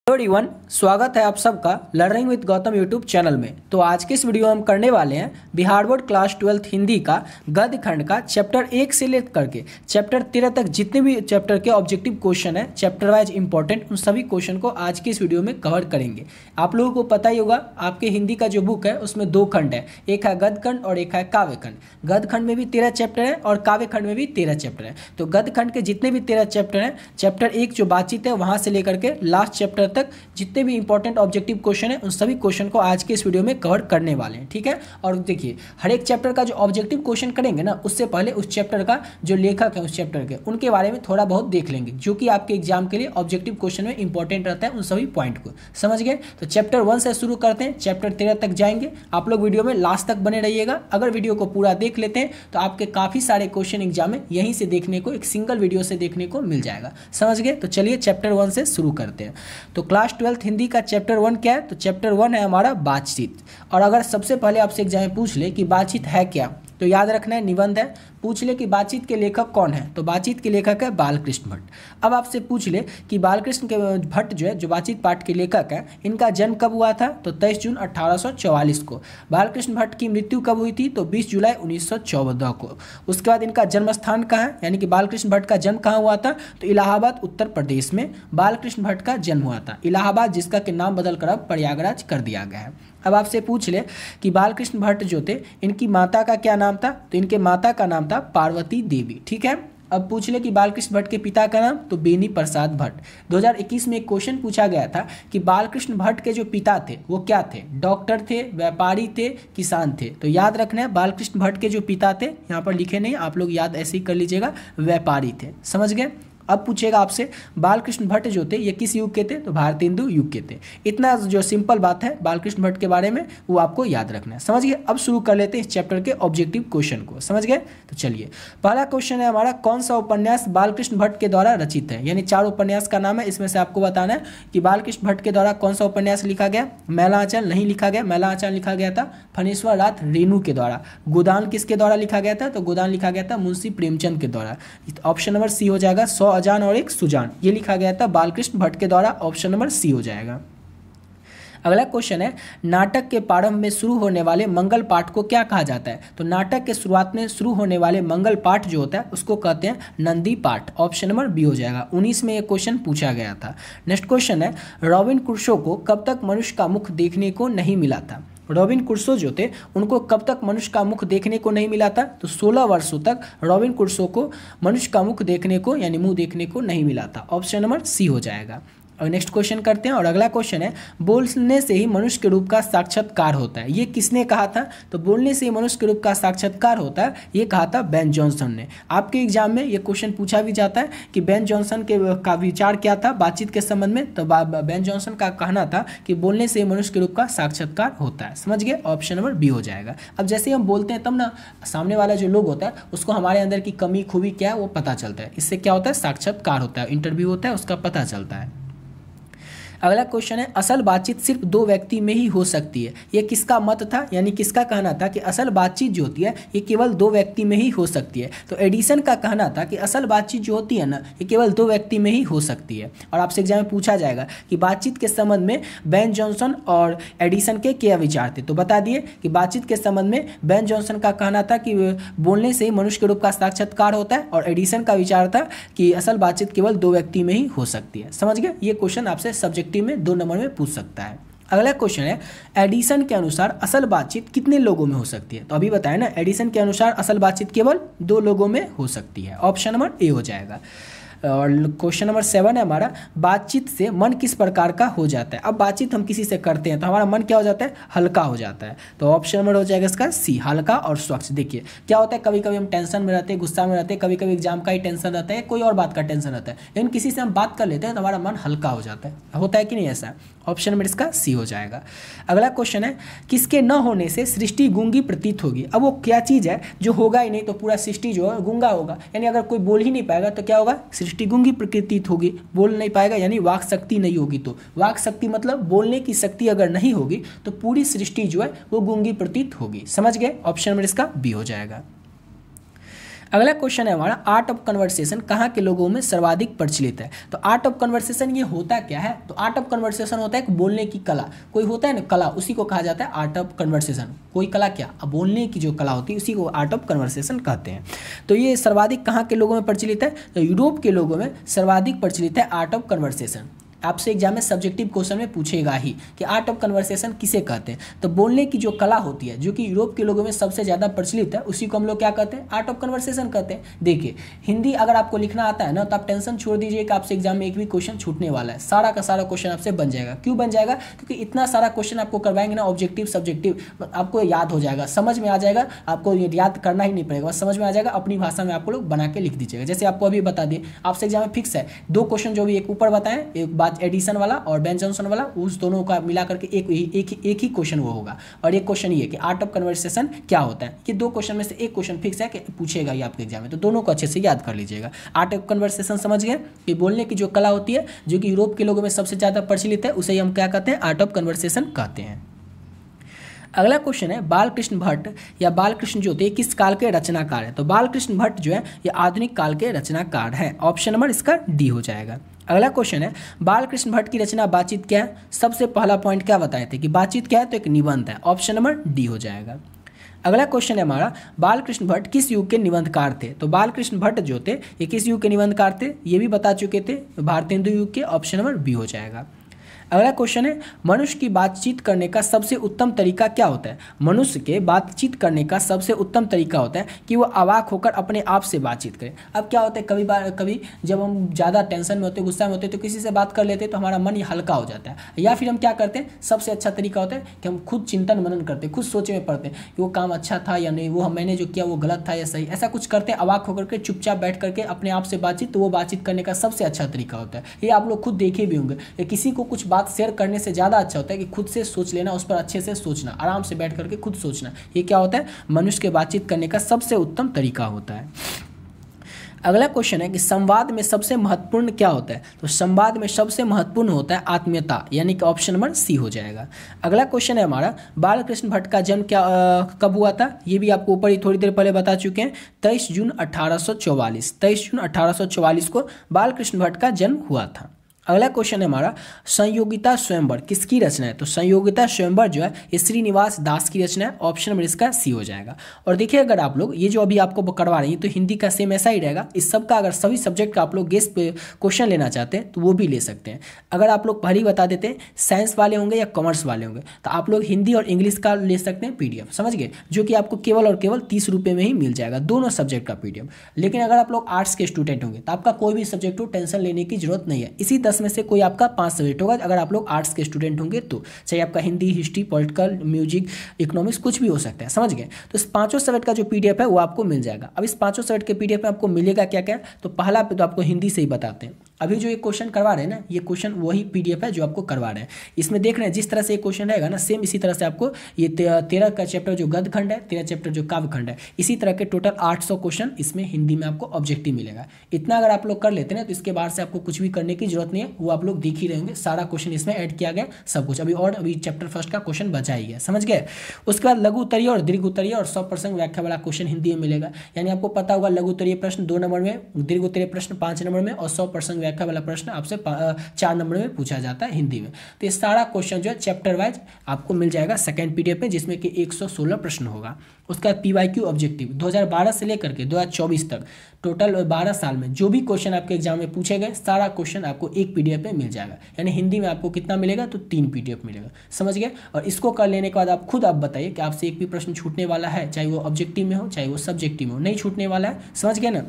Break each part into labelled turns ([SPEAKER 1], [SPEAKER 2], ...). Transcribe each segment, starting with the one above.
[SPEAKER 1] Hello everyone, स्वागत है आप सबका learning with Gautam YouTube channel में। तो आज के इस वीडियो में हम करने वाले हैं बिहार बोर्ड क्लास 12 हिंदी का गद्य खंड का चैप्टर 1 से लेकर करके चैप्टर 13 तक जितने भी चैप्टर के ऑब्जेक्टिव क्वेश्चन है चैप्टर वाइज इंपॉर्टेंट, उन सभी क्वेश्चन को आज की इस वीडियो में कवर करेंगे। आप लोगों को पता ही होगा, आपके हिंदी का जो बुक है उसमें दो खंड है, एक है गद्य खंड और एक है काव्य खंड। गद्य खंड में भी 13 चैप्टर है और काव्य खंड में भी 13 चैप्टर है। तो गद्य खंड के जितने भी 13 चैप्टर हैं, चैप्टर 1 जो बातचीत है वहाँ से लेकर के लास्ट चैप्टर तक जितने भी इंपॉर्टेंट ऑब्जेक्टिव क्वेश्चन है उन सभी क्वेश्चन को आज के इस वीडियो में कवर करने वाले हैं। ठीक है, और देखिए हर एक चैप्टर का जो ऑब्जेक्टिव क्वेश्चन करेंगे ना, उससे पहले उस चैप्टर का जो लेखक है उस चैप्टर के उनके बारे में थोड़ा बहुत देख लेंगे, जो कि आपके एग्जाम के लिए ऑब्जेक्टिव क्वेश्चन में इंपॉर्टेंट रहता है। उन सभी पॉइंट को समझ गए। तो चैप्टर 1 से शुरू करते हैं, चैप्टर 13 तक जाएंगे। आप लोग वीडियो में लास्ट तक बने रहिएगा। अगर वीडियो को पूरा देख लेते हैं तो आपके काफ़ी सारे क्वेश्चन एग्जाम में यहीं से देखने को, एक सिंगल वीडियो से देखने को मिल जाएगा। समझ गए। तो चलिए चैप्टर 1 से शुरू करते हैं। तो क्लास 12 हिंदी का चैप्टर 1 क्या है? तो चैप्टर 1 है हमारा बातचीत। और अगर सबसे पहले आपसे एग्जाम में पूछ ले कि बातचीत है क्या, तो याद रखना है निबंध है। पूछ ले कि बातचीत के लेखक कौन है, तो बातचीत के लेखक है बालकृष्ण भट्ट। अब आपसे पूछ ले कि बालकृष्ण के भट्ट जो है, जो बातचीत पाठ के लेखक है, इनका जन्म कब हुआ था, तो 23 जून 1844 को। बालकृष्ण भट्ट की मृत्यु कब हुई थी, तो 20 जुलाई 1914 को। उसके बाद इनका जन्म स्थान कहाँ है, यानी कि बालकृष्ण भट्ट का जन्म कहाँ हुआ था, तो इलाहाबाद उत्तर प्रदेश में बालकृष्ण भट्ट का जन्म हुआ था। इलाहाबाद जिसका कि नाम बदल कर अब प्रयागराज कर दिया गया है। अब आपसे पूछ ले कि बालकृष्ण भट्ट जो थे, इनकी माता का क्या नाम था, तो इनके माता का नाम था पार्वती देवी। ठीक है। अब पूछ ले कि बालकृष्ण भट्ट के पिता का नाम, तो बेनी प्रसाद भट्ट। 2021 में एक क्वेश्चन पूछा गया था कि बालकृष्ण भट्ट के जो पिता थे वो क्या थे, डॉक्टर थे, व्यापारी थे, किसान थे। तो याद रखना है बालकृष्ण भट्ट के जो पिता थे, यहाँ पर लिखे नहीं, आप लोग याद ऐसे ही कर लीजिएगा, व्यापारी थे। समझ गए। अब पूछेगा आपसे बालकृष्ण भट्ट जो थे ये किस युग के थे, तो भारतेंदु युग के थे। इतना जो सिंपल बात है बालकृष्ण भट्ट के बारे में वो आपको याद रखना है। समझ गए। अब शुरू कर लेते हैं इस चैप्टर के ऑब्जेक्टिव क्वेश्चन को। समझ गए। तो चलिए पहला क्वेश्चन है हमारा, कौन सा उपन्यास बालकृष्ण भट्ट के द्वारा रचित है। यानी 4 उपन्यास का नाम है, इसमें से आपको बताना है कि बालकृष्ण भट्ट के द्वारा कौन सा उपन्यास लिखा गया। मैला आंचल नहीं लिखा गया, मैला आंचल लिखा गया था फणीश्वर रात रेणु के द्वारा। गोदान किसके द्वारा लिखा गया था, तो गोदान लिखा गया था मुंशी प्रेमचंद के द्वारा। ऑप्शन नंबर सी हो जाएगा, 100 अजान और एक सुजान, ये लिखा गया था बालकृष्ण भट्ट के द्वारा। ऑप्शन नंबर सी हो जाएगा। अगला क्वेश्चन है, नाटक के प्रारंभ में शुरू होने वाले मंगल पाठ को क्या कहा जाता है। तो नाटक के शुरुआत में शुरू होने वाले मंगल पाठ जो होता है उसको कहते हैं नंदी पाठ। ऑप्शन नंबर बी हो जाएगा। 19 में एक क्वेश्चन पूछा गया था। नेक्स्ट क्वेश्चन है, रॉबिन क्रूसो को कब तक मनुष्य का मुख देखने को नहीं मिला था। रॉबिन क्रूसो जो थे उनको कब तक मनुष्य का मुख देखने को नहीं मिला था, तो 16 वर्षों तक रॉबिन क्रूसो को मनुष्य का मुख देखने को, यानी मुंह देखने को नहीं मिला था। ऑप्शन नंबर सी हो जाएगा। और नेक्स्ट क्वेश्चन करते हैं। और अगला क्वेश्चन है, बोलने से ही मनुष्य के रूप का साक्षात्कार होता है, ये किसने कहा था। तो बोलने से ही मनुष्य के रूप का साक्षात्कार होता है, ये कहा था बेन जॉनसन ने। आपके एग्जाम में ये क्वेश्चन पूछा भी जाता है कि बेन जॉनसन का विचार क्या था बातचीत के संबंध में। तो बेन जॉनसन का कहना था कि बोलने से ही मनुष्य के रूप का साक्षात्कार होता है। समझ गए। ऑप्शन नंबर बी हो जाएगा। अब जैसे हम बोलते हैं तब ना सामने वाला जो लोग होता है उसको हमारे अंदर की कमी खूबी क्या है वो पता चलता है। इससे क्या होता है, साक्षात्कार होता है, इंटरव्यू होता है, उसका पता चलता है। अगला क्वेश्चन है, असल बातचीत सिर्फ 2 व्यक्ति में ही हो सकती है, ये किसका मत था, यानी किसका कहना था कि असल बातचीत जो होती है ये केवल 2 व्यक्ति में ही हो सकती है। तो एडिसन का कहना था कि असल बातचीत जो होती है ना ये केवल 2 व्यक्ति में ही हो सकती है। और आपसे एग्जाम में पूछा जाएगा कि बातचीत के संबंध में बेन जॉनसन और एडिसन के क्या विचार थे, तो बता दिए कि बातचीत के संबंध में बेन जॉनसन का कहना था कि बोलने से ही मनुष्य के रूप का साक्षात्कार होता है, और एडिसन का विचार था कि असल बातचीत केवल 2 व्यक्ति में ही हो सकती है। समझ गए। ये क्वेश्चन आपसे सब्जेक्टिव में 2 नंबर में पूछ सकता है। अगला क्वेश्चन है, एडिसन के अनुसार असल बातचीत कितने लोगों में हो सकती है। तो अभी बताया ना, एडिसन के अनुसार असल बातचीत केवल 2 लोगों में हो सकती है। ऑप्शन नंबर ए हो जाएगा। और क्वेश्चन नंबर 7 है हमारा, बातचीत से मन किस प्रकार का हो जाता है। अब बातचीत हम किसी से करते हैं तो हमारा मन क्या हो जाता है, हल्का हो जाता है। तो ऑप्शन नंबर हो जाएगा इसका सी, हल्का और स्वच्छ। देखिए क्या होता है, कभी कभी हम टेंशन में रहते हैं, गुस्सा में रहते हैं, कभी कभी एग्जाम का ही टेंशन रहता है, कोई और बात का टेंशन रहता है, लेकिन किसी से हम बात कर लेते हैं तो हमारा मन हल्का हो जाता है। होता है कि नहीं ऐसा। ऑप्शन नंबर इसका सी हो जाएगा। अगला क्वेश्चन है, किसके न होने से सृष्टि गूंगी प्रतीत होगी। अब वो क्या चीज़ है जो होगा ही नहीं, तो पूरा सृष्टि जो है गूंगा होगा, यानी अगर कोई बोल ही नहीं पाएगा तो क्या होगा, सृष्टि गूंगी प्रतीत होगी। बोल नहीं पाएगा यानी वाक शक्ति नहीं होगी। तो वाक शक्ति मतलब बोलने की शक्ति अगर नहीं होगी तो पूरी सृष्टि जो है वो गूंगी प्रतीत होगी। समझ गए। ऑप्शन नंबर इसका बी हो जाएगा। अगला क्वेश्चन है हमारा, आर्ट ऑफ कन्वर्सेशन कहाँ के लोगों में सर्वाधिक प्रचलित है। तो आर्ट ऑफ कन्वर्सेशन ये होता क्या है, तो आर्ट ऑफ कन्वर्सेशन होता है एक बोलने की कला, कोई होता है ना कला, उसी को कहा जाता है आर्ट ऑफ कन्वर्सेशन। कोई कला क्या, अब बोलने की जो कला होती है उसी को आर्ट ऑफ कन्वर्सेशन कहते हैं। तो ये सर्वाधिक कहाँ के लोगों में प्रचलित है, तो यूरोप के लोगों में सर्वाधिक प्रचलित है आर्ट ऑफ कन्वर्सेशन। आपसे एग्जाम में सब्जेक्टिव क्वेश्चन में पूछेगा ही कि आर्ट ऑफ कन्वर्सेशन किसे कहते हैं। तो बोलने की जो कला होती है जो कि यूरोप के लोगों में सबसे ज़्यादा प्रचलित है, उसी को हम लोग क्या कहते हैं, आर्ट ऑफ कन्वर्सेशन कहते हैं। देखिए हिंदी अगर आपको लिखना आता है ना, तो आप टेंशन छोड़ दीजिए कि आपसे एग्जाम में एक भी क्वेश्चन छूटने वाला है। सारा का सारा क्वेश्चन आपसे बन जाएगा। क्यों बन जाएगा, क्योंकि इतना सारा क्वेश्चन आपको करवाएंगे ना, ऑब्जेक्टिव सब्जेक्टिव, आपको याद हो जाएगा, समझ में आ जाएगा, आपको याद करना ही नहीं पड़ेगा, बस समझ में आ जाएगा, अपनी भाषा में आपको लोग बना के लिख दीजिएगा। जैसे आपको अभी बता दिए, आपसे एग्जाम में फिक्स है 2 क्वेश्चन जो भी एक ऊपर बताएं, एक बात एडिशन वाला और बेन जॉनसन वाला, उस दोनों का मिला करके एक ही क्वेश्चन वो होगा। और एक क्वेश्चन ये कि आर्ट ऑफ कन्वर्सेशन क्या होता है। ये 2 क्वेश्चन में से एक क्वेश्चन फिक्स है कि पूछेगा ही आपके एग्जाम में, तो दोनों को अच्छे से याद कर लीजिएगा। आर्ट ऑफ कन्वर्सेशन समझ गए कि बोलने की जो कला होती है जो कि यूरोप के लोगों में सबसे ज़्यादा प्रचलित है, उसे हम क्या कहते हैं, आर्ट ऑफ कन्वर्सेशन कहते हैं। अगला क्वेश्चन है, बालकृष्ण भट्ट या बालकृष्ण जो थे किस काल के रचनाकार है। तो बालकृष्ण भट्ट जो है ये आधुनिक काल के रचनाकार है। ऑप्शन नंबर इसका डी हो जाएगा। अगला क्वेश्चन है, बालकृष्ण भट्ट की रचना बातचीत क्या है। सबसे पहला पॉइंट क्या बताए थे कि बातचीत क्या है, तो एक निबंध है। ऑप्शन नंबर डी हो जाएगा। अगला क्वेश्चन है हमारा, बालकृष्ण भट्ट किस युग के निबंधकार थे। तो बालकृष्ण भट्ट जो थे ये किस युग के निबंधकार थे, ये भी बता चुके थे, भारतेंदु युग के। ऑप्शन नंबर बी हो जाएगा। अगला क्वेश्चन है, मनुष्य की बातचीत करने का सबसे उत्तम तरीका क्या होता है। मनुष्य के बातचीत करने का सबसे उत्तम तरीका होता है कि वो अवाक होकर अपने आप से बातचीत करें। अब क्या होता है, कभी जब हम ज़्यादा टेंशन में होते, गुस्सा में होते, तो किसी से बात कर लेते हैं तो हमारा मन हल्का हो जाता है। या फिर हम क्या करते हैं, सबसे अच्छा तरीका होता है कि हम खुद चिंतन मनन करते हैं, खुद सोचे में पड़ते हैं कि वो काम अच्छा था या नहीं, वो मैंने जो किया वो गलत था या सही, ऐसा कुछ करते हैं। अवाक होकर के चुपचाप बैठ करके अपने आप से बातचीत, तो वो बातचीत करने का सबसे अच्छा तरीका होता है। ये आप लोग खुद देखे भी होंगे, किसी को कुछ बात शेयर करने से ज़्यादा अच्छा होता है कि खुद से सोच लेना, उस पर अच्छे से सोचना, आराम से बैठ करके खुद सोचना। ये क्या होता है, मनुष्य के बातचीत करने का सबसे उत्तम तरीका होता है। अगला क्वेश्चन है कि संवाद में सबसे महत्वपूर्ण क्या होता है। तो संवाद में सबसे महत्वपूर्ण होता है आत्मीयता, यानी कि ऑप्शन नंबर सी हो जाएगा। अगला क्वेश्चन है हमारा, बालकृष्ण भट्ट का जन्म कब हुआ था। ये भी आपको ऊपर ही थोड़ी देर पहले बता चुके हैं, 23 जून 1844। 23 जून 1844 को बालकृष्ण भट्ट का जन्म हुआ था। अगला क्वेश्चन है हमारा, संयोगिता स्वयंवर किसकी रचना है। तो संयोगिता स्वयंवर जो है ये श्रीनिवास दास की रचना है। ऑप्शन नंबर इसका सी हो जाएगा। और देखिए अगर आप लोग ये जो अभी आपको करवा रही है तो हिंदी का सेम ऐसा ही रहेगा। इस सब का अगर सभी सब्जेक्ट का आप लोग गेस्ट पे क्वेश्चन लेना चाहते हैं तो वो भी ले सकते हैं। अगर आप लोग पहले ही बता देते हैं साइंस वाले होंगे या कॉमर्स वाले होंगे, तो आप लोग हिंदी और इंग्लिश का ले सकते हैं PDF, समझ गए, जो कि आपको केवल और केवल 30 रुपये में ही मिल जाएगा, दोनों सब्जेक्ट का PDF। लेकिन अगर आप लोग आर्ट्स के स्टूडेंट होंगे तो आपका कोई भी सब्जेक्ट हो टेंशन लेने की जरूरत नहीं है। इसी 10 में से कोई आपका 5 सब्जेक्ट होगा अगर आप लोग आर्ट्स के स्टूडेंट होंगे तो, चाहे आपका Hindi, history, political, music, economics कुछ भी हो सकता है, समझ गए। तो इस 5 सब्जेक्ट का जो PDF है वो आपको मिल जाएगा। अब इस 5 सब्जेक्ट के PDF में आपको मिलेगा क्या क्या, तो पहला पे तो आपको हिंदी से ही बताते हैं। अभी जो ये क्वेश्चन करवा रहे हैं ना, ये क्वेश्चन वही PDF है जो आपको करवा रहे हैं। इसमें देख रहे हैं जिस तरह से ये क्वेश्चन रहेगा ना, सेम इसी तरह से आपको ये 13 का चैप्टर जो गद्य खंड है, 13 चैप्टर जो काव्य खंड है, इसी तरह के टोटल 800 क्वेश्चन इसमें हिंदी में आपको ऑब्जेक्टिव मिलेगा। इतना अगर आप लोग कर लेते हैं तो इसके बाद से आपको कुछ भी करने की जरूरत नहीं है, वो आप लोग देख ही रहेंगे। सारा क्वेश्चन इसमें ऐड किया गया सब कुछ। अभी चैप्टर फर्स्ट का क्वेश्चन बचा ही गया, समझ गए। उसके बाद लघु उत्तरीय और दीर्घ उत्तरीय और 100 प्रसंग व्याख्या वाला क्वेश्चन हिंदी में मिलेगा। यानी आपको पता होगा लघु उत्तरीय प्रश्न 2 नंबर में, दीर्घ उत्तरीय प्रश्न 5 नंबर में और 100 प्रसंग व्याख्या वाला प्रश्न आपसे 4 नंबर में पूछा जाता है हिंदी में। तो ये सारा क्वेश्चन जो है चैप्टर वाइज आपको मिल जाएगा सेकंड PDF में, जिसमें कि 116 प्रश्न होगा। उसका PYQ ऑब्जेक्टिव 2012 से लेकर के 2024 तक टोटल 12 साल में जो भी क्वेश्चन आपके एग्जाम में पूछे गए, सारा क्वेश्चन आपको एक PDF में मिल जाएगा। यानी हिंदी में आपको कितना मिलेगा, तो 3 PDF मिलेगा, समझ गए। और इसको कर लेने के बाद आप बताइए कि आपसे एक भी प्रश्न छूटने वाला है, चाहे वो ऑब्जेक्टिव में हो चाहे वो सब्जेक्टिव में हो, नहीं छूटने वाला है, समझ गए ना।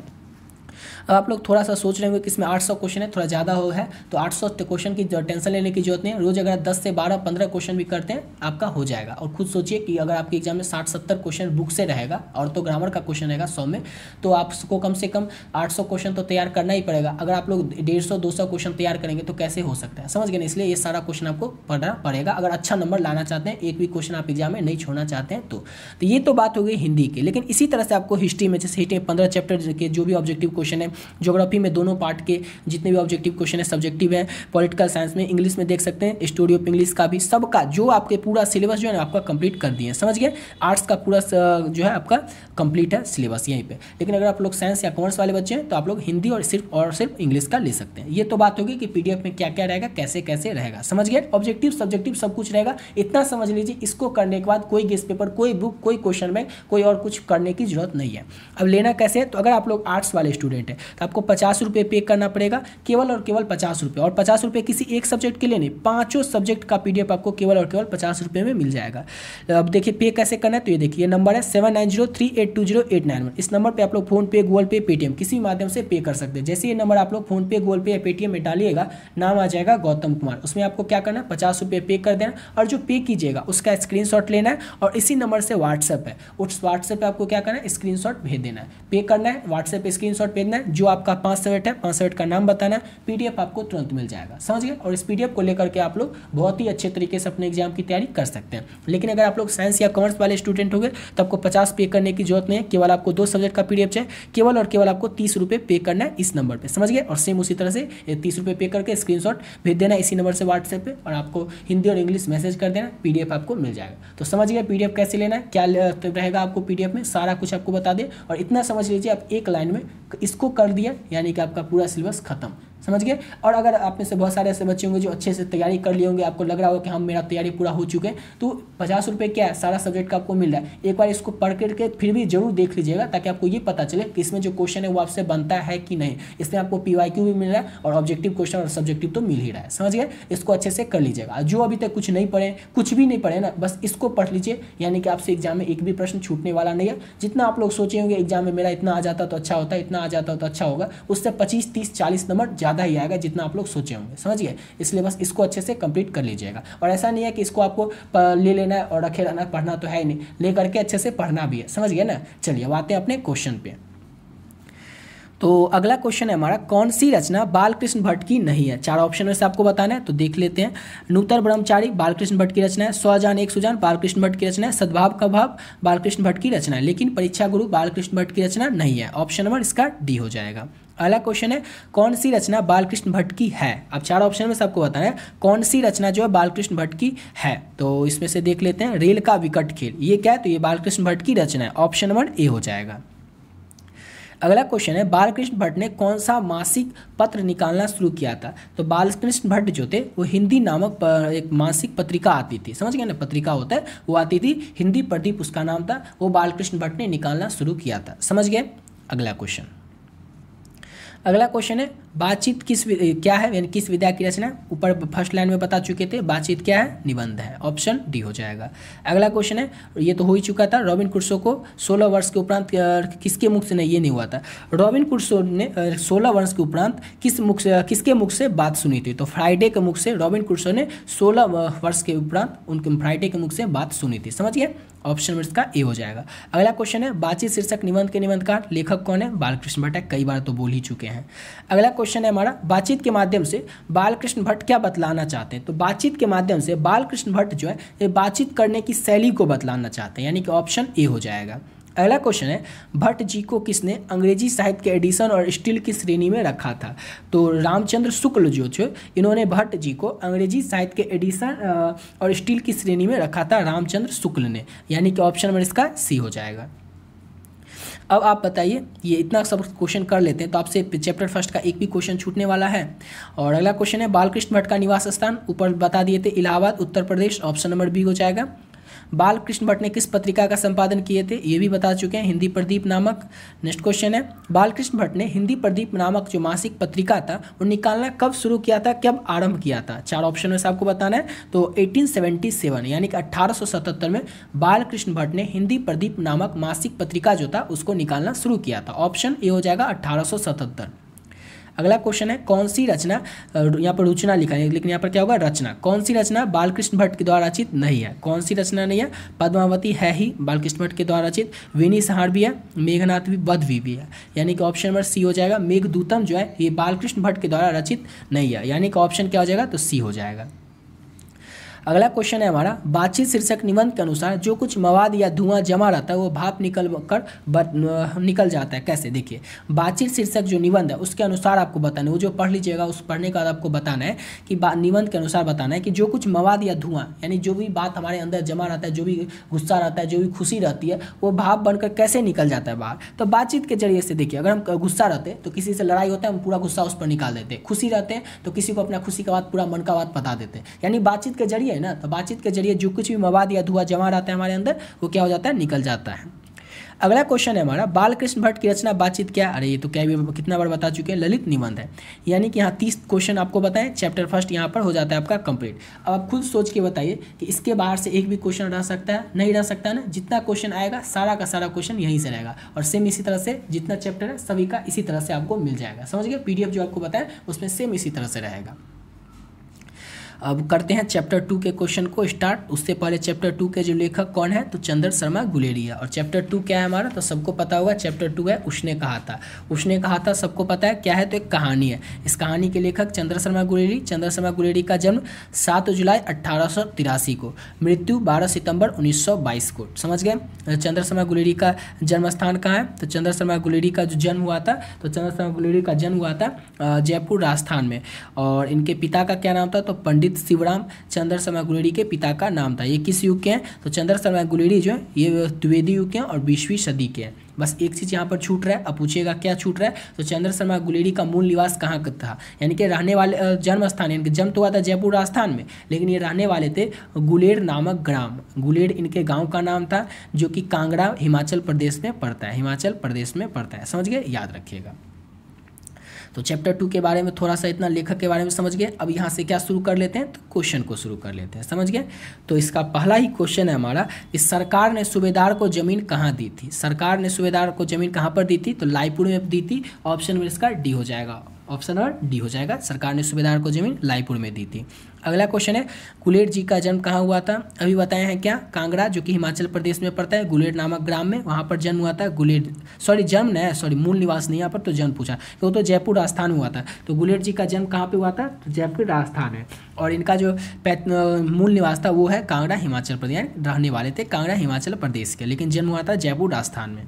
[SPEAKER 1] अब आप लोग थोड़ा सा सोच रहे होंगे कि इसमें 800 क्वेश्चन है, थोड़ा ज़्यादा हो है, तो 800 क्वेश्चन की टेंशन लेने की जरूरत नहीं है। रोज़ अगर 10 से 12-15 क्वेश्चन भी करते हैं आपका हो जाएगा। और खुद सोचिए कि अगर आपके एग्जाम में 60-70 क्वेश्चन बुक से रहेगा और तो ग्रामर का क्वेश्चन रहेगा 100 में, तो आपको कम से कम 800 क्वेश्चन तो तैयार करना ही पड़ेगा। अगर आप लोग 150-200 क्वेश्चन तैयार करेंगे तो कैसे हो सकता है, समझ गए ना। इसलिए ये सारा क्वेश्चन आपको पढ़ना पड़ेगा अगर अच्छा नंबर लाना चाहते हैं, एक भी क्वेश्चन आप एग्जाम में नहीं छोड़ना चाहते हैं तो ये तो बात हो गई हिंदी की। लेकिन इसी तरह से आपको हिस्ट्री में, जैसे हिस्ट्री 15 चैप्टर के जो भी ऑब्जेक्टिव क्वेश्चन क्वेश्चन है, ज्योग्राफी में दोनों पार्ट के जितने भी ऑब्जेक्टिव क्वेश्चन है सब्जेक्टिव है, पॉलिटिकल साइंस में, इंग्लिश में देख सकते हैं स्टोरी ऑफ इंग्लिश का भी, सबका जो आपके पूरा सिलेबस जो है ना आपका कंप्लीट कर दिए, समझ गए। आर्ट्स का पूरा जो है आपका कंप्लीट है सिलेबस यहीं पे। लेकिन अगर आप लोग साइंस या कॉमर्स वाले बच्चे हैं तो आप लोग हिंदी और सिर्फ इंग्लिश का ले सकते हैं। ये तो बात होगी कि पीडीएफ में क्या क्या रहेगा, कैसे कैसे रहेगा, समझ गए। ऑब्जेक्टिव सब्जेक्टिव सब कुछ रहेगा, इतना समझ लीजिए। इसको करने के बाद कोई गेस्ट पेपर, कोई बुक, कोई क्वेश्चन बैंक, कोई और कुछ करने की जरूरत नहीं है। अब लेना कैसे है, तो अगर आप लोग आर्ट्स वाले स्टूडेंट हैं तो आपको 50 रुपये पे करना पड़ेगा, केवल और केवल 50 रुपये। और 50 रुपये किसी एक सब्जेक्ट के लिए नहीं, पाँचों सब्जेक्ट का पीडीएफ आपको केवल और केवल 50 रुपये में मिल जाएगा। अब देखिए पे कैसे करना है, तो ये देखिए नंबर है 7903820891। इस नंबर पे आप लोग फोन पे, गूगल पे, पेटीएम किसी भी माध्यम से पे कर सकते हैं। जैसे ये नंबर आप लोग फोन पे, गूगल पे या पेटीएम में डालिएगा, नाम आ जाएगा गौतम कुमार। उसमें आपको क्या करना है, 50 रुपये पे कर देना, और जो पे कीजिएगा उसका स्क्रीनशॉट लेना है, और इसी नंबर से व्हाट्सएप है, उस व्हाट्सएप पे आपको क्या करना है, स्क्रीनशॉट भेज देना है। पे करना है, व्हाट्सएप पे स्क्रीनशॉट भेजना है, जो आपका 5 सब्जेक्ट है 5 सब्जेक्ट का नाम बताना है, पीडीएफ आपको तुरंत मिल जाएगा, समझ गए। और इस पीडीएफ को लेकर के आप लोग बहुत ही अच्छे तरीके से अपने एग्जाम की तैयारी कर सकते हैं। लेकिन अगर आप लोग साइंस या कॉमर्स वाले स्टूडेंट हो गए तो आपको 50 पे करने की जरूरत नहीं है, केवल आपको 2 सब्जेक्ट का पीडीएफ चाहिए, केवल और केवल आपको 30 रुपये पे करना है इस नंबर पे, समझ गए। और सेम उसी तरह से 30 रुपये पे करके स्क्रीनशॉट भेज देना इसी नंबर से व्हाट्सएप पे, और आपको हिंदी और इंग्लिश मैसेज कर देना, पीडीएफ आपको मिल जाएगा। तो समझ गए पीडीएफ कैसे लेना है, क्या रहेगा आपको पीडीएफ में, सारा कुछ आपको बता दे। और इतना समझ लीजिए आप एक लाइन में इसको कर दिया, यानी कि आपका पूरा सिलेबस खत्म, समझ गए। और अगर आप में से बहुत सारे ऐसे बच्चे होंगे जो अच्छे से तैयारी कर लिए होंगे, आपको लग रहा होगा कि हम मेरा तैयारी पूरा हो चुके हैं, तो 50 रुपये क्या है, सारा सब्जेक्ट का आपको मिल रहा है। एक बार इसको पढ़ करके फिर भी जरूर देख लीजिएगा, ताकि आपको ये पता चले कि इसमें जो क्वेश्चन है वो आपसे बनता है कि नहीं। इसमें आपको पीवाईक्यू भी मिल रहा है और ऑब्जेक्टिव क्वेश्चन और सब्जेक्टिव तो मिल ही रहा है, समझ गए। इसको अच्छे से कर लीजिएगा। जो अभी तक कुछ नहीं पढ़े, कुछ भी नहीं पढ़े ना, बस इसको पढ़ लीजिए, यानी कि आपसे एग्जाम में एक भी प्रश्न छूटने वाला नहीं है। जितना आप लोग सोचे होंगे एग्जाम में मेरा इतना आ जाता तो अच्छा होता, इतना आ जाता तो अच्छा होगा, उससे 25, 30, 40 नंबर ज़्यादा ही आएगा जितना आप लोग सोचे होंगे, समझ गए। इसलिए बस इसको अच्छे से कंप्लीट कर लीजिएगा। और ऐसा नहीं है कि इसको आपको ले लेना है और रखे रहना, पढ़ना तो है ही नहीं, ले करके अच्छे से पढ़ना भी है, समझ गए ना। चलिए अब आते हैं अपने क्वेश्चन पे। तो अगला क्वेश्चन है हमारा, कौन सी रचना बालकृष्ण भट्ट की नहीं है। 4 ऑप्शन में से आपको बताना है, तो देख लेते हैं। नूतन ब्रह्मचारी बालकृष्ण भट्ट की रचना है, 100 जान 100 जान बालकृष्ण भट्ट की रचना है, सद्भाव का भाव बालकृष्ण भट्ट की रचना है, लेकिन परीक्षा गुरु बालकृष्ण भट्ट की रचना नहीं है। ऑप्शन नंबर इसका डी हो जाएगा। अगला क्वेश्चन है, कौन सी रचना बालकृष्ण भट्ट की है। अब 4 ऑप्शन में से आपको बताना है कौन सी रचना जो है बालकृष्ण भट्ट की है। तो इसमें से देख लेते हैं, रेल का विकट खेल, ये क्या है, तो ये बालकृष्ण भट्ट की रचना है। ऑप्शन नंबर ए हो जाएगा। अगला क्वेश्चन है, बालकृष्ण भट्ट ने कौन सा मासिक पत्र निकालना शुरू किया था। तो बालकृष्ण भट्ट जो थे वो हिंदी नामक एक मासिक पत्रिका आती थी, समझ गए ना, पत्रिका होता है वो आती थी, हिंदी प्रदीप उसका नाम था, वो बालकृष्ण भट्ट ने निकालना शुरू किया था, समझ गए। अगला क्वेश्चन है, बातचीत क्या है, यानी किस विधा की रचना। ऊपर फर्स्ट लाइन में बता चुके थे, बातचीत क्या है, निबंध है। ऑप्शन डी हो जाएगा। अगला क्वेश्चन है, ये तो हो ही चुका था, रॉबिन क्रूसो को 16 वर्ष के उपरांत किसके मुख से, नहीं ये नहीं हुआ था। रॉबिन क्रूसो ने 16 वर्ष के उपरांत किसके मुख से बात सुनी थी। तो फ्राइडे के मुख से रॉबिन क्रूसो ने 16 वर्ष के उपरांत उनके फ्राइडे के मुख से बात सुनी थी, समझ गए। ऑप्शन नंबर इसका ए हो जाएगा। अगला क्वेश्चन है, बातचीत शीर्षक निबंध के निबंधकार लेखक कौन है। बालकृष्ण भट्ट है, कई बार तो बोल ही चुके हैं। अगला क्वेश्चन है हमारा, बातचीत के माध्यम से बालकृष्ण भट्ट क्या बतलाना चाहते हैं। तो बातचीत के माध्यम से बालकृष्ण भट्ट जो है ये बातचीत करने की शैली को बतलाना चाहते हैं, यानी कि ऑप्शन ए हो जाएगा। अगला क्वेश्चन है, भट्ट जी को किसने अंग्रेजी साहित्य के एडिशन और स्टील की श्रेणी में रखा था। तो रामचंद्र शुक्ल जो थे इन्होंने भट्ट जी को अंग्रेजी साहित्य के एडिशन और स्टील की श्रेणी में रखा था, रामचंद्र शुक्ल ने, यानी कि ऑप्शन नंबर इसका सी हो जाएगा। अब आप बताइए, ये इतना सब क्वेश्चन कर लेते हैं तो आपसे चैप्टर फर्स्ट का एक भी क्वेश्चन छूटने वाला है। और अगला क्वेश्चन है, बालकृष्ण भट्ट का निवास स्थान ऊपर बता दिए थे, Allahabad Uttar Pradesh. Option number B हो जाएगा। बालकृष्ण भट्ट ने किस पत्रिका का संपादन किए थे, ये भी बता चुके हैं, हिंदी प्रदीप नामक। नेक्स्ट क्वेश्चन है, बालकृष्ण भट्ट ने हिंदी प्रदीप नामक जो मासिक पत्रिका था वो निकालना कब शुरू किया था, कब आरंभ किया था। 4 ऑप्शन में से आपको बताना है। तो 1877 यानी कि 1877 में बालकृष्ण भट्ट ने हिंदी प्रदीप नामक मासिक पत्रिका जो था उसको निकालना शुरू किया था। ऑप्शन ए हो जाएगा 1877। अगला क्वेश्चन है, कौन सी रचना, यहाँ पर रचना लिखा है लेकिन यहाँ पर क्या होगा, रचना, कौन सी रचना बालकृष्ण भट्ट के द्वारा रचित नहीं है। कौन सी रचना नहीं है, पद्मावती है ही बालकृष्ण भट्ट के द्वारा रचित, वेनी सहार भी है, मेघनाथ भी, बद्वी भी है, यानी कि ऑप्शन नंबर सी हो जाएगा। मेघदूतम जो है ये बालकृष्ण भट्ट के द्वारा रचित नहीं है, यानी कि ऑप्शन क्या हो जाएगा, तो सी हो जाएगा। अगला क्वेश्चन है हमारा, बातचीत शीर्षक निबंध के अनुसार जो कुछ मवाद या धुआं जमा रहता है वो भाप निकल जाता है, कैसे? देखिए, बातचीत शीर्षक जो निबंध है उसके अनुसार आपको बताना है, वो जो पढ़ लीजिएगा उस पढ़ने के बाद आपको बताना है कि निबंध के अनुसार बताना है कि जो कुछ मवाद या धुआं, यानी जो भी बात हमारे अंदर जमा रहता है, जो भी गुस्सा रहता है, जो भी खुशी रहती है, वो भाप बनकर कैसे निकल जाता है बाहर। तो बातचीत के जरिए से देखिए, अगर हम गुस्सा रहते हैं तो किसी से लड़ाई होता है, हम पूरा गुस्सा उस पर निकाल देते हैं, खुशी रहते हैं तो किसी को अपना खुशी का बात, पूरा मन का बात बता देते हैं, यानी बातचीत के जरिए है ना। तो बातचीत के जरिए जो कुछ भी मवाद या धुआं जमा रहता है हमारे अंदर वो क्या हो जाता है, निकल जाता है। अगला क्वेश्चन है हमारा, बालकृष्ण भट्ट की रचना बातचीत क्या? अरे ये तो क्या भी कितना बार बता चुके हैं, ललित निबंध है। यानी कि यहाँ 30 क्वेश्चन आपको बताएं, चैप्टर फर्स्ट यहाँ पर हो जाता है आपका कंप्लीट। अब आप खुद सोच के बताइए कि इसके बाहर से एक भी क्वेश्चन रह सकता है? नहीं रह सकता है ना। जितना क्वेश्चन आएगा सारा का सारा क्वेश्चन यहीं से रहेगा, और सेम इसी तरह से जितना चैप्टर है सभी का इसी तरह से आपको मिल जाएगा। समझ गए? PDF जो आपको बताएं उसमें सेम इसी तरह से रहेगा। अब करते हैं चैप्टर 2 के क्वेश्चन को स्टार्ट। उससे पहले चैप्टर 2 के जो लेखक कौन है, तो चंद्र शर्मा गुलेरी है। और चैप्टर 2 क्या है हमारा, तो सबको पता होगा चैप्टर 2 है उसने कहा था। उसने कहा था सबको पता है क्या है, तो एक कहानी है। इस कहानी के लेखक चंद्र शर्मा गुलेरी। चंद्र शर्मा गुलेरी का जन्म 7 जुलाई 1883 को, मृत्यु 12 सितंबर 1922 को। समझ गए? चंद्र शर्मा गुलेरी का जन्म स्थान कहाँ है, तो चंद्र शर्मा गुलेरी का जो जन्म हुआ था, तो चंद्र शर्मा गुलेरी का जन्म हुआ था जयपुर राजस्थान में। और इनके पिता का क्या नाम था, तो पंडित शिवराम चंद्र शर्मा गुलेरी के पिता का नाम था। ये किस युग के हैं, तो चंद्र शर्मा गुलेरी जो है ये द्विवेदी युग के हैं और 20वीं सदी के हैं। बस एक चीज़ यहाँ पर छूट रहा है, अब पूछिएगा क्या छूट रहा है, तो चंद्र शर्मा गुलेरी का मूल निवास कहाँ का था, यानी कि रहने वाले जन्म स्थान, यानी कि जन्म तो हुआ था जयपुर राजस्थान में, लेकिन ये रहने वाले थे गुलेर नामक ग्राम। गुलेर इनके गाँव का नाम था, जो कि कांगड़ा हिमाचल प्रदेश में पड़ता है। हिमाचल प्रदेश में पड़ता है। समझ गए? याद रखिएगा। तो चैप्टर 2 के बारे में थोड़ा सा इतना लेखक के बारे में समझ गए। अब यहाँ से क्या शुरू कर लेते हैं, तो क्वेश्चन को शुरू कर लेते हैं। समझ गए? तो इसका पहला ही क्वेश्चन है हमारा, इस सरकार ने सूबेदार को जमीन कहाँ दी थी? सरकार ने सूबेदार को जमीन कहाँ पर दी थी, तो लाईपुर में दी थी। ऑप्शन में इसका डी हो जाएगा, ऑप्शन नंबर डी हो जाएगा। सरकार ने सूबेदार को जमीन लाईपुर में दी थी। अगला क्वेश्चन है, गुलेर जी का जन्म कहाँ हुआ था? अभी बताए हैं क्या, कांगड़ा जो कि हिमाचल प्रदेश में पड़ता है, गुलेर नामक ग्राम में, वहाँ पर जन्म हुआ था। गुलेर जन्म नहीं, मूल निवास नहीं, यहाँ पर तो जन्म पूछा, तो जयपुर राजस्थान हुआ था। तो गुलेर जी का जन्म कहाँ पे हुआ था, तो जयपुर राजस्थान है। और इनका जो मूल निवास था वो है कांगड़ा हिमाचल प्रदेश, रहने वाले थे कांगड़ा हिमाचल प्रदेश के, लेकिन जन्म हुआ था जयपुर राजस्थान में।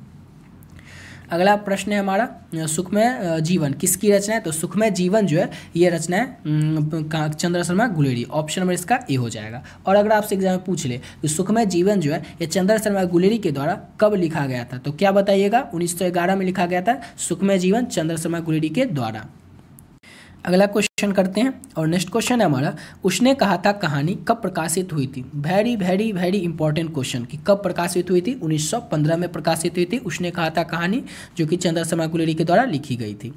[SPEAKER 1] अगला प्रश्न है हमारा, सुखमय जीवन किसकी रचना है? तो सुखमय जीवन जो है ये रचना है चंद्र शर्मा गुलेरी। ऑप्शन नंबर इसका ए हो जाएगा। और अगर आपसे एग्जाम में पूछ ले तो सुखमय जीवन जो है ये चंद्र शर्मा गुलेरी के द्वारा कब लिखा गया था, तो क्या बताइएगा? 1911 में लिखा गया था सुखमय जीवन चंद्र शर्मा गुलेरी के द्वारा। अगला क्वेश्चन करते हैं, और नेक्स्ट क्वेश्चन है हमारा, उसने कहा था कहानी कब प्रकाशित हुई थी? Very very very important question कि कब प्रकाशित हुई थी। 1915 में प्रकाशित हुई थी उसने कहा था कहानी, जो कि चंद्र शर्मा गुलेरी के द्वारा लिखी गई थी।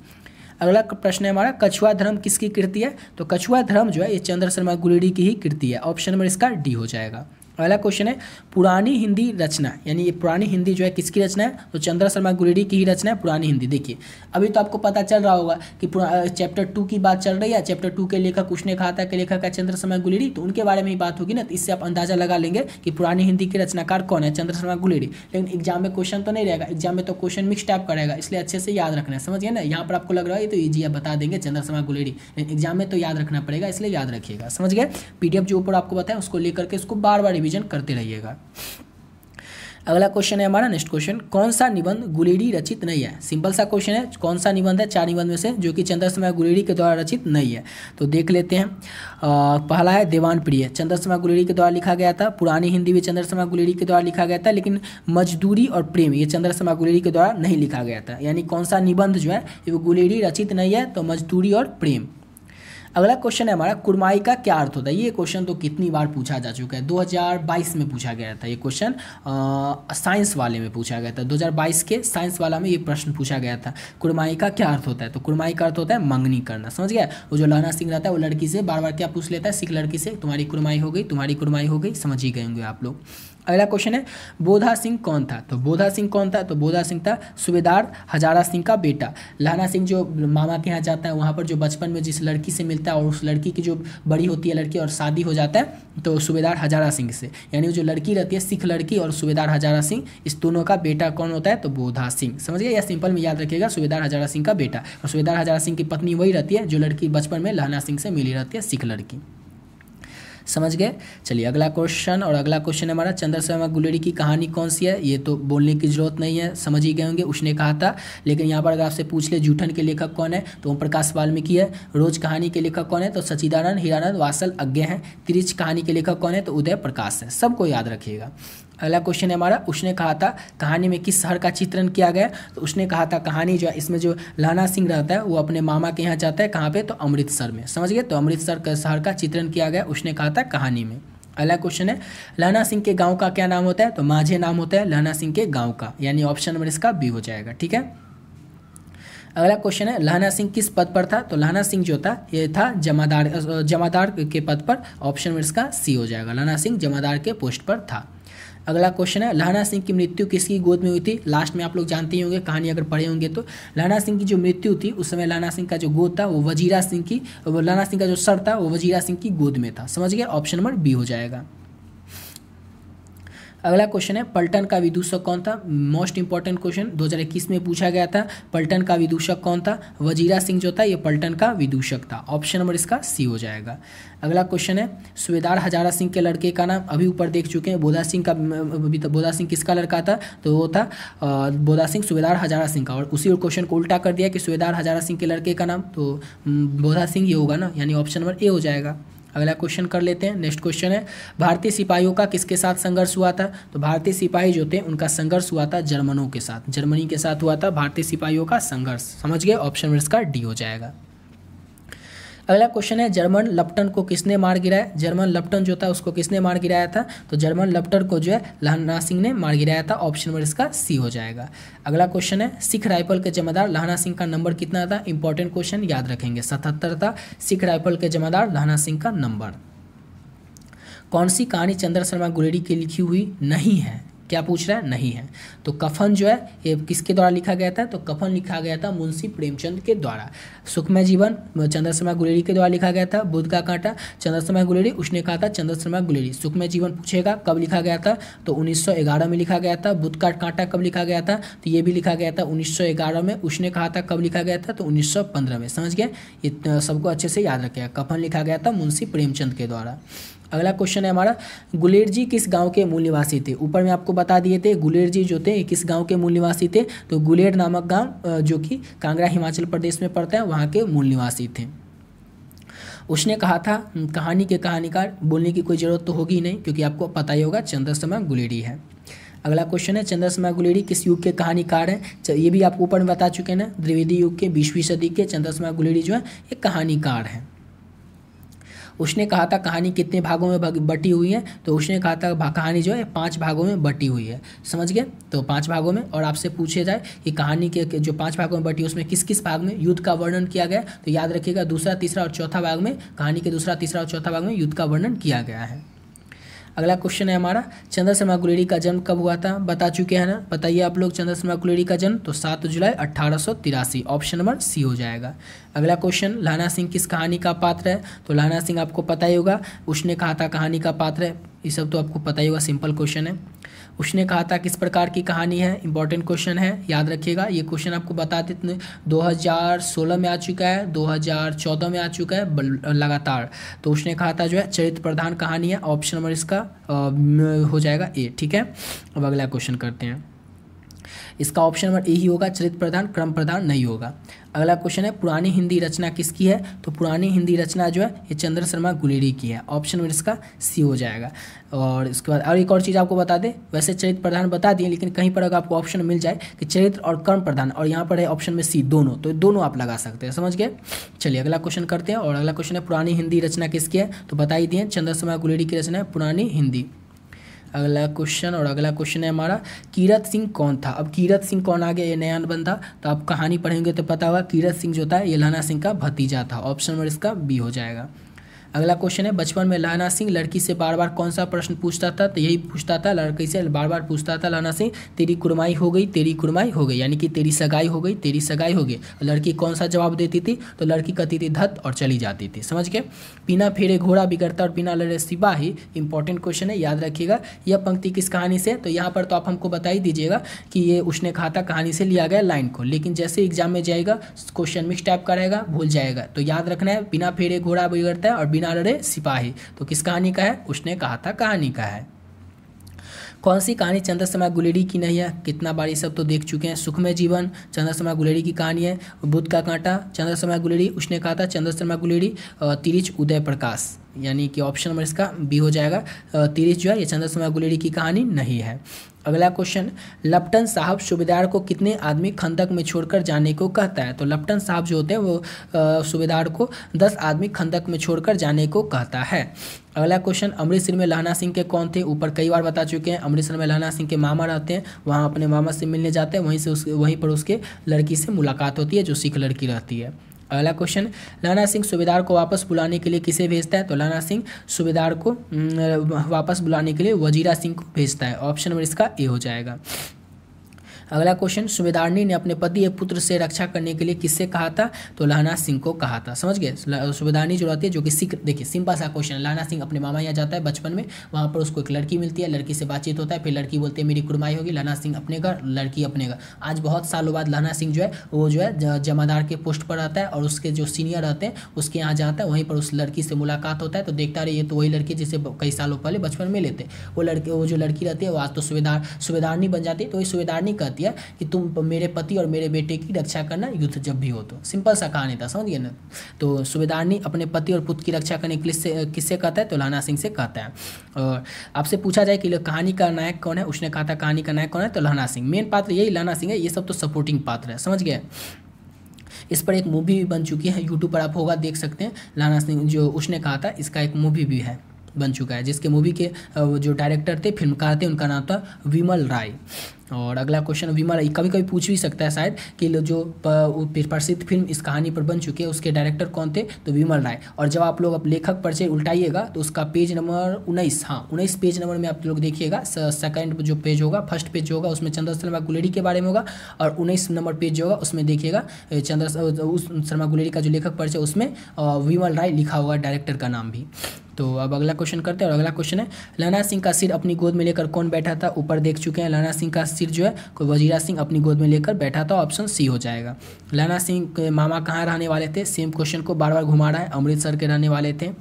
[SPEAKER 1] अगला प्रश्न है हमारा, कछुआ धर्म किसकी कृति है? तो कछुआ धर्म जो है ये चंद्र शर्मा गुलेरी की ही कृति है। ऑप्शन नंबर इसका डी हो जाएगा। अगला क्वेश्चन है, पुरानी हिंदी रचना, यानी ये पुरानी हिंदी जो है किसकी रचना है? तो चंद्र शर्मा गुलेरी की ही रचना है पुरानी हिंदी। देखिए अभी तो आपको पता चल रहा होगा कि चैप्टर 2 की बात चल रही है। चैप्टर 2 के लेखक उसने कहा था कि लेखक है चंद्र शर्मा गुलेरी, तो उनके बारे में ही बात होगी ना, तो इससे आप अंदाजा लगा लेंगे कि पुरानी हिंदी के रचनाकार कौन है, चंद्र शर्मा गुलेरी। लेकिन एग्जाम में क्वेश्चन तो नहीं रहेगा, एग्जाम में तो क्वेश्चन मिक्स टाइप का रहेगा, इसलिए अच्छे से याद रखना है। समझिए ना, यहाँ पर आपको लग रहा है तो ईजी आप बता देंगे चंद्र शर्मा गुलेरी, लेकिन एग्जाम में तो याद रखना पड़ेगा, इसलिए याद रखिएगा। समझ गए? PDF जो ऊपर आपको बताया उसको लेकर के उसको बार बार रिविजन करते रहिएगा। अगला क्वेश्चन है हमारा, नेक्स्ट क्वेश्चन, कौन सा निबंध गुलेरी रचित नहीं है? सिंपल सा क्वेश्चन है, कौन सा निबंध है 4 निबंध में से जो कि चंद्र शर्मा गुलेरी के द्वारा रचित नहीं है? तो देख लेते हैं। पहला है देवान प्रिय, चंद्र शर्मा गुलेरी के द्वारा लिखा गया था। पुरानी हिंदी भी चंद्र शर्मा गुलेरी के द्वारा लिखा गया था, लेकिन मजदूरी और प्रेम ये चंद्र शर्मा गुलेरी के द्वारा नहीं लिखा गया था। यानी कौन सा निबंध जो है वो गुलेरी रचित नहीं है, तो मजदूरी और प्रेम। अगला क्वेश्चन है हमारा, कुरमाई का क्या अर्थ होता है? ये क्वेश्चन तो कितनी बार पूछा जा चुका है, 2022 में पूछा गया था ये क्वेश्चन, साइंस वाले में पूछा गया था। 2022 के साइंस वाला में ये प्रश्न पूछा गया था, कुरमाई का क्या अर्थ होता है? तो कुरमाई का अर्थ होता है मंगनी करना। समझ गया? वो जो लहना सिंह रहता है वो लड़की से बार बार क्या पूछ लेता है, सिख लड़की से, तुम्हारी कुरमाई हो गई, तुम्हारी कुरमाई हो गई। समझ ही गए होंगे आप लोग। अगला क्वेश्चन है, बोधा सिंह कौन था? तो बोधा सिंह कौन था? तो बोधा सिंह था सूबेदार हजारा सिंह का बेटा। लहना सिंह जो मामा के यहाँ जाता है, वहाँ पर जो बचपन में जिस लड़की से मिलता है और उस लड़की की जो बड़ी होती है लड़की और शादी हो जाता है, तो सूबेदार हजारा सिंह से, यानी जो लड़की रहती है सिख लड़की और सूबेदार हजारा सिंह, इस दोनों का बेटा कौन होता है? तो बोधा सिंह। समझ गए? या सिंपल में याद रखिएगा, सूबेदार हजारा सिंह का बेटा। और सूबेदार हजारा सिंह की पत्नी वही रहती है जो लड़की बचपन में लहना सिंह से मिली रहती है, सिख लड़की। समझ गए। चलिए अगला क्वेश्चन, और अगला क्वेश्चन है हमारा चंद्रशर्मा गुलेरी की कहानी कौन सी है। ये तो बोलने की जरूरत नहीं है, समझ ही गए होंगे, उसने कहा था। लेकिन यहाँ पर अगर आपसे पूछ ले जूठन के लेखक कौन है तो ओम प्रकाश वाल्मीकि है। रोज कहानी के लेखक कौन है तो सच्चिदानंद हीरानंद वात्सल अज्ञे हैं। त्रिच कहानी के लेखक कौन है तो उदय प्रकाश है। सबको याद रखिएगा। अगला क्वेश्चन है हमारा, उसने कहा था कहानी में किस शहर का चित्रण किया गया। तो उसने कहा था कहानी जो है इसमें जो लहना सिंह रहता है वो अपने मामा के यहाँ जाता है, कहाँ पे तो अमृतसर में। समझ गए, तो अमृतसर के शहर का चित्रण किया गया, उसने कहा था कहानी में। अगला क्वेश्चन है लहना सिंह के गांव का क्या नाम होता है तो माझे नाम होता है लहना सिंह के गांव का, यानी ऑप्शन नंबर इसका बी हो जाएगा। ठीक है। अगला क्वेश्चन है लहना सिंह किस पद पर था तो लहना सिंह जो था ये था जमादार के पद पर, ऑप्शन नंबर इसका सी हो जाएगा। लहना सिंह जमादार के पोस्ट पर था। अगला क्वेश्चन है लहना सिंह की मृत्यु किसकी गोद में हुई थी। लास्ट में आप लोग जानते ही होंगे, कहानी अगर पढ़े होंगे तो लहना सिंह की जो मृत्यु थी उस समय लहना सिंह का जो गोद था वो वजीरा सिंह की, लहना सिंह का जो सर था वो वजीरा सिंह की गोद में था। समझ गए, ऑप्शन नंबर बी हो जाएगा। अगला क्वेश्चन है पलटन का विदूषक कौन था। मोस्ट इंपॉर्टेंट क्वेश्चन 2021 में पूछा गया था। पलटन का विदूषक कौन था, वजीरा सिंह जो था ये पलटन का विदूषक था। ऑप्शन नंबर इसका सी हो जाएगा। अगला क्वेश्चन है सूबेदार हजारा सिंह के लड़के का नाम, अभी ऊपर देख चुके हैं बोधा सिंह का, अभी तो बोधा सिंह किसका लड़का था तो वो था बोधा सिंह सूबेदार हजारा सिंह का, और उसी क्वेश्चन को उल्टा कर दिया कि सूबेदार हजारा सिंह के लड़के का नाम तो बोधा सिंह ये होगा ना, यानी ऑप्शन नंबर ए हो जाएगा। अगला क्वेश्चन कर लेते हैं। नेक्स्ट क्वेश्चन है भारतीय सिपाहियों का किसके साथ संघर्ष हुआ था तो भारतीय सिपाही जो थे उनका संघर्ष हुआ था जर्मनों के साथ, जर्मनी के साथ हुआ था भारतीय सिपाहियों का संघर्ष। समझ गए, ऑप्शन नंबर इसका डी हो जाएगा। अगला क्वेश्चन है जर्मन लप्टन को किसने मार गिराया। जर्मन लप्टन जो था उसको किसने मार गिराया था तो जर्मन लप्टन को जो है लहना सिंह ने मार गिराया था। ऑप्शन नंबर इसका सी हो जाएगा। अगला क्वेश्चन है सिख राइफल के जमादार लहना सिंह का नंबर कितना था। इंपॉर्टेंट क्वेश्चन याद रखेंगे, 77 था सिख राइफल के जमादार लहना सिंह का नंबर। कौन सी कहानी चंद्रशर्मा गुलेरी की लिखी हुई नहीं है, क्या पूछ रहा है, नहीं है। तो कफन जो है ये किसके द्वारा लिखा गया था तो कफन लिखा गया था मुंशी प्रेमचंद के द्वारा। सुखमय जीवन चंद्रशर्मा गुलेरी के द्वारा लिखा गया था। बुध का कांटा चंद्रशर्मा गुलेरी, उसने कहा था चंद्रशर्मा गुलेरी। सुखमय जीवन पूछेगा कब लिखा गया था तो 1911 में लिखा गया था। बुध का कांटा कब लिखा गया था तो ये भी लिखा गया था 1911 में। उसने कहा था कब लिखा गया था तो 1915 में। समझ गए, ये सबको अच्छे से याद रखेगा। कफन लिखा गया था मुंशी प्रेमचंद के द्वारा। अगला क्वेश्चन है हमारा गुलेर जी किस गांव के मूल निवासी थे। ऊपर में आपको बता दिए थे गुलेर जी जो थे किस गांव के मूल निवासी थे तो गुलेर नामक गांव जो कि कांगड़ा हिमाचल प्रदेश में पड़ता है वहां के मूल निवासी थे। उसने कहा था कहानी के कहानीकार, बोलने की कोई ज़रूरत तो होगी नहीं क्योंकि आपको पता ही होगा चंद्रशर्मा गुलेरी है। अगला क्वेश्चन है चंद्रशर्मा गुलेरी किस युग के कहानीकार हैं। ये भी आपको ऊपर में बता चुके हैं ना, द्विवेदी युग के 20वीं सदी के चंद्रशर्मा गुलेरी जो है एक कहानीकार हैं। उसने कहा था कहानी कितने भागों में बटी हुई है तो उसने कहा था कहानी जो है 5 भागों में बटी हुई है। समझ गए, तो 5 भागों में, और आपसे पूछे जाए कि कहानी के जो 5 भागों में बटी है उसमें किस किस भाग में युद्ध का वर्णन किया गया तो याद रखिएगा दूसरा, तीसरा और चौथा भाग में, कहानी के दूसरा, तीसरा और चौथा भाग में युद्ध का वर्णन किया गया है। अगला क्वेश्चन है हमारा चंद्रशर्मा गुलेरी का जन्म कब हुआ था, बता चुके हैं ना, बताइए आप लोग चंद्रशर्मा गुलेरी का जन्म तो 7 जुलाई 1883, ऑप्शन नंबर सी हो जाएगा। अगला क्वेश्चन लहना सिंह किस कहानी का पात्र है तो लहना सिंह आपको पता ही होगा, उसने कहा था कहानी का पात्र है, ये सब तो आपको पता ही होगा, सिंपल क्वेश्चन है। उसने कहा था किस प्रकार की कहानी है, इंपॉर्टेंट क्वेश्चन है, याद रखिएगा। ये क्वेश्चन आपको बता देते 2016 में आ चुका है, 2014 में आ चुका है लगातार। तो उसने कहा था जो है चरित्र प्रधान कहानी है, ऑप्शन नंबर इसका हो जाएगा ए। ठीक है, अब अगला क्वेश्चन करते हैं। इसका ऑप्शन नंबर ए ही होगा, चरित्र प्रधान, क्रम प्रधान नहीं होगा। अगला क्वेश्चन है पुरानी हिंदी रचना किसकी है तो पुरानी हिंदी रचना जो है ये चंद्रशर्मा गुलेरी की है, ऑप्शन नंबर इसका सी हो जाएगा। और इसके बाद और एक और चीज़ आपको बता दें, वैसे चरित्र प्रधान बता दिए लेकिन कहीं पर अगर आपको ऑप्शन मिल जाए कि चरित्र और कर्म प्रधान और यहाँ पर है ऑप्शन में सी दोनों, तो दोनों आप लगा सकते हैं। समझ गए, चलिए अगला क्वेश्चन करते हैं। और अगला क्वेश्चन है पुरानी हिंदी रचना किसकी है तो बता ही दिए चंद्रशर्मा गुलेरी की रचना है पुरानी हिंदी। अगला क्वेश्चन, और अगला क्वेश्चन है हमारा कीरत सिंह कौन था। अब कीरत सिंह कौन आ गया, ये नया बंदा, तो आप कहानी पढ़ेंगे तो पता होगा कीरत सिंह जो था ये लहना सिंह का भतीजा था, ऑप्शन नंबर इसका बी हो जाएगा। अगला क्वेश्चन है बचपन में लहना सिंह लड़की से बार बार कौन सा प्रश्न पूछता था तो यही पूछता था, लड़की से बार बार पूछता था लहना सिंह तेरी कुर्माई हो गई, तेरी कुर्माई हो गई, यानी कि तेरी सगाई हो गई, तेरी सगाई हो गई। लड़की कौन सा जवाब देती थी तो लड़की कहती थी धत और चली जाती थी। समझ गए, बिना फेरे घोड़ा बिगड़ता और बिना लड़े सिपाही, इंपॉर्टेंट क्वेश्चन है, याद रखिएगा। यह पंक्ति किस कहानी से, तो यहाँ पर तो आप हमको बता ही दीजिएगा कि ये उसने कहा था कहानी से लिया गया लाइन को, लेकिन जैसे एग्जाम में जाएगा क्वेश्चन मिक्स टाइप का रहेगा, भूल जाएगा। तो याद रखना है बिना फेरे घोड़ा बिगड़ता है और बिना बिना लड़े सिपाही, तो किस कहानी का है? उसने कहा था कहानी का है। कौन सी कहानी चंद्रशर्मा गुलेरी की नहीं है? कितना बार ये सब तो देख चुके हैं। सुखमय जीवन चंद्रशर्मा गुलेरी की कहानी है। बुद्ध का कांटा चंद्रशर्मा गुलेरी, उसने कहा था चंद्रशर्मा गुलेरी। तिरिच उदय प्रकाश, यानी कि ऑप्शन नंबर इसका बी हो जाएगा। तिरिच जो है ये चंद्रशर्मा गुलेरी की कहानी नहीं है। अगला क्वेश्चन, लप्टन साहब सूबेदार को कितने आदमी खंदक में छोड़कर जाने को कहता है? तो लप्टन साहब जो होते हैं वो सूबेदार को 10 आदमी खंदक में छोड़कर जाने को कहता है। अगला क्वेश्चन, अमृतसर में लहना सिंह के कौन थे? ऊपर कई बार बता चुके हैं। अमृतसर में लहना सिंह के मामा रहते हैं, वहाँ अपने मामा से मिलने जाते हैं, वहीं पर उसके लड़की से मुलाकात होती है जो सिख लड़की रहती है। अगला क्वेश्चन, लहना सिंह सूबेदार को वापस बुलाने के लिए किसे भेजता है? तो लहना सिंह सूबेदार को वापस बुलाने के लिए वजीरा सिंह को भेजता है। ऑप्शन नंबर इसका ए हो जाएगा। अगला क्वेश्चन, सूबेदारनी ने अपने पति या पुत्र से रक्षा करने के लिए किससे कहा था? तो लहना सिंह को कहा था। समझ गए? सूबेदारनी जो रहती है जो कि सिख, देखिए सिंपल सा क्वेश्चन, लहना सिंह अपने मामा यहाँ जाता है बचपन में, वहाँ पर उसको एक लड़की मिलती है, लड़की से बातचीत होता है, फिर लड़की बोलती है मेरी कुर्माई होगी, लहना सिंह अपने घर, लड़की अपने घर। आज बहुत सालों बाद लहना सिंह जो है वो जो है जमादार के पोस्ट पर रहता है और उसके जो सीनियर रहते हैं उसके यहाँ जाता है, वहीं पर उस लड़की से मुलाकात होता है, तो देखता रहे ये तो वही लड़की जिसे कई सालों पहले बचपन में लेते, वो जो लड़की रहती है वो आज तो सूबेदारनी बन जाती है। तो वही सूबेदारनी कहती है कि तुम मेरे पति और मेरे बेटे की रक्षा करना युद्ध जब भी हो। तो सिंपल सा कहानी था, समझ गए ना। तो सूबेदारनी अपने पति और पुत्र की रक्षा करने के लिए किससे कहता है? तो लहना सिंह से कहता है। और आपसे पूछा जाए कि कहानी का नायक कौन है? उसने कहा था कहानी का नायक कौन है? तो लहना सिंह। मेन पात्र यही लहना सिंह है, ये सब तो सपोर्टिंग पात्र है, समझ गए। इस पर एक मूवी भी बन चुकी है, यूट्यूब पर आप होगा देख सकते हैं। लहना सिंह जो उसने कहा था इसका एक मूवी भी है, बन चुका है, जिसके मूवी के जो डायरेक्टर थे, फिल्मकार थे, उनका नाम था विमल राय। और अगला क्वेश्चन, विमल कभी कभी पूछ भी सकता है शायद कि जो प्रसिद्ध फिल्म इस कहानी पर बन चुकी है उसके डायरेक्टर कौन थे? तो विमल राय। और जब आप लोग अब लेखक परिचय उल्टाइएगा तो उसका पेज नंबर 19, हाँ 19 पेज नंबर में आप लोग देखिएगा, सेकंड जो पेज होगा, फर्स्ट पेज जो होगा उसमें चंद्रशर्मा गुलेरी के बारे में होगा, और 19 नंबर पेज जो होगा उसमें देखिएगा शर्मा गुलेरी का जो लेखक परिचय उसमें विमल राय लिखा होगा, डायरेक्टर का नाम भी। तो अब अगला क्वेश्चन करते हैं। और अगला क्वेश्चन है, लहना सिंह का सिर अपनी गोद में लेकर कौन बैठा था? ऊपर देख चुके हैं, लहना सिंह का सिर जो है कोई वजीरा सिंह अपनी गोद में लेकर बैठा था। ऑप्शन सी हो जाएगा। लहना सिंह के मामा कहाँ रहने वाले थे? सेम क्वेश्चन को बार बार घुमा रहा है, अमृतसर के रहने वाले थे।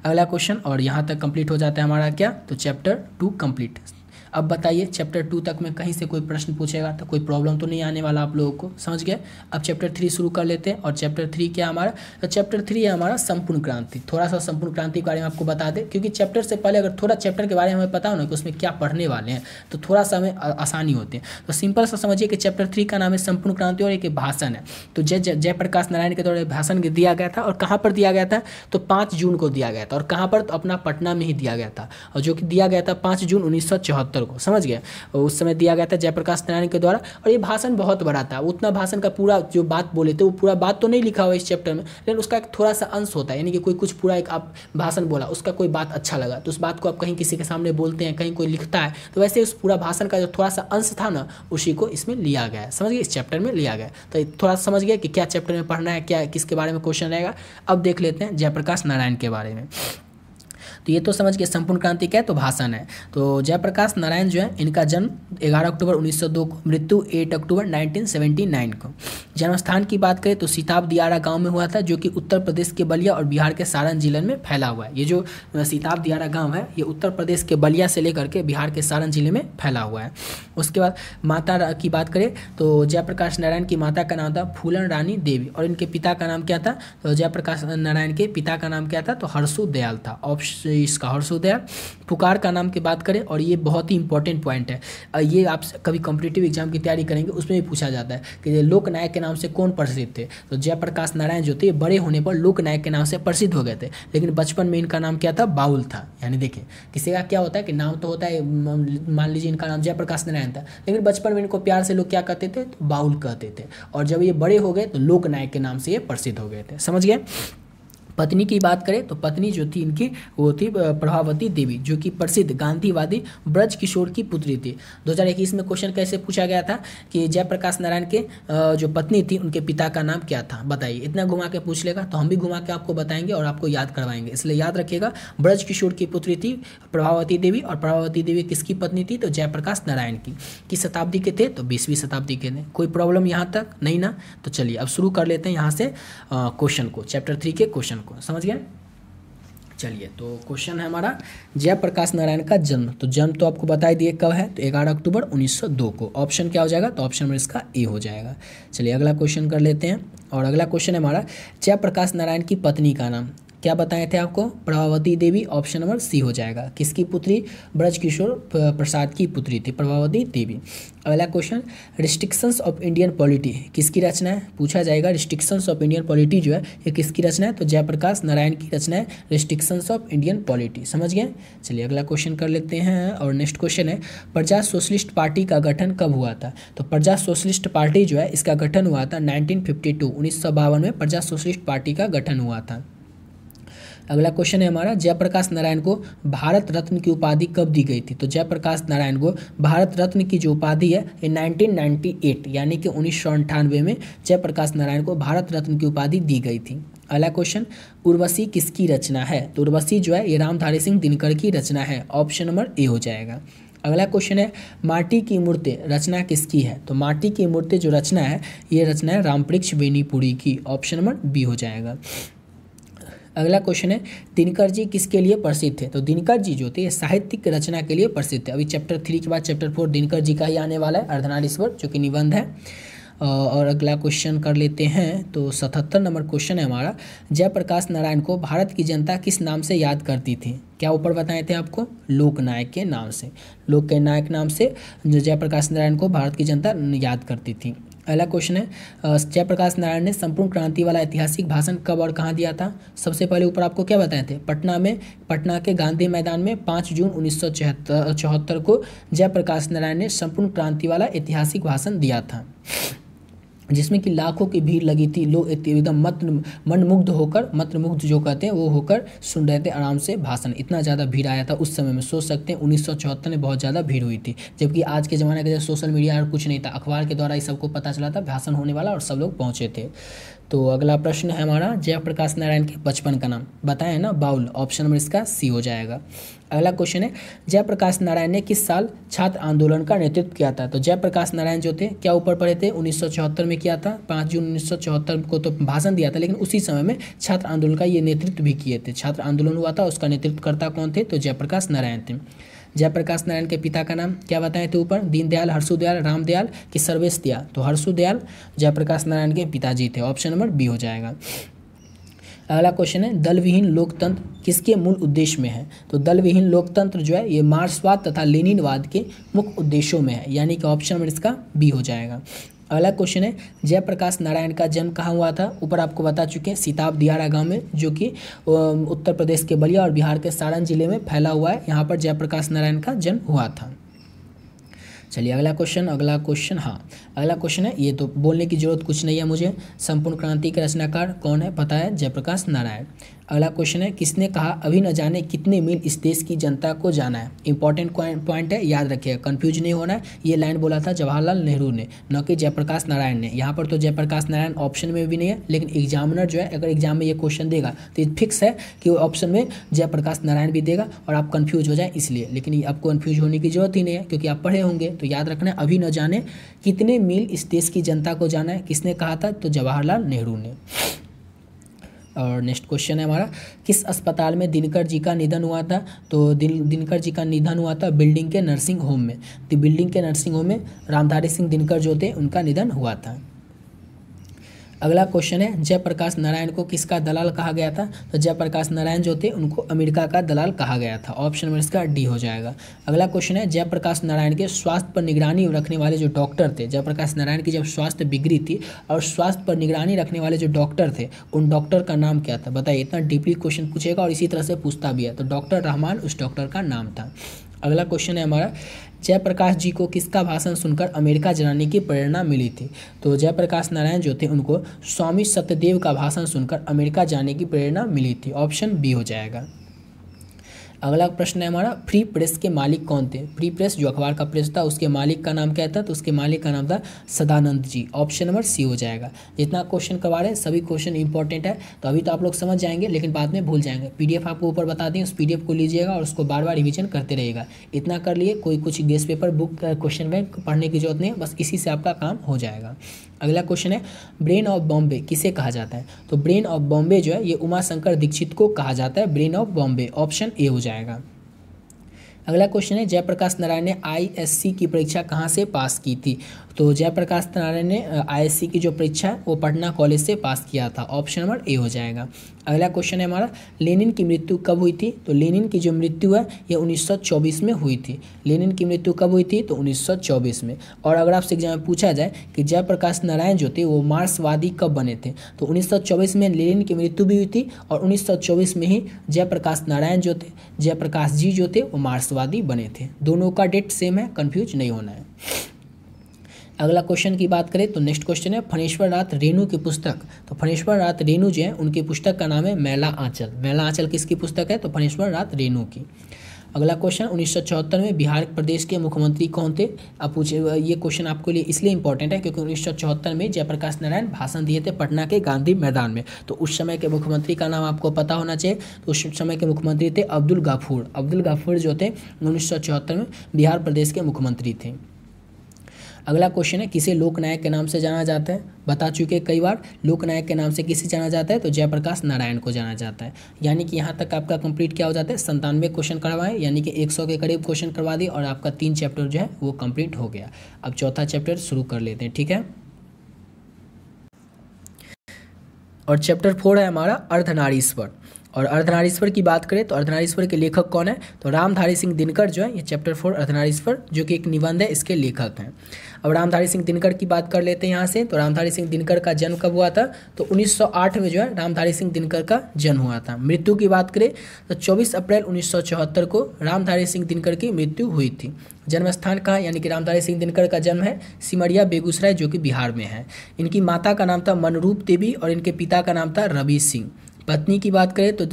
[SPEAKER 1] अगला क्वेश्चन, और यहाँ तक कंप्लीट हो जाता है हमारा क्या? तो चैप्टर 2 कंप्लीट। अब बताइए चैप्टर 2 तक में कहीं से कोई प्रश्न पूछेगा तो कोई प्रॉब्लम तो नहीं आने वाला आप लोगों को, समझ गए। अब चैप्टर 3 शुरू कर लेते हैं। और चैप्टर 3 क्या हमारा? तो चैप्टर 3 है हमारा संपूर्ण क्रांति। थोड़ा सा संपूर्ण क्रांति के बारे में आपको बता दें, क्योंकि चैप्टर से पहले अगर थोड़ा चैप्टर के बारे में हमें पता हो ना कि उसमें क्या पढ़ने वाले हैं तो थोड़ा सा हमें आसानी होती है। तो सिंपल सा समझिए कि चैप्टर 3 का नाम है संपूर्ण क्रांति और एक भाषण है। तो जयप्रकाश नारायण के द्वारा भाषण दिया गया था, और कहाँ पर दिया गया था? तो 5 जून को दिया गया था। और कहाँ पर? तो अपना पटना में ही दिया गया था, और जो कि दिया गया था 5 जून 1974 को, समझ गए। उस समय दिया गया था जयप्रकाश नारायण के द्वारा। और ये भाषण बहुत बड़ा था, उतना भाषण का पूरा जो बात बोले थे वो पूरा बात तो नहीं लिखा हुआ इस चैप्टर में, लेकिन उसका एक थोड़ा सा अंश होता है, यानी कि कोई कुछ पूरा एक आप भाषण बोला, उसका कोई बात अच्छा लगा तो उस बात को आप कहीं किसी के सामने बोलते हैं, कहीं कोई लिखता है, तो वैसे उस पूरा भाषण का जो थोड़ा सा अंश था ना उसी को इसमें लिया गया है, समझ गए, इस चैप्टर में लिया गया। तो थोड़ा सा समझ गया कि क्या चैप्टर में पढ़ना है, क्या किसके बारे में क्वेश्चन रहेगा। अब देख लेते हैं जयप्रकाश नारायण के बारे में। तो ये तो समझ के संपूर्ण क्रांति क्या है? तो भाषण है। तो जयप्रकाश नारायण जो है इनका जन्म 11 अक्टूबर 1902 को, मृत्यु 8 अक्टूबर 1979 को। जन्म स्थान की बात करें तो सीताब दियारा गांव में हुआ था, जो कि उत्तर प्रदेश के बलिया और बिहार के सारण जिले में फैला हुआ है। ये जो सीताब दियारा गांव है ये उत्तर प्रदेश के बलिया से लेकर के बिहार के सारण जिले में फैला हुआ है। उसके बाद माता की बात करें तो जयप्रकाश नारायण की माता का नाम था फूलन रानी देवी, और इनके पिता का नाम क्या था? तो जयप्रकाश नारायण के पिता का नाम क्या था? तो हर्षु दयाल था। ऑप्शन इसका हर्षु दयाल। पुकार का नाम की बात करें, और ये बहुत ही इंपॉर्टेंट पॉइंट है, ये आप कभी कॉम्पिटिटिव एग्जाम की तैयारी करेंगे उसमें भी पूछा जाता है कि लोकनायक के नाम से कौन प्रसिद्ध थे? तो जयप्रकाश नारायण जो थे बड़े होने पर लोकनायक के नाम से प्रसिद्ध हो गए थे, लेकिन बचपन में इनका नाम क्या था? बाउल था। यानी देखिए किसी का क्या होता है कि नाम तो होता है, मान लीजिए इनका नाम जयप्रकाश नारायण था, लेकिन बचपन में इनको प्यार से लोग क्या कहते थे? तो बाउल कहते थे, और जब ये बड़े हो गए तो लोकनायक के नाम से ये प्रसिद्ध हो गए थे, समझ गए। पत्नी की बात करें तो पत्नी जो थी इनकी वो थी प्रभावती देवी, जो कि प्रसिद्ध गांधीवादी ब्रज किशोर की पुत्री थी। 2021 में क्वेश्चन कैसे पूछा गया था कि जयप्रकाश नारायण के जो पत्नी थी उनके पिता का नाम क्या था? बताइए। इतना घुमा के पूछ लेगा तो हम भी घुमा के आपको बताएंगे और आपको याद करवाएंगे, इसलिए याद रखिएगा। ब्रज किशोर की पुत्री थी प्रभावती देवी, और प्रभावती देवी किसकी पत्नी थी? तो जयप्रकाश नारायण की। किस शताब्दी के थे? तो 20वीं शताब्दी के थे। कोई प्रॉब्लम यहाँ तक नहीं ना? तो चलिए अब शुरू कर लेते हैं यहाँ से क्वेश्चन को, चैप्टर 3 के क्वेश्चन को, समझ गए। चलिए, तो क्वेश्चन है हमारा जयप्रकाश नारायण का जन्म। तो जन्म तो आपको बता ही दिए कब है, तो 11 अक्टूबर 1902 को। ऑप्शन क्या हो जाएगा, तो ऑप्शन में इसका ए हो जाएगा। चलिए अगला क्वेश्चन कर लेते हैं। और अगला क्वेश्चन है हमारा जयप्रकाश नारायण की पत्नी का नाम क्या बताए थे आपको, Prabhavati Devi. Option number C हो जाएगा। किसकी पुत्री, ब्रजकिशोर प्रसाद की पुत्री थी प्रभावती देवी। अगला question, restrictions of Indian polity किसकी रचना है, पूछा जाएगा। रिस्ट्रिक्शंस ऑफ इंडियन पॉलिटी जो है ये किसकी रचना है, तो जयप्रकाश नारायण की रचना है रिस्ट्रिक्शंस ऑफ इंडियन पॉलिटी। समझ गए। चलिए अगला क्वेश्चन कर लेते हैं। और नेक्स्ट क्वेश्चन है प्रजा सोशलिस्ट पार्टी का गठन कब हुआ था। तो प्रजा सोशलिस्ट पार्टी जो है इसका गठन हुआ था 1952, 1952 में प्रजा सोशलिस्ट पार्टी का गठन हुआ था। अगला क्वेश्चन है हमारा जयप्रकाश नारायण को भारत रत्न की उपाधि कब दी गई थी। तो जयप्रकाश नारायण को भारत रत्न की जो उपाधि है ये 1998 यानी कि 1998 में जयप्रकाश नारायण को भारत रत्न की उपाधि दी गई थी। अगला क्वेश्चन, उर्वशी किसकी रचना है। तो उर्वशी जो है ये रामधारी सिंह दिनकर की रचना है। ऑप्शन नंबर ए हो जाएगा। अगला क्वेश्चन है माटी की मूर्ति रचना किसकी है। तो माटी की मूर्ति जो रचना है ये रचना है रामवृक्ष बेनीपुरी की। ऑप्शन नंबर बी हो जाएगा। अगला क्वेश्चन है दिनकर जी किसके लिए प्रसिद्ध थे। तो दिनकर जी जो थे साहित्यिक रचना के लिए प्रसिद्ध थे। अभी चैप्टर 3 के बाद चैप्टर 4 दिनकर जी का ही आने वाला है, अर्धनारीश्वर जो कि निबंध है। और अगला क्वेश्चन कर लेते हैं। तो 77 नंबर क्वेश्चन है हमारा जयप्रकाश नारायण को भारत की जनता किस नाम से याद करती थी। क्या ऊपर बताए थे आपको, लोकनायक के नाम से। लोक के नायक नाम से जयप्रकाश नारायण को भारत की जनता याद करती थी। अगला क्वेश्चन है जयप्रकाश नारायण ने संपूर्ण क्रांति वाला ऐतिहासिक भाषण कब और कहाँ दिया था। सबसे पहले ऊपर आपको क्या बताए थे, पटना के गांधी मैदान में 5 जून 1974 को जयप्रकाश नारायण ने संपूर्ण क्रांति वाला ऐतिहासिक भाषण दिया था, जिसमें कि लाखों की भीड़ लगी थी। लोग एकदम मंत्रमुग्ध होकर, मंत्रमुग्ध जो कहते हैं वो होकर सुन रहे थे आराम से भाषण। इतना ज़्यादा भीड़ आया था उस समय में, सोच सकते हैं 1974 में बहुत ज़्यादा भीड़ हुई थी। जबकि आज के ज़माने के जैसे सोशल मीडिया और कुछ नहीं था, अखबार के द्वारा ये सबको पता चला था भाषण होने वाला और सब लोग पहुँचे थे। तो अगला प्रश्न है हमारा जयप्रकाश नारायण के बचपन का नाम बताएं ना, बाउल। ऑप्शन नंबर इसका सी हो जाएगा। अगला क्वेश्चन है जयप्रकाश नारायण ने किस साल छात्र आंदोलन का नेतृत्व किया था। तो जयप्रकाश नारायण जो थे क्या ऊपर पढ़े थे, 1974 में किया था। 5 जून 1974 को तो भाषण दिया था, लेकिन उसी समय में छात्र आंदोलन का ये नेतृत्व भी किए थे। छात्र आंदोलन हुआ था, उसका नेतृत्वकर्ता कौन थे, तो जयप्रकाश नारायण थे। जयप्रकाश नारायण के पिता का नाम क्या बताए थे ऊपर, दीनदयाल, हर्षुदयाल, रामदयाल कि सर्वेश दयाल। तो हर्षुदयाल जयप्रकाश नारायण के पिताजी थे। ऑप्शन नंबर बी हो जाएगा। अगला क्वेश्चन है दल विहीन लोकतंत्र किसके मूल उद्देश्य में है। तो दल विहीन लोकतंत्र जो है ये मार्क्सवाद तथा लेनिनवाद के मुख्य उद्देश्यों में है, यानी कि ऑप्शन नंबर इसका बी हो जाएगा। अगला क्वेश्चन है जयप्रकाश नारायण का जन्म कहाँ हुआ था। ऊपर आपको बता चुके हैं सिताब दियारा गांव में, जो कि उत्तर प्रदेश के बलिया और बिहार के सारण जिले में फैला हुआ है। यहाँ पर जयप्रकाश नारायण का जन्म हुआ था। चलिए अगला क्वेश्चन अगला क्वेश्चन है, ये तो बोलने की जरूरत कुछ नहीं है मुझे। संपूर्ण क्रांति के रचनाकार कौन है, पता है, जयप्रकाश नारायण। अगला क्वेश्चन है किसने कहा अभी न जाने कितने मील इस देश की जनता को जाना है। इंपॉर्टेंट पॉइंट है, याद रखिएगा, कंफ्यूज नहीं होना है। ये लाइन बोला था जवाहरलाल नेहरू ने, न कि जयप्रकाश नारायण ने। यहाँ पर तो जयप्रकाश नारायण ऑप्शन में भी नहीं है, लेकिन एग्जामिनर जो है अगर एग्जाम में ये क्वेश्चन देगा तो ये फिक्स है कि वो ऑप्शन में जयप्रकाश नारायण भी देगा और आप कन्फ्यूज हो जाए इसलिए। लेकिन आपको कन्फ्यूज होने की जरूरत ही नहीं है, क्योंकि आप पढ़े होंगे। तो याद रखना है अभी न जाने कितने मील इस देश की जनता को जाना है, किसने कहा था, तो जवाहरलाल नेहरू ने। और नेक्स्ट क्वेश्चन है हमारा किस अस्पताल में दिनकर जी का निधन हुआ था। तो दिनकर जी का निधन हुआ था बिल्डिंग के नर्सिंग होम में। तो बिल्डिंग के नर्सिंग होम में रामधारी सिंह दिनकर जो थे उनका निधन हुआ था। अगला क्वेश्चन है जयप्रकाश नारायण को किसका दलाल कहा गया था। तो जयप्रकाश नारायण जो थे उनको अमेरिका का दलाल कहा गया था। ऑप्शन नंबर इसका डी हो जाएगा। अगला क्वेश्चन है जयप्रकाश नारायण के स्वास्थ्य पर निगरानी रखने वाले जो डॉक्टर थे, जयप्रकाश नारायण की जब स्वास्थ्य बिगड़ी थी और स्वास्थ्य पर निगरानी रखने वाले जो डॉक्टर थे उन डॉक्टर का नाम क्या था। बताइए, इतना डीपली क्वेश्चन पूछेगा और इसी तरह से पूछता भी है। तो डॉक्टर रहमान उस डॉक्टर का नाम था। अगला क्वेश्चन है हमारा जयप्रकाश जी को किसका भाषण सुनकर अमेरिका जाने की प्रेरणा मिली थी। तो जयप्रकाश नारायण जो थे उनको स्वामी सत्यदेव का भाषण सुनकर अमेरिका जाने की प्रेरणा मिली थी। ऑप्शन बी हो जाएगा। अगला प्रश्न है हमारा, फ्री प्रेस के मालिक कौन थे? फ्री प्रेस जो अखबार का प्रेस था उसके मालिक का नाम क्या था? तो उसके मालिक का नाम था Sadanand ji. Option number C हो जाएगा। जितना क्वेश्चन करवा रहे हैं सभी क्वेश्चन इंपॉर्टेंट है, तो अभी तो आप लोग समझ जाएंगे लेकिन बाद में भूल जाएंगे। पीडीएफ आपको ऊपर बता दें, उस पीडीएफ को लीजिएगा और उसको बार बार रिवीजन करते रहिएगा। इतना कर लिए, कोई कुछ guest paper book question bank पढ़ने की जरूरत नहीं है, बस इसी से आपका काम हो जाएगा। अगला क्वेश्चन है, ब्रेन ऑफ बॉम्बे किसे कहा जाता है? तो ब्रेन ऑफ बॉम्बे जो है ये उमा शंकर दीक्षित को कहा जाता है, brain of Bombay. Option A हो जाएगा। अगला क्वेश्चन है, जयप्रकाश नारायण ने आईएससी की परीक्षा कहाँ से पास की थी? तो जयप्रकाश नारायण ने आईएससी की जो परीक्षा है वो पटना कॉलेज से पास किया था। ऑप्शन नंबर ए हो जाएगा। अगला क्वेश्चन है हमारा, लेनिन की मृत्यु कब हुई थी? तो लेनिन की जो मृत्यु है ये 1924 में हुई थी। लेनिन की मृत्यु कब हुई थी? तो 1924 में। और अगर आपसे एग्जाम में पूछा जाए कि जयप्रकाश नारायण जो थे वो मार्क्सवादी कब बने थे? तो 1924 में लेनिन की मृत्यु भी हुई थी और 1924 में ही जयप्रकाश नारायण जो थे, जयप्रकाश जी जो थे वो मार्क्सवादी बने थे। दोनों का डेट सेम है, कन्फ्यूज नहीं होना है। अगला क्वेश्चन की बात करें तो नेक्स्ट क्वेश्चन है, फणेश्वर नाथ रेणु की पुस्तक। तो फणेश्वर नाथ रेणु जो है उनकी पुस्तक का नाम है मैला आंचल। मैला आंचल किसकी पुस्तक है? तो फणेश्वर नाथ रेणु की। अगला क्वेश्चन, 1974 में बिहार प्रदेश के मुख्यमंत्री कौन थे? अब पूछे, ये क्वेश्चन आपके लिए इसलिए इंपॉर्टेंट है क्योंकि 1974 में जयप्रकाश नारायण भाषण दिए थे पटना के गांधी मैदान में। तो उस समय के मुख्यमंत्री का नाम आपको पता होना चाहिए। तो उस समय के मुख्यमंत्री थे अब्दुल गफूर। अब्दुल गफूर जो थे 1974 में बिहार प्रदेश के मुख्यमंत्री थे। अगला क्वेश्चन है, किसे लोकनायक के नाम से जाना जाता है? बता चुके कई बार, लोकनायक के नाम से किसे जाना जाता है? तो जयप्रकाश नारायण को जाना जाता है। यानी कि यहाँ तक आपका कंप्लीट क्या हो जाता है, 97 क्वेश्चन करवाएं, यानी कि 100 के करीब क्वेश्चन करवा दिए और आपका 3 चैप्टर जो है वो कंप्लीट हो गया। अब चौथा चैप्टर शुरू कर लेते हैं, ठीक है। और चैप्टर 4 है हमारा अर्धनारीश्वर। और अर्धनारीश्वर की बात करें तो अर्धनारीश्वर के लेखक कौन है? तो रामधारी सिंह दिनकर जो है ये चैप्टर 4 अर्धनारीश्वर जो कि एक निबंध है इसके लेखक हैं। अब रामधारी सिंह दिनकर की बात कर लेते हैं यहाँ से। तो रामधारी सिंह दिनकर का जन्म कब हुआ था? तो 1908 में जो है रामधारी सिंह दिनकर का जन्म हुआ था। मृत्यु की बात करें तो 24 अप्रैल 1974 को रामधारी सिंह दिनकर की मृत्यु हुई थी। जन्म स्थान कहाँ? यानी कि रामधारी सिंह दिनकर का जन्म है सिमरिया बेगूसराय जो कि बिहार में है। इनकी माता का नाम था मनरूप देवी और इनके पिता का नाम था रवि सिंह। पत्नी की बात करें तो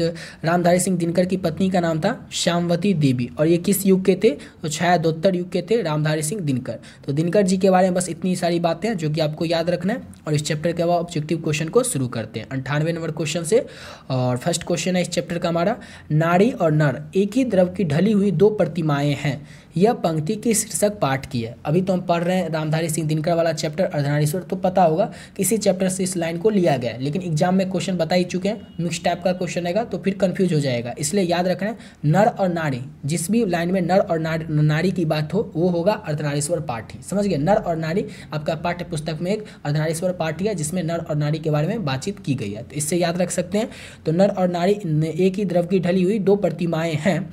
[SPEAKER 1] रामधारी सिंह दिनकर की पत्नी का नाम था श्यामवती देवी और ये किस युग के थे? तो छायादोत्तर युग के थे रामधारी सिंह दिनकर। तो दिनकर जी के बारे में बस इतनी सारी बातें हैं जो कि आपको याद रखना है। और इस चैप्टर के बाद ऑब्जेक्टिव क्वेश्चन को शुरू करते हैं 98 नंबर क्वेश्चन से। और फर्स्ट क्वेश्चन है इस चैप्टर का हमारा, नारी और नर एक ही द्रव की ढली हुई 2 प्रतिमाएं हैं, यह पंक्ति के शीर्षक पाठ की है। अभी तो हम पढ़ रहे हैं रामधारी सिंह दिनकर वाला चैप्टर अर्धनारीश्वर, तो पता होगा किसी चैप्टर से इस लाइन को लिया गया है, लेकिन एग्जाम में क्वेश्चन बता ही चुके हैं, मिक्स टाइप का क्वेश्चन रहेगा तो फिर कंफ्यूज हो जाएगा। इसलिए याद रखना है नर और नारी, जिस भी लाइन में नर और नारी की बात हो वो होगा अर्धनारीश्वर पाठ ही। समझ गए? नर और नारी आपका पाठ्य पुस्तक में एक अर्धनारीश्वर पाठ ही है जिसमें नर और नारी के बारे में बातचीत की गई है, तो इससे याद रख सकते हैं। तो नर और नारी एक ही द्रव की ढली हुई 2 प्रतिमाएं हैं,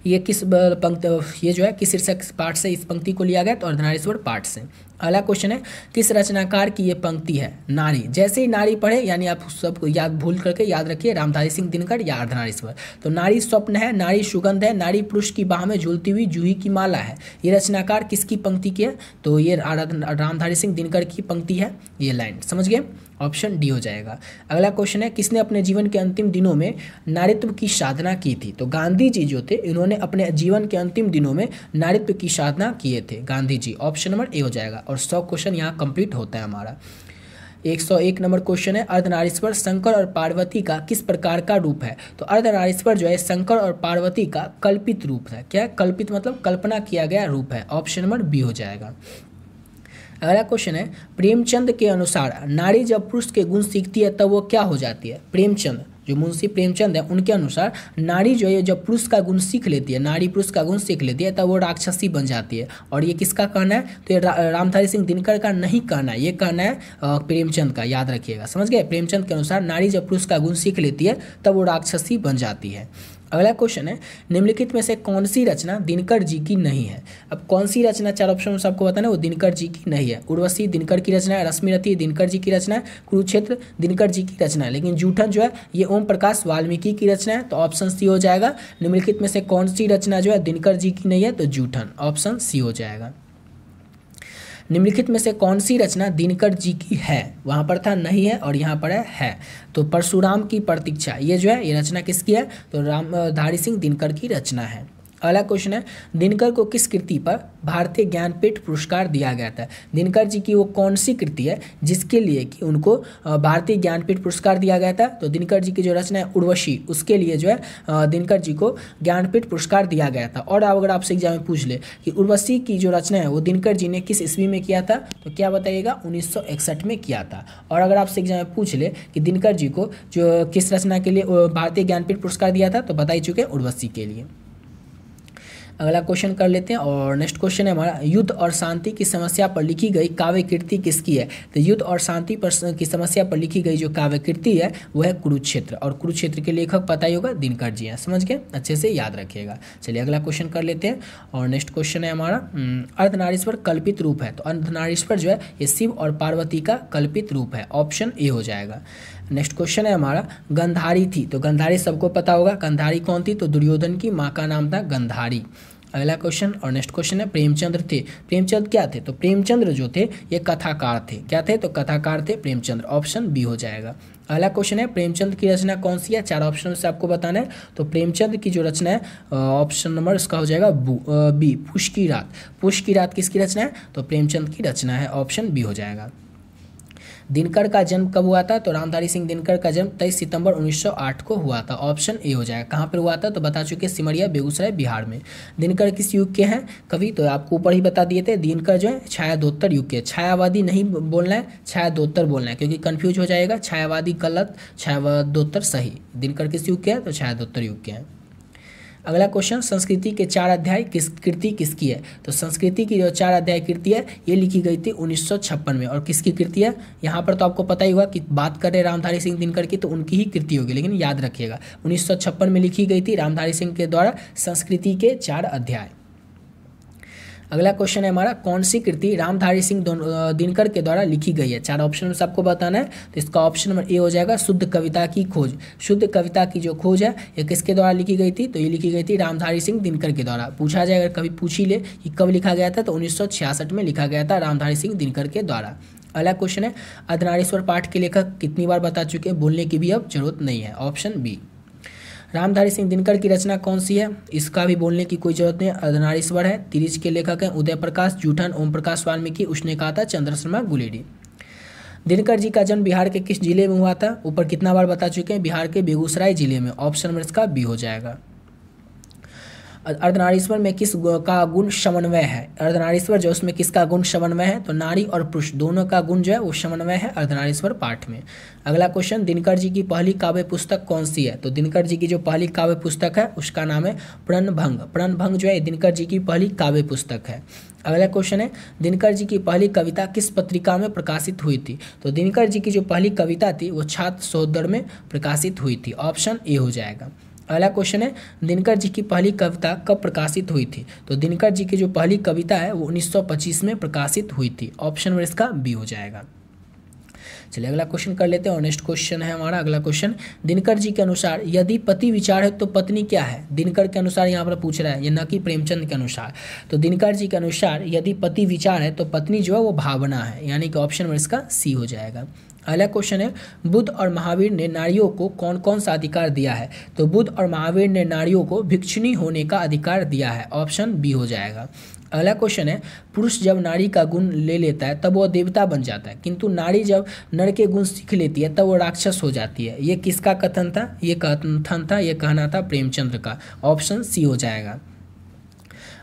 [SPEAKER 1] ये किस पंक्ति, ये जो है किस शीर्षक पाठ से इस पंक्ति को लिया गया? तो अर्धनारीश्वर पाठ से। अगला क्वेश्चन है, किस रचनाकार की ये पंक्ति है? नारी। जैसे ही नारी पढ़े यानी आप सबको याद भूल करके याद रखिए रामधारी सिंह दिनकर या अर्धनारीश्वर। तो नारी स्वप्न है, नारी सुगंध है, नारी पुरुष की बाह में झूलती हुई जूही की माला है। ये रचनाकार किसकी पंक्ति की है? तो ये रामधारी सिंह दिनकर की पंक्ति है ये लाइन। समझ गए? ऑप्शन डी हो जाएगा। अगला क्वेश्चन है, किसने अपने जीवन के अंतिम दिनों में नारीत्व की साधना की थी? तो गांधी जी जो थे इन्होंने अपने जीवन के अंतिम दिनों में नारीत्व की साधना किए थे, Gandhi ji. Option number A हो जाएगा। और 100 क्वेश्चन यहाँ कंप्लीट होता है हमारा। 101 नंबर क्वेश्चन है, अर्धनारीश्वर शंकर और पार्वती का किस प्रकार का रूप है? तो अर्धनारीश्वर जो है शंकर और पार्वती का कल्पित रूप है। क्या है? कल्पित मतलब कल्पना किया गया रूप है। ऑप्शन नंबर बी हो जाएगा। अगला क्वेश्चन है, प्रेमचंद के अनुसार नारी जब पुरुष के गुण सीखती है तब वो क्या हो जाती है? प्रेमचंद जो मुंशी प्रेमचंद है उनके अनुसार नारी जो है जब पुरुष का गुण सीख लेती है, नारी पुरुष का गुण सीख लेती है तब वो राक्षसी बन जाती है। और ये किसका कहना है? तो ये रामधारी सिंह दिनकर का नहीं कहना है, ये कहना है प्रेमचंद का। याद रखिएगा। समझ गए? प्रेमचंद के अनुसार नारी जब पुरुष का गुण सीख लेती है तब वो राक्षसी बन जाती है। अगला क्वेश्चन है, निम्नलिखित में से कौन सी रचना दिनकर जी की नहीं है? अब कौन सी रचना 4 ऑप्शन में सबको बताना है वो दिनकर जी की नहीं है। उर्वशी दिनकर की रचना है, रश्मिरथी दिनकर जी की रचना है, कुरुक्षेत्र दिनकर जी की रचना है, लेकिन जूठन जो है ये ओम प्रकाश वाल्मीकि की रचना है। तो ऑप्शन सी हो जाएगा। निम्नलिखित में से कौन सी रचना जो है दिनकर जी की नहीं है? तो जूठन। ऑप्शन सी हो जाएगा। निम्नलिखित में से कौन सी रचना दिनकर जी की है? वहाँ पर था नहीं है और यहाँ पर है। तो परशुराम की प्रतीक्षा ये जो है ये रचना किसकी है? तो रामधारी सिंह दिनकर की रचना है। अगला क्वेश्चन है, दिनकर को किस कृति पर भारतीय ज्ञानपीठ पुरस्कार दिया गया था? दिनकर जी की वो कौन सी कृति है जिसके लिए कि उनको भारतीय ज्ञानपीठ पुरस्कार दिया गया था? तो दिनकर जी की जो रचना है उर्वशी, उसके लिए जो है दिनकर जी को ज्ञानपीठ पुरस्कार दिया गया था। और अगर आपसे एग्जाम में पूछ ले कि उर्वशी की जो रचना है वो दिनकर जी ने किस ईस्वी में किया था, तो क्या बताइएगा? 1961 में किया था। और अगर आपसे एग्जाम में पूछ ले कि दिनकर जी को जो किस रचना के लिए भारतीय ज्ञानपीठ पुरस्कार दिया था, तो बता ही चुके उर्वशी के लिए। अगला क्वेश्चन कर लेते हैं और नेक्स्ट क्वेश्चन है हमारा, युद्ध और शांति की समस्या पर लिखी गई काव्य कृति किसकी है? तो युद्ध और शांति पर की समस्या पर लिखी गई जो काव्य कृति है वो है कुरुक्षेत्र, और कुरुक्षेत्र के लेखक पता ही होगा दिनकर जी हैं। समझ गए? अच्छे से याद रखिएगा। चलिए अगला क्वेश्चन कर लेते हैं और नेक्स्ट क्वेश्चन है हमारा, अर्धनारीश्वर कल्पित रूप है? तो अर्धनारीश्वर जो है ये शिव और पार्वती का कल्पित रूप है। ऑप्शन ए हो जाएगा। नेक्स्ट क्वेश्चन है हमारा, गंधारी थी? तो गंधारी सबको पता होगा, गंधारी कौन थी? तो दुर्योधन की माँ का नाम था गंधारी। अगला क्वेश्चन और नेक्स्ट क्वेश्चन है, प्रेमचंद्र थे? प्रेमचंद्र क्या थे? तो प्रेमचंद्र जो थे ये कथाकार थे। क्या थे? तो कथाकार थे प्रेमचंद्र। ऑप्शन बी हो जाएगा। अगला क्वेश्चन है, प्रेमचंद्र की रचना कौन सी है? 4 ऑप्शन से आपको बताना है। तो प्रेमचंद्र की जो रचना है ऑप्शन नंबर इसका हो जाएगा बी, पुष की रात। पुष की रात किसकी रचना है? तो प्रेमचंद्र की रचना है। ऑप्शन बी हो जाएगा। दिनकर का जन्म कब हुआ था? तो रामधारी सिंह दिनकर का जन्म 23 सितंबर 1908 को हुआ था। ऑप्शन ए हो जाएगा। कहाँ पर हुआ था? तो बता चुके सिमरिया बेगूसराय बिहार में। दिनकर किस युग के हैं कवि? तो आपको ऊपर ही बता दिए थे, दिनकर जो है छायादोत्तर युग के। छायावादी नहीं बोलना है, छायादोत्तर बोलना है, क्योंकि कन्फ्यूज हो जाएगा। छायावादी गलत, छायादोत्तर सही। दिनकर किस युग के हैं? तो छायादोत्तर युग के हैं। अगला क्वेश्चन, संस्कृति के 4 अध्याय कृति किसकी है? तो संस्कृति की जो 4 अध्याय कृति है ये लिखी गई थी 1956 में। और किसकी कृति है? यहाँ पर तो आपको पता ही होगा कि बात कर रहे रामधारी सिंह दिनकर की, तो उनकी ही कृति होगी, लेकिन याद रखिएगा 1956 में लिखी गई थी रामधारी सिंह के द्वारा संस्कृति के 4 अध्याय। अगला क्वेश्चन है हमारा, कौन सी कृति रामधारी सिंह दिनकर के द्वारा लिखी गई है? 4 ऑप्शन में से आपको बताना है। तो इसका ऑप्शन नंबर ए हो जाएगा, शुद्ध कविता की खोज। शुद्ध कविता की जो खोज है ये किसके द्वारा लिखी गई थी? तो ये लिखी गई थी रामधारी सिंह दिनकर के द्वारा। पूछा जाए, अगर कभी पूछ ही ले कि कब लिखा गया था, तो 1966 में लिखा गया था रामधारी सिंह दिनकर के द्वारा। अगला क्वेश्चन है, अर्धनारीश्वर पाठ के लेखक कितनी बार बता चुके हैं, बोलने की भी अब जरूरत नहीं है। Option B. रामधारी सिंह दिनकर की रचना कौन सी है? इसका भी बोलने की कोई जरूरत नहीं है, अर्धनारीश्वर है। तिरिच के लेखक हैं उदय प्रकाश, जूठन, ओम प्रकाश वाल्मीकि, उसने कहा था चंद्र शर्मा गुलेरी। दिनकर जी का जन्म बिहार के किस जिले में हुआ था? ऊपर कितना बार बता चुके हैं, बिहार के बेगूसराय जिले में। ऑप्शन नंबर इसका बी हो जाएगा। अर्धनारीश्वर में किस का गुण समन्वय है? अर्धनारीश्वर जो उसमें किसका गुण समन्वय है? तो नारी और पुरुष दोनों का गुण जो है वो समन्वय है अर्धनारीश्वर पाठ में। अगला क्वेश्चन, दिनकर जी की पहली काव्य पुस्तक कौन सी है? तो दिनकर जी की जो पहली काव्य पुस्तक है उसका नाम है प्रणभंग। प्रणभंग जो है दिनकर जी की पहली काव्य पुस्तक है। अगला क्वेश्चन है, दिनकर जी की पहली कविता किस पत्रिका में प्रकाशित हुई थी? तो दिनकर जी की जो पहली कविता थी वो छात्र सहोदर में प्रकाशित हुई थी। ऑप्शन ए हो जाएगा। अगला क्वेश्चन है, दिनकर जी की पहली कविता कब प्रकाशित हुई थी? तो दिनकर जी की जो पहली कविता है वो 1925 में प्रकाशित हुई थी। ऑप्शन नंबर इसका बी हो जाएगा। चलिए अगला क्वेश्चन कर लेते हैं और नेक्स्ट क्वेश्चन है हमारा अगला क्वेश्चन, दिनकर जी के अनुसार यदि पति विचार है तो पत्नी क्या है? दिनकर के अनुसार यहाँ पर पूछ रहा है, ये न कि प्रेमचंद के अनुसार। तो दिनकर जी के अनुसार यदि पति विचार है तो पत्नी जो है वो भावना है, यानी कि ऑप्शन नंबर इसका सी हो जाएगा। अगला क्वेश्चन है, बुद्ध और महावीर ने नारियों को कौन कौन सा अधिकार दिया है? तो बुद्ध और महावीर ने नारियों को भिक्षुणी होने का अधिकार दिया है। ऑप्शन बी हो जाएगा। अगला क्वेश्चन है, पुरुष जब नारी का गुण ले लेता है तब वो देवता बन जाता है, किंतु नारी जब नर के गुण सीख लेती है तब वो राक्षस हो जाती है। ये किसका कथन था? ये कहना था प्रेमचंद्र का। ऑप्शन सी हो जाएगा।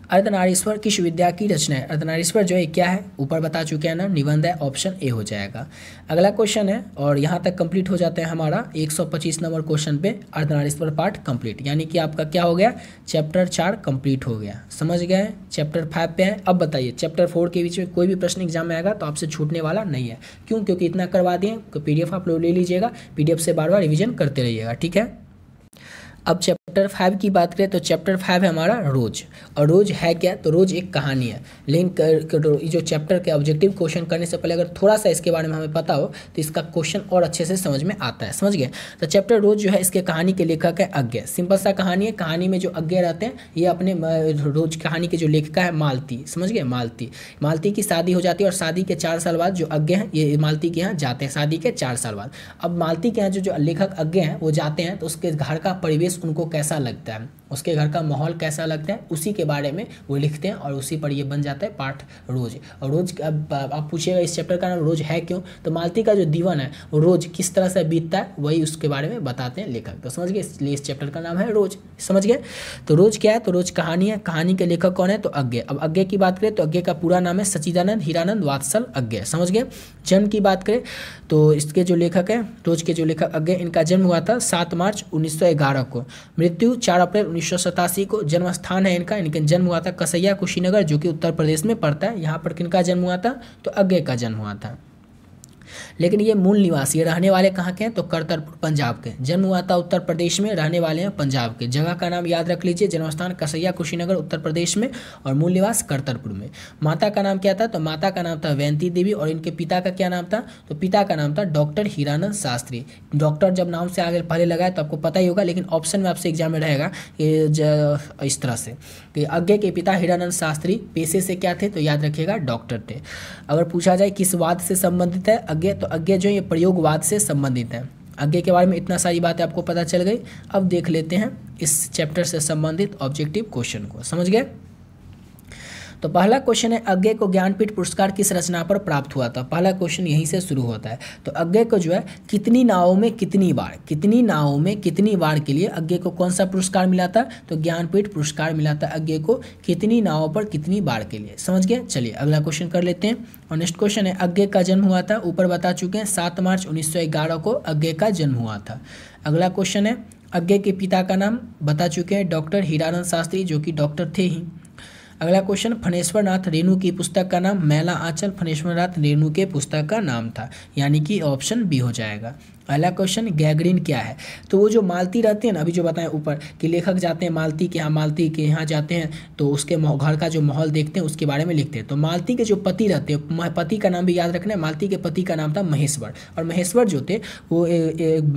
[SPEAKER 1] अर्धनारीश्वर किस विद्या की रचना है? अर्धनारीश्वर जो है क्या है? ऊपर बता चुके हैं ना, निबंध है। ऑप्शन ए हो जाएगा। अगला क्वेश्चन है और यहाँ तक कंप्लीट हो जाता है हमारा 125 नंबर क्वेश्चन पे अर्धनारीश्वर पाठ कंप्लीट, यानी कि आपका क्या हो गया, चैप्टर 4 कंप्लीट हो गया। समझ गए? चैप्टर 5 पे है। अब बताइए चैप्टर 4 के बीच में कोई भी प्रश्न एग्जाम में आएगा तो आपसे छूटने वाला नहीं है। क्यों? क्योंकि इतना करवा दिए। PDF आप लोग ले लीजिएगा, PDF से बार बार रिविजन करते रहिएगा, ठीक है। अब चैप्टर 5 की बात करें तो चैप्टर 5 है हमारा रोज। और रोज है क्या, तो रोज एक कहानी है। लेकिन जो चैप्टर के ऑब्जेक्टिव क्वेश्चन करने से पहले अगर थोड़ा सा इसके बारे में हमें पता हो तो इसका क्वेश्चन और अच्छे से समझ में आता है। समझ गए। तो चैप्टर रोज जो है इसके कहानी के लेखक है अज्ञे। सिंपल सा कहानी है। कहानी में जो अज्ञे रहते हैं ये अपने रोज कहानी के जो लेखिका है मालती। समझ गए। मालती की शादी हो जाती है और शादी के 4 साल बाद जो अज्ञे हैं ये मालती के यहाँ जाते हैं शादी के 4 साल बाद। अब मालती के यहाँ जो लेखक अज्ञे हैं वो जाते हैं तो उसके घर का परिवेश उनको कैसा लगता है, उसके घर का माहौल कैसा लगता है, उसी के बारे में वो लिखते हैं और उसी पर ये बन जाता है पाठ रोज। और रोज अब आप पूछिएगा इस चैप्टर का नाम रोज है क्यों, तो मालती का जो जीवन है वो रोज किस तरह से बीतता है वही उसके बारे में बताते हैं लेखक। तो समझ गए, इसलिए इस चैप्टर का नाम है रोज। समझ गए। तो रोज क्या है, तो रोज कहानी है। कहानी के लेखक कौन है, तो अज्ञे। अब अज्ञे की बात करें तो अज्ञे का पूरा नाम है सच्चिदानंद हीरानंद वात्सल अज्ञे। समझ गए। जन्म की बात करें तो इसके जो लेखक है रोज के जो लेखक अज्ञे, इनका जन्म हुआ था 7 मार्च 1911 को, मृत्यु 4 अप्रैल 1987 को। जन्म स्थान है इनका जन्म हुआ था कसैया कुशीनगर जो कि उत्तर प्रदेश में पड़ता है। यहाँ पर किनका जन्म हुआ था, तो अज्ञे का जन्म हुआ था। लेकिन ये मूल निवासी है, रहने वाले कहाँ के हैं, तो करतरपुर पंजाब के। जन्म हुआ था उत्तर प्रदेश में, रहने वाले हैं पंजाब के। जगह का नाम याद रख लीजिए, जन्मस्थान कसैया कुशीनगर उत्तर प्रदेश में और मूल निवास करतरपुर में। माता का नाम क्या था, तो माता का नाम था वैंती देवी और इनके पिता का क्या नाम था, तो पिता का नाम था डॉक्टर हीरानंद शास्त्री। डॉक्टर जब नाम से आगे पहले लगाए तो आपको पता ही होगा, लेकिन ऑप्शन में आपसे एग्जाम में रहेगा इस तरह से कि अज्ञे के पिता हीरानंद शास्त्री पेशे से क्या थे, तो याद रखिएगा डॉक्टर थे। अगर पूछा जाए किस वाद से संबंधित है अज्ञे, तो अज्ञे जो ये प्रयोगवाद से संबंधित है। अज्ञे के बारे में इतना सारी बातें आपको पता चल गई। अब देख लेते हैं इस चैप्टर से संबंधित ऑब्जेक्टिव क्वेश्चन को। समझ गए। तो पहला क्वेश्चन है अज्ञे को ज्ञानपीठ पुरस्कार किस रचना पर प्राप्त हुआ था। पहला क्वेश्चन यहीं से शुरू होता है। तो अज्ञे को जो है कितनी नावों में कितनी बार के लिए अज्ञे को कौन सा पुरस्कार मिला था, तो ज्ञानपीठ पुरस्कार मिला था अज्ञे को कितनी नावों पर कितनी बार के लिए। समझ गए। चलिए अगला क्वेश्चन कर लेते हैं। और नेक्स्ट क्वेश्चन है अज्ञे का जन्म हुआ था, ऊपर बता चुके हैं 7 मार्च 1911 को अज्ञे का जन्म हुआ था। अगला क्वेश्चन है अज्ञे के पिता का नाम बता चुके हैं डॉक्टर हीरानंद शास्त्री जो कि डॉक्टर थे ही। अगला क्वेश्चन फणेश्वर नाथ रेणु की पुस्तक का नाम मैला आंचल फणेश्वर नाथ रेणु के पुस्तक का नाम था, यानी कि ऑप्शन बी हो जाएगा। अगला क्वेश्चन गैगरीन क्या है, तो वो जो मालती रहते हैं ना, अभी जो बताएं ऊपर कि लेखक जाते हैं मालती के यहाँ जाते हैं तो उसके घर का जो माहौल देखते हैं उसके बारे में लिखते हैं। तो मालती के जो पति रहते हैं, पति का नाम भी याद रखना है, मालती के पति का नाम था महेश्वर। और महेश्वर जो थे वो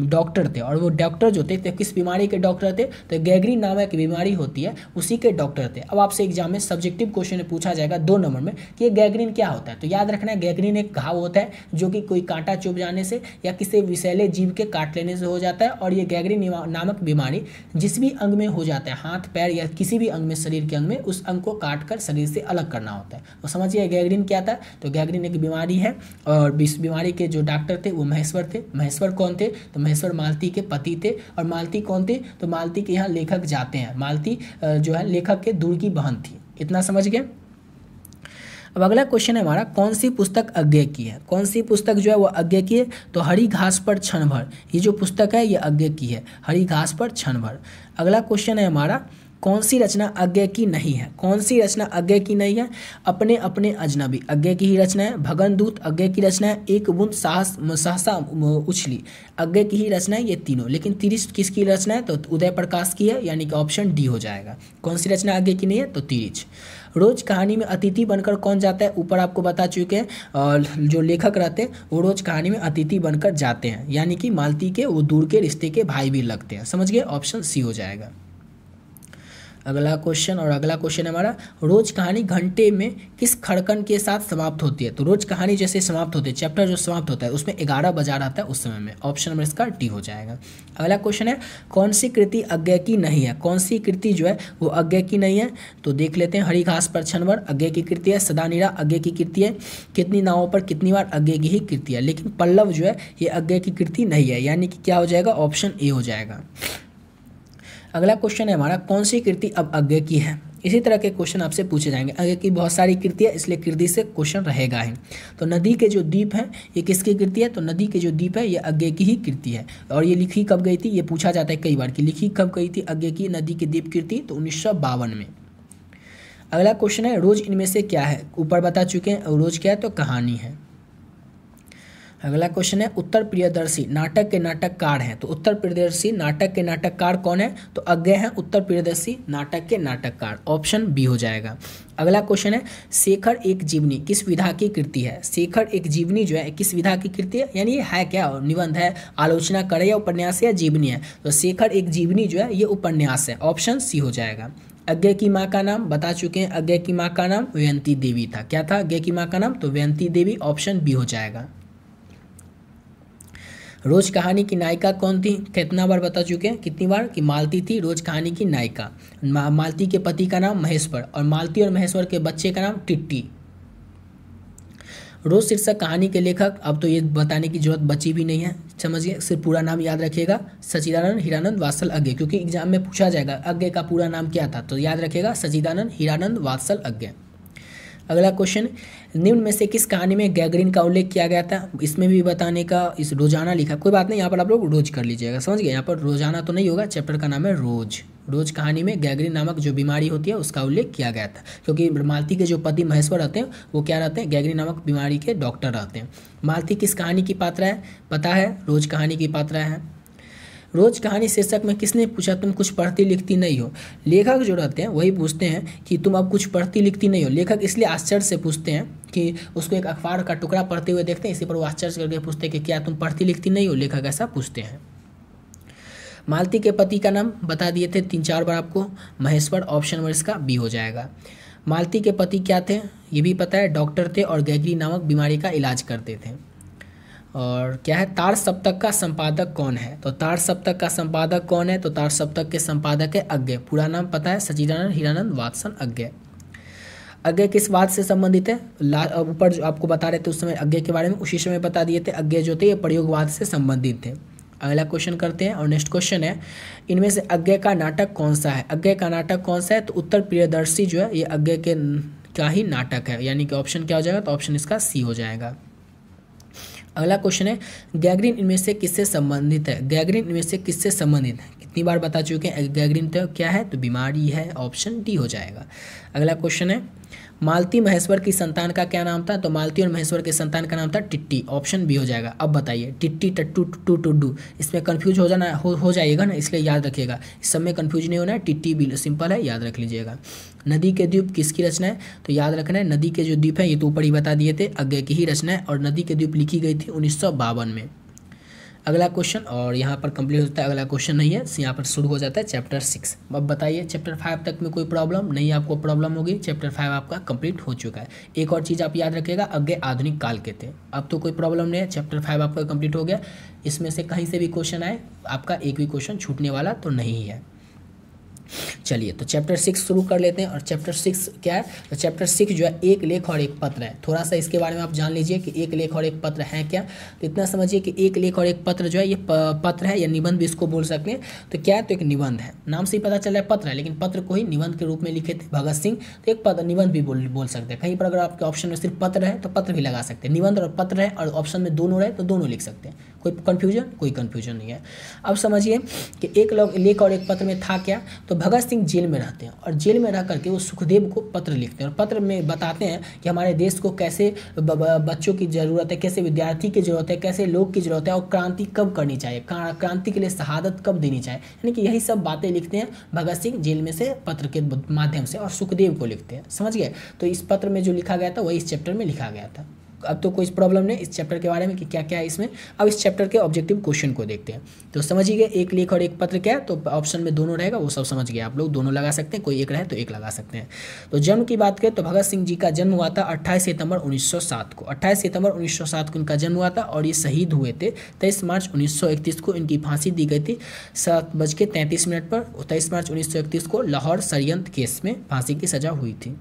[SPEAKER 1] डॉक्टर थे और वो डॉक्टर जो थे तो किस बीमारी के डॉक्टर थे, तो गैगरीन नाम एक बीमारी होती है उसी के डॉक्टर थे। अब आपसे एग्जाम में सब्जेक्टिव क्वेश्चन में पूछा जाएगा 2 नंबर में कि ये गैगरीन क्या होता है, तो याद रखना है गैगरीन एक घाव होता है जो कि कोई कांटा चुभ जाने से या किसी विषैले जीव के काट लेने से हो जाता है। और ये गैगरीन नामक बीमारी जिस भी अंग में हो जाता है, हाथ पैर या किसी भी अंग में, शरीर के अंग में, उस अंग को काट कर शरीर से अलग करना होता है। तो समझिए गैगरीन क्या था, तो गैगरीन एक बीमारी है और इस बीमारी के जो डॉक्टर थे वो महेश्वर थे। महेश्वर कौन थे, तो महेश्वर मालती के पति थे। और मालती कौन थे, तो मालती के यहाँ लेखक जाते हैं। मालती जो है लेखक के दूर की बहन थी। इतना समझ गए। अब अगला क्वेश्चन है हमारा कौन सी पुस्तक अज्ञे की है। कौन सी पुस्तक जो है वो अज्ञे की है, तो हरी घास पर क्षण भर, ये जो पुस्तक है ये अज्ञे की है, हरी घास पर क्षण भर। अगला क्वेश्चन है हमारा कौन सी रचना अज्ञे की नहीं है। कौन सी रचना अज्ञे की नहीं है, अपने अपने अजनबी अज्ञे की ही रचना है, भगनदूत अज्ञे की रचना है, एक बूंद सहसा उछली अज्ञे की ही रचना है, ये तीनों। लेकिन तिरिच किसकी रचना है, तो उदय प्रकाश की है, यानी कि ऑप्शन डी हो जाएगा। कौन सी रचना अज्ञे की नहीं है, तो तिरिच। रोज कहानी में अतिथि बनकर कौन जाता है, ऊपर आपको बता चुके हैं। और जो लेखक रहते हैं वो रोज कहानी में अतिथि बनकर जाते हैं, यानी कि मालती के वो दूर के रिश्ते के भाई भी लगते हैं। समझ गए, ऑप्शन सी हो जाएगा। अगला क्वेश्चन है हमारा रोज कहानी घंटे में किस खड़कन के साथ समाप्त होती है। तो रोज कहानी जैसे समाप्त होती है, चैप्टर जो समाप्त होता है उसमें 11 बजा रहता है उस समय में, ऑप्शन नंबर इसका डी हो जाएगा। अगला क्वेश्चन है कौन सी कृति अज्ञे की नहीं है। कौन सी कृति जो है वो अज्ञे की नहीं है, तो देख लेते हैं। हरी घास पर क्षण भर अज्ञे की कृति है, सदानीरा अज्ञे की कृति है, कितनी नावों पर कितनी बार अज्ञे की ही कृति है। लेकिन पल्लव जो है ये अज्ञे की कृति नहीं है, यानी कि क्या हो जाएगा, ऑप्शन ए हो जाएगा। अगला क्वेश्चन है हमारा कौन सी कृति अब अज्ञे की है। इसी तरह के क्वेश्चन आपसे पूछे जाएंगे। अज्ञे की बहुत सारी कृति है इसलिए कृति से क्वेश्चन रहेगा ही। तो नदी के जो द्वीप हैं ये किसकी कृति है, तो नदी के जो द्वीप है ये अज्ञे की ही कृति है। और ये लिखी कब गई थी, ये पूछा जाता है कई बार कि लिखी कब गई थी अज्ञे की नदी की द्वीप कृति, तो 1952 में। अगला क्वेश्चन है रोज इनमें से क्या है, ऊपर बता चुके हैं। रोज क्या है, तो कहानी है। अगला क्वेश्चन है उत्तर प्रियदर्शी नाटक के नाटककार हैं, तो उत्तर प्रियदर्शी नाटक के नाटककार कौन है? तो अज्ञे हैं उत्तर प्रियदर्शी नाटक के नाटककार, ऑप्शन बी हो जाएगा। अगला क्वेश्चन है शेखर एक जीवनी किस विधा की कृति है? शेखर एक जीवनी जो है किस विधा की कृति है, यानी ये है क्या? निबंध है, आलोचना करे या उपन्यास है या जीवनी है? तो शेखर एक जीवनी जो है ये उपन्यास है, ऑप्शन सी हो जाएगा। अज्ञे की माँ का नाम बता चुके हैं, अज्ञे की माँ का नाम वयंती देवी था। क्या था अज्ञे की माँ का नाम? तो वयंती देवी, ऑप्शन बी हो जाएगा। रोज कहानी की नायिका कौन थी? कितना बार बता चुके हैं, कितनी बार कि मालती थी रोज कहानी की नायिका। मालती के पति का नाम महेश्वर और मालती और महेश्वर के बच्चे का नाम टिट्टी। रोज शीर्षक कहानी के लेखक, अब तो ये बताने की जरूरत बची भी नहीं है, समझिए, सिर्फ पूरा नाम याद रखिएगा, सच्चिदानंद हीरानंद वात्सल अज्ञे, क्योंकि एग्जाम में पूछा जाएगा अज्ञे का पूरा नाम क्या था, तो याद रखिएगा सच्चिदानंद हीरानंद वात्सल अज्ञे। अगला क्वेश्चन, निम्न में से किस कहानी में गैगरीन का उल्लेख किया गया था? इसमें भी बताने का, इस रोजाना लिखा, कोई बात नहीं, यहाँ पर आप लोग रोज कर लीजिएगा, समझ गए, यहाँ पर रोजाना तो नहीं होगा, चैप्टर का नाम है रोज। रोज कहानी में गैगरीन नामक जो बीमारी होती है उसका उल्लेख किया गया था, क्योंकि मालती के जो पति महेश्वर रहते हैं वो क्या रहते हैं? गैगरीन नामक बीमारी के डॉक्टर रहते हैं। मालती किस कहानी की पात्रा है? पता है, रोज कहानी की पात्रा है। रोज कहानी शीर्षक में किसने पूछा तुम कुछ पढ़ती लिखती नहीं हो? लेखक जो रहते हैं वही पूछते हैं कि तुम अब कुछ पढ़ती लिखती नहीं हो। लेखक इसलिए आश्चर्य से पूछते हैं कि उसको एक अखबार का टुकड़ा पढ़ते हुए देखते हैं, इसी पर वो आश्चर्य करके पूछते हैं कि क्या तुम पढ़ती लिखती नहीं हो? लेखक ऐसा पूछते हैं। मालती के पति का नाम बता दिए थे 3-4 बार आपको, महेश्वर, ऑप्शन नंबर इसका बी हो जाएगा। मालती के पति क्या थे? ये भी पता है, डॉक्टर थे और गैगरीन नामक बीमारी का इलाज करते थे। और क्या है, तार सप्तक का संपादक कौन है? तो तार सप्तक का संपादक कौन है? तो तार सप्तक के संपादक है अज्ञे, पूरा नाम पता है, सच्चिदानंद हीरानंद वात्सल अज्ञे। अज्ञे किस बात से संबंधित है? ऊपर जो आपको बता रहे थे उस समय अज्ञे के बारे में, उसी समय बता दिए थे, अज्ञे जो थे ये प्रयोगवाद से संबंधित थे। अगला क्वेश्चन करते हैं, और नेक्स्ट क्वेश्चन है इनमें से अज्ञे का नाटक कौन सा है? अज्ञे का नाटक कौन सा है? तो उत्तर प्रियदर्शी जो है ये अज्ञे के का ही नाटक है, यानी कि ऑप्शन क्या हो जाएगा? तो ऑप्शन इसका सी हो जाएगा। अगला क्वेश्चन है गैगरीन इनमें से किससे संबंधित है? गैगरीन इनमें से किससे संबंधित है? कितनी बार बता चुके हैं, गैगरीन तो क्या है? तो बीमारी है, ऑप्शन डी हो जाएगा। अगला क्वेश्चन है मालती महेश्वर की संतान का क्या नाम था? तो मालती और महेश्वर के संतान का नाम था टिट्टी, ऑप्शन बी हो जाएगा। अब बताइए, टिट्टी, टट्टू, टुट्टू, टुड्डू, इसमें कंफ्यूज हो जाएगा ना, इसलिए याद रखिएगा, इस सब में कंफ्यूज नहीं होना है, टिट्टी भी सिंपल है, याद रख लीजिएगा। नदी के द्वीप किसकी रचना है? तो याद रखना है, नदी के जो द्वीप है ये तो ऊपर ही बता दिए थे, अज्ञे की ही रचना है, और नदी के द्वीप लिखी गई थी 1952 में। अगला क्वेश्चन, और यहाँ पर कंप्लीट होता है, अगला क्वेश्चन नहीं है, यहाँ पर शुरू हो जाता है चैप्टर 6। अब बताइए चैप्टर 5 तक में कोई प्रॉब्लम नहीं, आपको प्रॉब्लम होगी, चैप्टर 5 आपका कंप्लीट हो चुका है। एक और चीज़ आप याद रखिएगा, अज्ञे आधुनिक काल के थे, अब तो कोई प्रॉब्लम नहीं है, चैप्टर 5 आपका कंप्लीट हो गया। इसमें से कहीं से भी क्वेश्चन आए, आपका एक भी क्वेश्चन छूटने वाला तो नहीं है। चलिए तो चैप्टर 6 शुरू कर लेते हैं। और चैप्टर 6 क्या है? तो चैप्टर 6 जो है एक लेख और एक पत्र है। थोड़ा सा इसके बारे में आप जान लीजिए कि एक लेख और एक पत्र है क्या। तो इतना समझिए कि एक लेख और एक पत्र जो है ये पत्र है या निबंध भी इसको बोल सकते हैं। तो क्या है? तो एक निबंध है, नाम से ही पता चल रहा है पत्र है, लेकिन पत्र को ही निबंध के रूप में लिखे थे भगत सिंह, तो एक पत्र निबंध भी बोल सकते हैं। कहीं पर अगर आपके ऑप्शन में सिर्फ पत्र है तो पत्र भी लगा सकते हैं, निबंध और पत्र है, और ऑप्शन में दोनों रहे तो दोनों लिख सकते हैं। कोई कन्फ्यूजन नहीं है। अब समझिए कि एक लेख और एक पत्र में था क्या? तो भगत सिंह जेल में रहते हैं और जेल में रह करके वो सुखदेव को पत्र लिखते हैं और पत्र में बताते हैं कि हमारे देश को कैसे बच्चों की ज़रूरत है, कैसे विद्यार्थी की ज़रूरत है, कैसे लोग की ज़रूरत है, और क्रांति कब करनी चाहिए, क्रांति के लिए शहादत कब देनी चाहिए, यानी कि यही सब बातें लिखते हैं भगत सिंह जेल में से पत्र के माध्यम से, और सुखदेव को लिखते हैं। समझ गए? तो इस पत्र में जो लिखा गया था वही इस चैप्टर में लिखा गया था। अब तो कोई प्रॉब्लम नहीं इस चैप्टर के बारे में कि क्या क्या है इसमें। अब इस चैप्टर के ऑब्जेक्टिव क्वेश्चन को देखते हैं। तो समझिए एक लेख और एक पत्र क्या है, तो ऑप्शन में दोनों रहेगा, वो सब समझ गए आप लोग, दोनों लगा सकते हैं, कोई एक रहे तो एक लगा सकते हैं। तो जन्म की बात करें तो भगत सिंह जी का जन्म हुआ था 28 सितंबर 1907 को। 28 सितंबर 1907 को इनका जन्म हुआ था और ये शहीद हुए थे 23 मार्च 1931 को। इनकी फांसी दी गई थी 7:33 पर। 23 मार्च 1931 को लाहौर षड्यंत्र केस में फांसी की सजा हुई थी।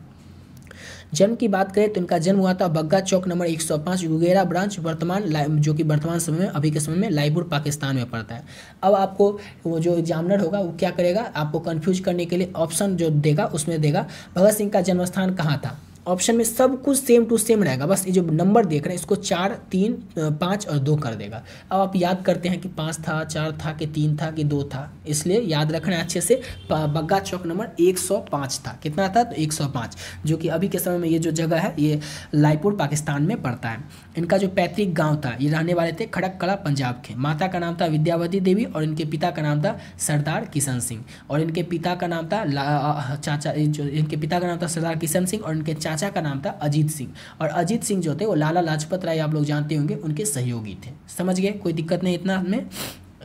[SPEAKER 1] जन्म की बात करें तो इनका जन्म हुआ था बग्गा चौक नंबर 105 गुगेरा ब्रांच, जो कि वर्तमान समय में अभी के समय में लाईपुर पाकिस्तान में पड़ता है। अब आपको वो जो एग्जामिनर होगा वो क्या करेगा, आपको कंफ्यूज करने के लिए ऑप्शन जो देगा उसमें देगा भगत सिंह का जन्म स्थान कहाँ था, ऑप्शन में सब कुछ सेम टू सेम रहेगा, बस ये जो नंबर देख रहे हैं इसको 4, 3, 5 और 2 कर देगा। अब आप याद करते हैं कि 5 था, 4 था, कि 3 था, कि 2 था, इसलिए याद रखना है अच्छे से। बग्गा चौक नंबर 105 था। कितना था? तो 105, जो कि अभी के समय में ये जो जगह है ये लाईपुर पाकिस्तान में पड़ता है। इनका जो पैतृक गाँव था, ये रहने वाले थे खड़क-कला पंजाब के। माता का नाम था विद्यावती देवी और इनके पिता का नाम था सरदार किशन सिंह, और इनके पिता का नाम था इनके पिता का नाम था सरदार किशन सिंह, और इनके चाचा का नाम था अजीत सिंह। और अजीत सिंह जो थे वो लाला लाजपत राय, आप लोग जानते होंगे, उनके सहयोगी थे। समझ गए? कोई दिक्कत नहीं इतना में,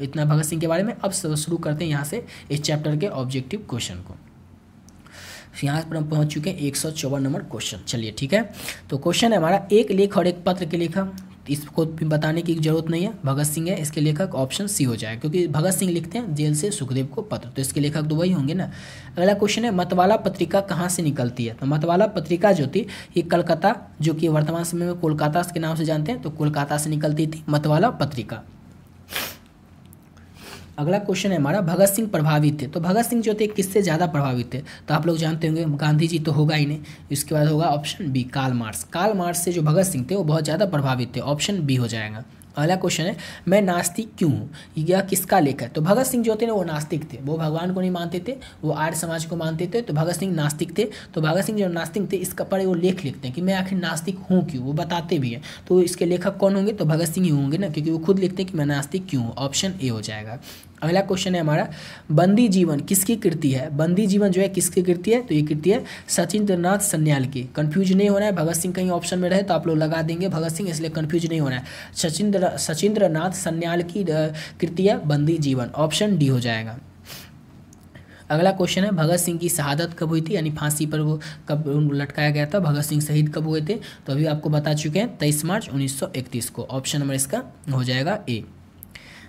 [SPEAKER 1] इतना भगत सिंह के बारे में। अब शुरू करते हैं यहाँ से इस चैप्टर के ऑब्जेक्टिव क्वेश्चन को। यहाँ पर हम पहुँच चुके हैं 154 नंबर क्वेश्चन। चलिए ठीक है, तो क्वेश्चन है हमारा, एक लेख और एक पत्र के लेखक। इसको भी बताने की जरूरत नहीं है, भगत सिंह है इसके लेखक, ऑप्शन सी हो जाए, क्योंकि भगत सिंह लिखते हैं जेल से सुखदेव को पत्र, तो इसके लेखक तो वही होंगे ना। अगला क्वेश्चन है, मतवाला पत्रिका कहाँ से निकलती है? तो मतवाला पत्रिका जो थी ये कलकत्ता, जो कि वर्तमान समय में कोलकाता के नाम से जानते हैं, तो कोलकाता से निकलती थी मतवाला पत्रिका। अगला क्वेश्चन है हमारा, भगत सिंह प्रभावित थे। तो भगत सिंह जो थे किससे ज़्यादा प्रभावित थे? तो आप लोग जानते होंगे गांधी जी तो होगा ही नहीं, इसके बाद होगा option B Karl Marx. Karl Marx से जो भगत सिंह थे वो बहुत ज़्यादा प्रभावित थे, ऑप्शन बी हो जाएगा। अगला क्वेश्चन है, मैं नास्तिक क्यों हूँ? यह किसका लेख है? तो भगत सिंह जो थे ना वो नास्तिक थे, वो भगवान को नहीं मानते थे, वो आर्य समाज को मानते थे, तो भगत सिंह नास्तिक थे। तो भगत सिंह जो नास्तिक थे इसका पर वो लेख लिखते हैं कि मैं आखिर नास्तिक हूँ क्यों, वो बताते भी हैं। तो इसके लेखक कौन होंगे? तो भगत सिंह ही होंगे ना, क्योंकि वो खुद लिखते हैं कि मैं नास्तिक क्यों हूँ, ऑप्शन ए हो जाएगा। अगला क्वेश्चन है हमारा, बंदी जीवन किसकी कृति है? बंदी जीवन जो है किसकी कृति है? तो ये कृति है सचिंद्रनाथ सन्याल की। कंफ्यूज नहीं होना है, भगत सिंह कहीं ऑप्शन में रहे तो आप लोग लगा देंगे भगत सिंह, इसलिए कंफ्यूज नहीं होना है। सचिंद्रनाथ सन्याल की कृति है बंदी जीवन, ऑप्शन डी हो जाएगा। अगला क्वेश्चन है, भगत सिंह की शहादत कब हुई थी, यानी फांसी पर वो कब लटकाया गया था, भगत सिंह शहीद कब हुए थे? तो अभी आपको बता चुके हैं 23 मार्च 1931 को, ऑप्शन नंबर इसका हो जाएगा ए।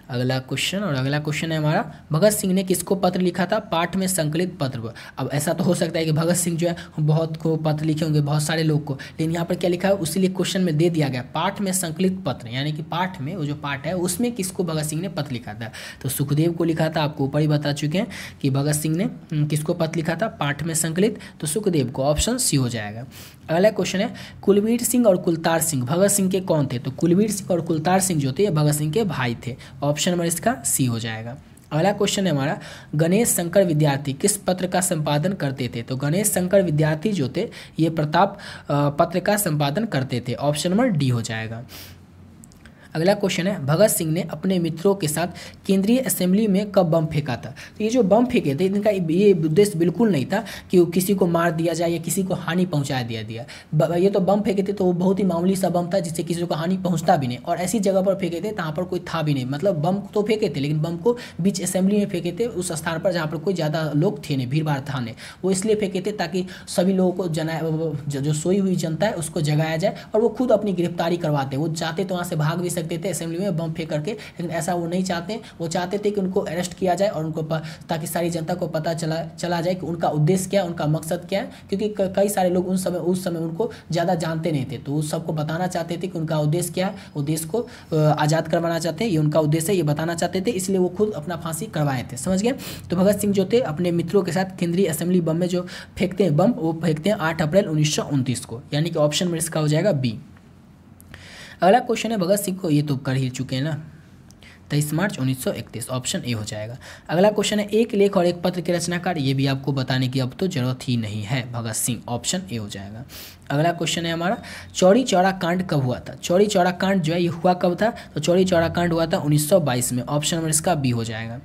[SPEAKER 1] अगला क्वेश्चन, और अगला क्वेश्चन है हमारा, भगत सिंह ने किसको पत्र लिखा था? पाठ में संकलित पत्र। अब ऐसा तो हो सकता है कि भगत सिंह जो है बहुत को पत्र लिखे होंगे, बहुत सारे लोग को, लेकिन यहाँ पर क्या लिखा है उसीलिए क्वेश्चन में दे दिया गया पाठ में संकलित पत्र, यानी कि पाठ में वो जो पाठ है उसमें किसको भगत सिंह ने पत्र लिखा था? तो सुखदेव को लिखा था, आपको ऊपर ही बता चुके हैं कि भगत सिंह ने किसको पत्र लिखा था पाठ में संकलित, तो सुखदेव को, ऑप्शन सी हो जाएगा। अगला क्वेश्चन है, कुलवीर सिंह और कुलतार सिंह भगत सिंह के कौन थे? तो कुलवीर सिंह और कुलतार सिंह जो थे भगत सिंह के भाई थे, ऑप्शन नंबर इसका सी हो जाएगा। अगला क्वेश्चन है हमारा, गणेश शंकर विद्यार्थी किस पत्र का संपादन करते थे? तो गणेश शंकर विद्यार्थी जो थे ये प्रताप पत्र का संपादन करते थे, ऑप्शन नंबर डी हो जाएगा। अगला क्वेश्चन है, भगत सिंह ने अपने मित्रों के साथ केंद्रीय असेंबली में कब बम फेंका था? तो ये जो बम फेंके थे इनका ये उद्देश्य बिल्कुल नहीं था कि वो किसी को मार दिया जाए या किसी को हानि पहुंचा दिया। ये तो बम फेंके थे तो वो बहुत ही मामूली सा बम था जिससे किसी को हानि पहुंचता भी नहीं, और ऐसी जगह पर फेंके थे जहाँ पर कोई था भी नहीं, मतलब बम तो फेंके थे लेकिन बम को बीच असेंबली में फेंके थे, उस स्थान पर जहाँ पर कोई ज़्यादा लोग थे नहीं, भीड़ भाड़ था नहीं। वो इसलिए फेंके थे ताकि सभी लोगों को जो सोई हुई जनता है उसको जगाया जाए, और वो खुद अपनी गिरफ्तारी करवाते। वो चाहते तो वहाँ से भाग भी सकते थे असेंबली में बम फेंक करके, लेकिन ऐसा वो नहीं चाहते। वो चाहते थे कि उनको अरेस्ट किया जाए और उनको ताकि सारी जनता को पता चला जाए कि उनका उद्देश्य क्या है, उनका मकसद क्या है, क्योंकि कई सारे लोग उस समय उनको ज़्यादा जानते नहीं थे, तो उस सबको बताना चाहते थे कि उनका उद्देश्य क्या है, वो देश को आज़ाद करवाना चाहते हैं, ये उनका उद्देश्य है, ये बताना चाहते थे, इसलिए वो खुद अपना फांसी करवाए थे। समझ गए? तो भगत सिंह जो थे अपने मित्रों के साथ केंद्रीय असेंबली बम में जो फेंकते हैं बम, वो फेंकते हैं 8 अप्रैल 1929 को, यानी कि ऑप्शन में इसका हो जाएगा बी। अगला क्वेश्चन है, भगत सिंह को ये तो कर ही चुके हैं ना, 23 मार्च 1931, ऑप्शन ए हो जाएगा। अगला क्वेश्चन है, एक लेख और एक पत्र के रचनाकार, ये भी आपको बताने की अब तो जरूरत ही नहीं है, भगत सिंह, ऑप्शन ए हो जाएगा। अगला क्वेश्चन है हमारा, चौरी चौरा कांड कब हुआ था? चौरी चौरा कांड जो है ये हुआ कब था? तो चौरी चौरा कांड हुआ था 1922 में, ऑप्शन नंबर इसका बी हो जाएगा।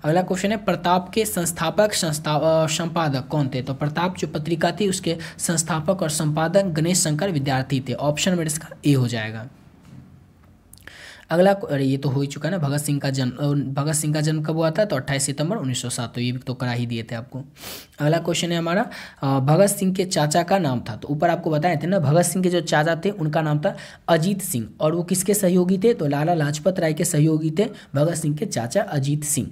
[SPEAKER 1] अगला क्वेश्चन है, प्रताप के संस्थापक संपादक कौन थे? तो प्रताप जो पत्रिका थी उसके संस्थापक और संपादक गणेश शंकर विद्यार्थी थे, ऑप्शन नंबर इसका ए हो जाएगा। अगला, अरे ये तो हो ही चुका है ना, भगत सिंह का जन्म कब हुआ था? तो 28 सितंबर 1907, तो ये भी तो करा ही दिए थे आपको। अगला क्वेश्चन है हमारा, भगत सिंह के चाचा का नाम था? तो ऊपर आपको बताए थे ना, भगत सिंह के जो चाचा थे उनका नाम था अजीत सिंह, और वो किसके सहयोगी थे? तो लाला लाजपत राय के सहयोगी थे भगत सिंह के चाचा अजीत सिंह।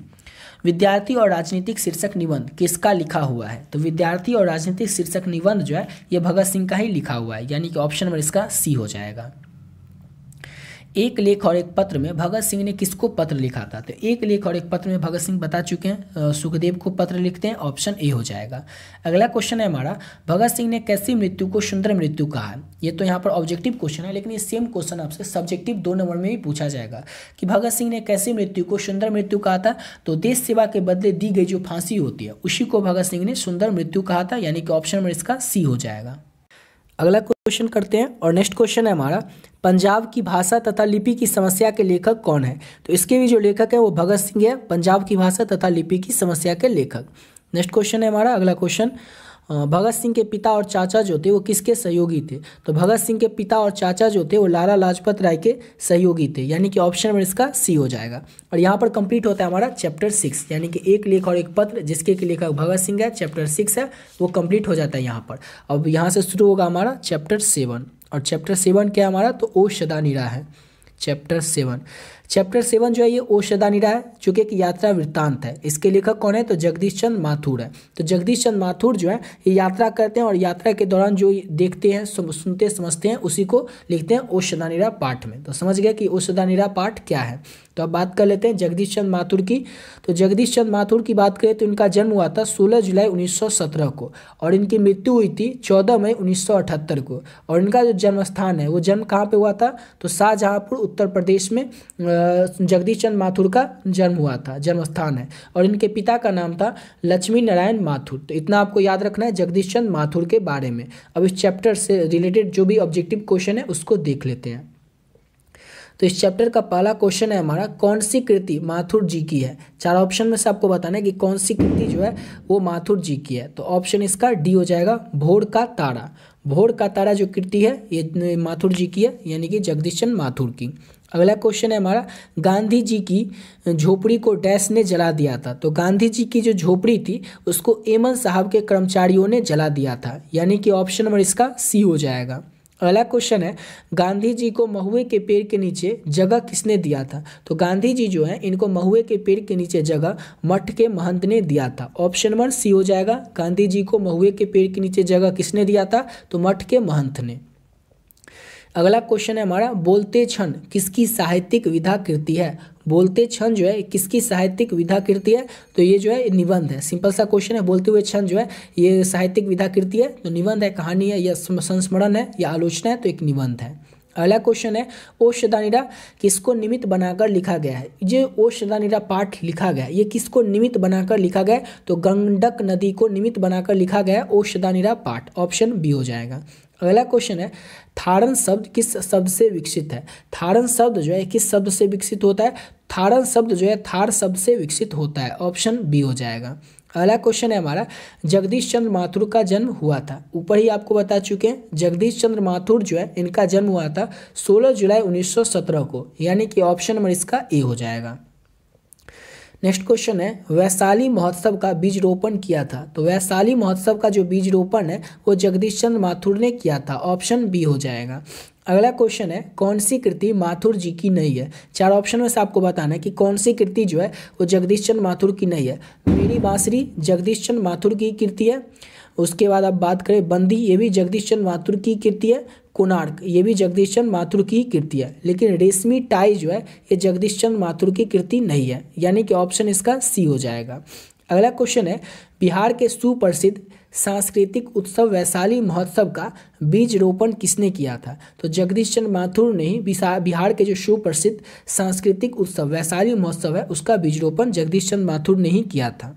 [SPEAKER 1] विद्यार्थी और राजनीतिक शीर्षक निबंध किसका लिखा हुआ है? तो विद्यार्थी और राजनीतिक शीर्षक निबंध जो है ये भगत सिंह का ही लिखा हुआ है, यानी कि ऑप्शन नंबर इसका सी हो जाएगा। एक लेख और एक पत्र में भगत सिंह ने किसको पत्र लिखा था? तो एक लेख और एक पत्र में भगत सिंह बता चुके हैं, सुखदेव को पत्र लिखते हैं, ऑप्शन ए हो जाएगा। अगला क्वेश्चन है हमारा, भगत सिंह ने कैसी मृत्यु को सुंदर मृत्यु कहा है? ये तो यहाँ पर ऑब्जेक्टिव क्वेश्चन है, लेकिन ये सेम क्वेश्चन आपसे सब्जेक्टिव 2 नंबर में भी पूछा जाएगा कि भगत सिंह ने कैसी मृत्यु को सुंदर मृत्यु कहा था? तो देश सेवा के बदले दी गई जो फांसी होती है उसी को भगत सिंह ने सुंदर मृत्यु कहा था, यानी कि ऑप्शन नंबर इसका सी हो जाएगा। अगला क्वेश्चन करते हैं और नेक्स्ट क्वेश्चन है हमारा, पंजाब की भाषा तथा लिपि की समस्या के लेखक कौन है? तो इसके भी जो लेखक है वो भगत सिंह है, पंजाब की भाषा तथा लिपि की समस्या के लेखक। नेक्स्ट क्वेश्चन है हमारा अगला क्वेश्चन, भगत सिंह के पिता और चाचा जो थे वो किसके सहयोगी थे? तो भगत सिंह के पिता और चाचा जो थे वो लाला लाजपत राय के सहयोगी थे, यानी कि ऑप्शन नंबर इसका सी हो जाएगा। और यहाँ पर कंप्लीट होता है हमारा चैप्टर 6, यानी कि एक लेख और एक पत्र जिसके के लेखक भगत सिंह है, चैप्टर 6 है वो कंप्लीट हो जाता है यहाँ पर। अब यहाँ से शुरू होगा हमारा चैप्टर 7, और चैप्टर 7 क्या है हमारा? तो ओ सदा निरा है। चैप्टर 7 जो है ये ओ सदा निरा है, जो कि एक यात्रा वृत्तांत है। इसके लेखक कौन है? तो जगदीश चंद्र माथुर है। तो जगदीश चंद्र माथुर जो है ये यात्रा करते हैं और यात्रा के दौरान जो देखते हैं, सुनते समझते हैं, उसी को लिखते हैं ओ सदा निरा पाठ में। तो समझ गया कि ओ सदा निरा पाठ क्या है। तो अब बात कर लेते हैं जगदीश चंद्र माथुर की। तो जगदीश चंद्र माथुर की बात करें तो इनका जन्म हुआ था 16 जुलाई 1917 को, और इनकी मृत्यु हुई थी 14 मई 1978 को। और इनका जो जन्म स्थान है वो जन्म कहाँ पे हुआ था? तो शाहजहाँपुर उत्तर प्रदेश में जगदीश चंद्र माथुर का जन्म हुआ था, जन्म स्थान है। और इनके पिता का नाम था लक्ष्मी नारायण माथुर। तो इतना आपको याद रखना है जगदीश चंद्र माथुर के बारे में। अब इस चैप्टर से रिलेटेड जो भी ऑब्जेक्टिव क्वेश्चन है उसको देख लेते हैं। तो इस चैप्टर का पहला क्वेश्चन है हमारा, कौन सी कृति माथुर जी की है? 4 ऑप्शन में से आपको बताना है कि कौन सी कृति जो है वो माथुर जी की है। तो ऑप्शन इसका डी हो जाएगा, भोर का तारा। भोर का तारा जो कृति है ये माथुर जी की है, यानी कि जगदीश चंद्र माथुर की। अगला क्वेश्चन है हमारा, गांधी जी की झोपड़ी को डैश ने जला दिया था? तो गांधी जी की जो झोपड़ी थी उसको एमन साहब के कर्मचारियों ने जला दिया था, यानी कि ऑप्शन नंबर इसका सी हो जाएगा। अगला क्वेश्चन है, गांधी जी को महुए के पेड़ के नीचे जगह किसने दिया था? तो गांधी जी जो है इनको महुए के पेड़ के नीचे जगह मठ के महंत ने दिया था। ऑप्शन नंबर सी हो जाएगा। गांधी जी को महुए के पेड़ के नीचे जगह किसने दिया था? तो मठ के महंत ने। अगला क्वेश्चन है हमारा, बोलते क्षण किसकी साहित्यिक विधा कृति है? बोलते क्षण जो है किसकी साहित्यिक विधा कृति है? तो ये जो है निबंध है। सिंपल सा क्वेश्चन है, बोलते हुए क्षण जो है ये साहित्यिक विधा कृति है, तो निबंध है, कहानी है, या संस्मरण है, या आलोचना है, तो एक निबंध है। अगला क्वेश्चन है, ओ सदा निरा किसको निमित्त बनाकर लिखा गया है? जो ओ सदा निरा पाठ लिखा गया है ये किसको निमित्त बनाकर लिखा गया है? तो गंडक नदी को निमित्त बनाकर लिखा गया है ओ सदा निरा पाठ। ऑप्शन बी हो जाएगा। अगला क्वेश्चन है, थारन शब्द किस शब्द से विकसित है? थारन शब्द जो है किस शब्द से विकसित होता है? थारन शब्द जो है थार शब्द से विकसित होता है। ऑप्शन बी हो जाएगा। अगला क्वेश्चन है हमारा, जगदीश चंद्र माथुर का जन्म हुआ था? ऊपर ही आपको बता चुके हैं, जगदीश चंद्र माथुर जो है इनका जन्म हुआ था 16 जुलाई 1917 को, यानी कि ऑप्शन नंबर इसका ए हो जाएगा। नेक्स्ट क्वेश्चन है, वैशाली महोत्सव का बीज रोपण किया था? तो वैशाली महोत्सव का जो बीज रोपण है वो जगदीश चंद्र माथुर ने किया था। ऑप्शन बी हो जाएगा। अगला क्वेश्चन है, कौन सी कृति माथुर जी की नहीं है? 4 ऑप्शन में से आपको बताना है कि कौन सी कृति जो है वो जगदीश चंद्र माथुर की नहीं है। मेरी बांसुरी जगदीश चंद्र माथुर की कृति है। उसके बाद आप बात करें बंदी, ये भी जगदीश चंद्र माथुर की कृति है। कोणार्क, ये भी जगदीश चंद्र माथुर की कृति है। लेकिन रेशमी टाई जो है ये जगदीश चंद्र माथुर की कृति नहीं है, यानी कि ऑप्शन इसका सी हो जाएगा। अगला क्वेश्चन है, बिहार के सुप्रसिद्ध सांस्कृतिक उत्सव वैशाली महोत्सव का बीज रोपण किसने किया था? तो जगदीश चंद्र माथुर ने ही बिहार के जो सुप्रसिद्ध सांस्कृतिक उत्सव वैशाली महोत्सव है उसका बीज रोपण जगदीश चंद्र माथुर ने ही किया था।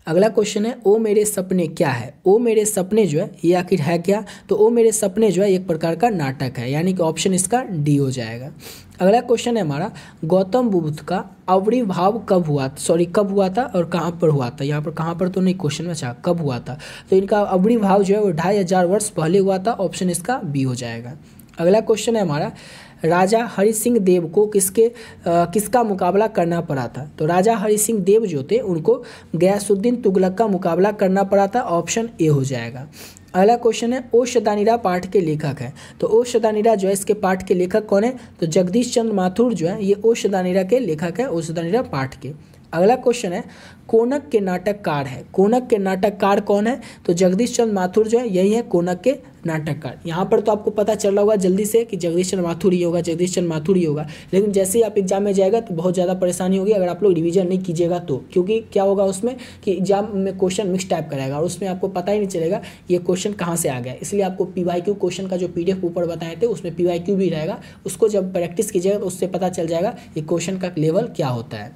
[SPEAKER 1] अगला क्वेश्चन है, ओ मेरे सपने क्या है? ओ मेरे सपने जो है ये आखिर है क्या? तो ओ मेरे सपने जो है एक प्रकार का नाटक है, यानी कि ऑप्शन इसका डी हो जाएगा। अगला क्वेश्चन है हमारा, गौतम बुद्ध का आविर्भाव कब हुआ? कब हुआ था और कहाँ पर हुआ था? यहाँ पर कहाँ पर तो नहीं, क्वेश्चन में अच्छा कब हुआ था। तो इनका आविर्भाव जो है वो 2500 वर्ष पहले हुआ था। ऑप्शन इसका बी हो जाएगा। अगला क्वेश्चन है हमारा, राजा हरि सिंह देव को किसका मुकाबला करना पड़ा था? तो राजा हरि सिंह देव जो थे उनको गयासुद्दीन तुगलक का मुकाबला करना पड़ा था। ऑप्शन ए हो जाएगा। अगला क्वेश्चन है, ओ सदा निरा पाठ के लेखक है? तो ओ सदा निरा जो है इसके पाठ के लेखक कौन है? तो जगदीश चंद्र माथुर जो है ये ओ सदा निरा के लेखक है, ओ सदा निरा पाठ के। अगला क्वेश्चन है, कोनक के नाटककार है। कोनक के नाटककार कौन है? तो जगदीश चंद्र माथुर जो है यही है कोनक के नाटककार। यहाँ पर तो आपको पता चल रहा होगा जल्दी से कि जगदीश चंद्र माथुर ही होगा, जगदीश चंद्र माथुर ही होगा। लेकिन जैसे ही आप एग्जाम में जाएगा तो बहुत ज़्यादा परेशानी होगी अगर आप लोग रिवीजन नहीं कीजिएगा तो, क्योंकि क्या होगा उसमें कि एग्जाम में क्वेश्चन मिक्स टाइप कराएगा और उसमें आपको पता ही नहीं चलेगा ये क्वेश्चन कहाँ से आ गया। इसलिए आपको PYQ क्वेश्चन का जो PDF ऊपर बताए थे उसमें PYQ भी रहेगा, उसको जब प्रैक्टिस कीजिएगा तो उससे पता चल जाएगा ये क्वेश्चन का लेवल क्या होता है।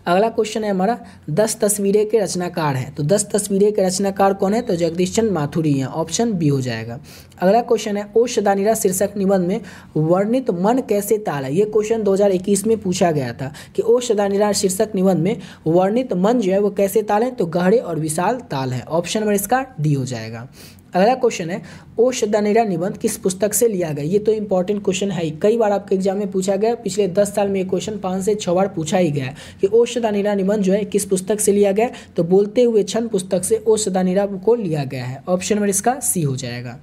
[SPEAKER 1] अगला क्वेश्चन है हमारा 10 तस्वीरें के रचनाकार हैं। तो 10 तस्वीरें के रचनाकार कौन है? तो जगदीश चंद्र माथुर ही हैं, ऑप्शन बी हो जाएगा। अगला क्वेश्चन है ओ सदानीरा शीर्षक निबंध में वर्णित मन कैसे ताल है। ये क्वेश्चन 2021 में पूछा गया था कि ओ सदानीरा शीर्षक निबंध में वर्णित मन जो है वो कैसे ताल है? तो गहरे और विशाल ताल है, ऑप्शन नंबर इसका डी हो जाएगा। अगला क्वेश्चन है ओ सदानीरा निबंध किस पुस्तक से लिया गया। ये तो इंपॉर्टेंट क्वेश्चन है ही, कई बार आपके एग्जाम में पूछा गया। पिछले 10 साल में ये क्वेश्चन 5 से 6 बार पूछा ही गया है कि ओ सदानीरा निबंध जो है किस पुस्तक से लिया गया। तो बोलते हुए छंद पुस्तक से ओ सदानीरा को लिया गया है, ऑप्शन नंबर इसका सी हो जाएगा।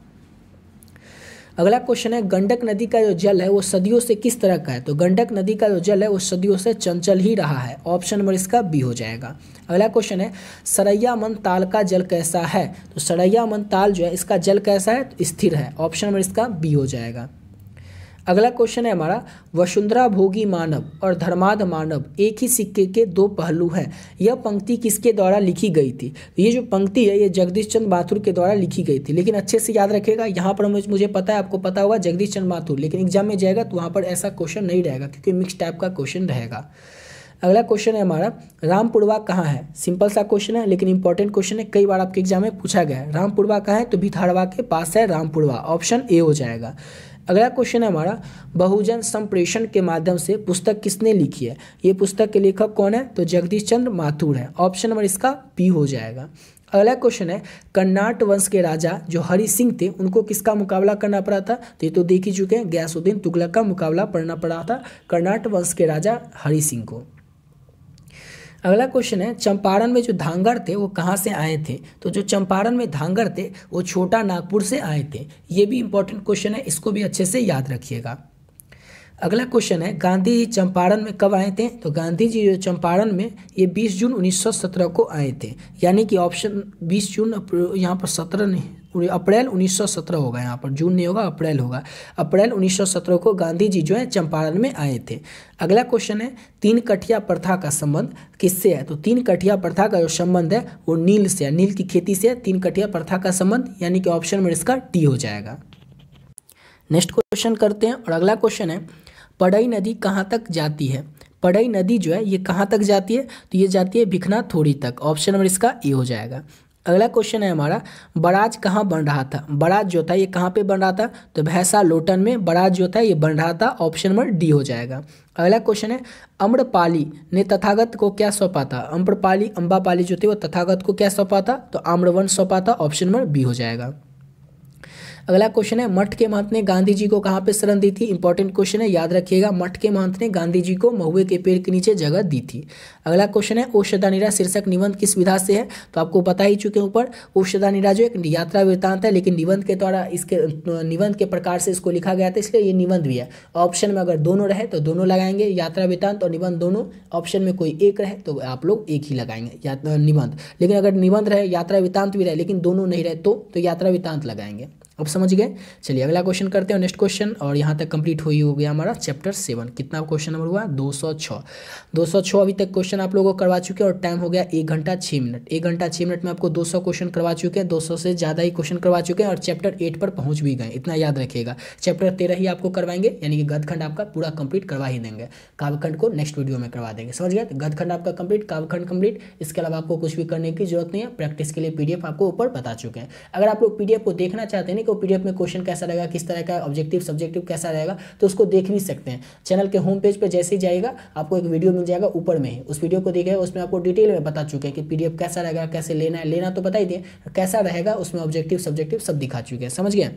[SPEAKER 1] अगला क्वेश्चन है गंडक नदी का जो जल है वो सदियों से किस तरह का है। तो गंडक नदी का जो जल है वो सदियों से चंचल ही रहा है, ऑप्शन नंबर इसका बी हो जाएगा। अगला क्वेश्चन है सरैया मन ताल का जल कैसा है। तो सरैया मन ताल जो है इसका जल कैसा है? तो स्थिर है, ऑप्शन नंबर इसका बी हो जाएगा। अगला क्वेश्चन है हमारा वसुंधरा भोगी मानव और धर्माध मानव एक ही सिक्के के दो पहलू हैं। यह पंक्ति किसके द्वारा लिखी गई थी। ये जो पंक्ति है ये जगदीश चंद्र माथुर के द्वारा लिखी गई थी। लेकिन अच्छे से याद रखिएगा, यहाँ पर मुझे पता है आपको पता होगा जगदीश चंद्र माथुर, लेकिन एग्जाम में जाएगा तो वहाँ पर ऐसा क्वेश्चन नहीं रहेगा क्योंकि मिक्स टाइप का क्वेश्चन रहेगा। अगला क्वेश्चन है हमारा रामपुरवा कहाँ है। सिंपल सा क्वेश्चन है लेकिन इंपॉर्टेंट क्वेश्चन है, कई बार आपके एग्जाम में पूछा गया है। रामपुरवा कहाँ है? तो भिथारवा के पास है रामपुरवा, ऑप्शन ए हो जाएगा। अगला क्वेश्चन है हमारा बहुजन संप्रेषण के माध्यम से पुस्तक किसने लिखी है। ये पुस्तक के लेखक कौन है? तो जगदीश चंद्र माथुर है, ऑप्शन नंबर इसका बी हो जाएगा। अगला क्वेश्चन है कर्नाट वंश के राजा जो हरि सिंह थे उनको किसका मुकाबला करना पड़ा था। तो ये तो देख ही चुके हैं, गयासुद्दीन तुगलक का मुकाबला करना पड़ा था कर्नाट वंश के राजा हरि सिंह को। अगला क्वेश्चन है चंपारण में जो धांगर थे वो कहाँ से आए थे। तो जो चंपारण में धांगर थे वो छोटा नागपुर से आए थे। ये भी इंपॉर्टेंट क्वेश्चन है, इसको भी अच्छे से याद रखिएगा। अगला क्वेश्चन है गांधी जी चंपारण में कब आए थे। तो गांधी जी जो चंपारण में ये 20 जून 1917 को आए थे, यानी कि ऑप्शन 20 जून, यहाँ पर 17 नहीं, अप्रैल 1917 होगा, यहाँ पर जून नहीं होगा अप्रैल होगा। अप्रैल 1917 को गांधी जी जो है चंपारण में आए थे। अगला क्वेश्चन है तीन कठिया प्रथा का संबंध किससे है। तो तीन कठिया प्रथा का जो संबंध है वो नील से है, नील की खेती से है तीन कठिया प्रथा का संबंध, यानी कि ऑप्शन में इसका डी हो जाएगा। नेक्स्ट क्वेश्चन करते हैं और अगला क्वेश्चन है पढ़ई नदी कहाँ तक जाती है। पढ़ई नदी जो है ये कहाँ तक जाती है। तो ये जाती है भिखना थोड़ी तक, ऑप्शन नंबर इसका ए हो जाएगा। अगला क्वेश्चन है हमारा बराज कहाँ बन रहा था। बराज जो था ये कहाँ पे बन रहा था। तो भैंसा लोटन में बराज जो था ये बन रहा था, ऑप्शन नंबर डी हो जाएगा। अगला क्वेश्चन है अम्रपाली ने तथागत को क्या सौंपा था। अम्रपाली अम्बापाली जो थे वो तथागत को क्या सौंपा था। तो आम्रवन सौंपा था, ऑप्शन नंबर बी हो जाएगा। अगला क्वेश्चन है मठ के महंत ने गांधी जी को कहाँ पे शरण दी थी। इंपॉर्टेंट क्वेश्चन है, याद रखिएगा। मठ के महंत ने गांधी जी को महुए के पेड़ के नीचे जगह दी थी। अगला क्वेश्चन है ओषधानीरा शीर्षक निबंध किस विधा से है। तो आपको बता ही चुके ऊपर, ओषधानीरा जो एक यात्रा वृत्तांत है, लेकिन निबंध के द्वारा इसके निबंध के प्रकार से इसको लिखा गया था, इसलिए ये निबंध भी है। ऑप्शन में अगर दोनों रहे तो दोनों लगाएंगे, यात्रा वृत्तांत और निबंध दोनों। ऑप्शन में कोई एक रहे तो आप लोग एक ही लगाएंगे निबंध, लेकिन अगर निबंध रहे यात्रा वृत्तांत भी रहे लेकिन दोनों नहीं रहे तो यात्रा वृत्तांत लगाएंगे। अब समझ गए। चलिए अगला क्वेश्चन करते हैं, नेक्स्ट क्वेश्चन। और यहाँ तक कंप्लीट हो गया हमारा चैप्टर 7। कितना क्वेश्चन नंबर हुआ 206 अभी तक क्वेश्चन आप लोगों को करवा चुके हैं और टाइम हो गया 1 घंटा 6 मिनट। 1 घंटा 6 मिनट में आपको 200 क्वेश्चन करवा चुके हैं, 200 से ज़्यादा ही क्वेश्चन करवा चुके हैं और चैप्टर 8 पर पहुँच भी गए। इतना याद रखिएगा, चैप्टर 13 ही आपको करवाएंगे, यानी कि गदखंड आपका पूरा कंप्लीट करवा ही देंगे। काव्यखंड को नेक्स्ट वीडियो में करवा देंगे, समझ गए। गदखंड आपका कंप्लीट, काव्यखंड कंप्लीट। इसके अलावा आपको कुछ भी करने की जरूरत नहीं है। प्रैक्टिस के लिए PDF आपको ऊपर बता चुके हैं। अगर आप लोग PDF को देखना चाहते हैं कि वो PDF में क्वेश्चन कैसा रहेगा, किस तरह का ऑब्जेक्टिव सब्जेक्टिव कैसा रहेगा, तो उसको देख भी सकते हैं। चैनल के होम पेज पर जैसे ही जाएगा आपको एक वीडियो मिल जाएगा ऊपर में ही, उस वीडियो को देखिएगा, उसमें आपको डिटेल में बता चुके हैं कि PDF कैसा रहेगा, कैसे लेना है, लेना तो बता ही दिए, कैसा रहेगा उसमें ऑब्जेक्टिव सब्जेक्टिव सब दिखा चुके हैं, समझ गए।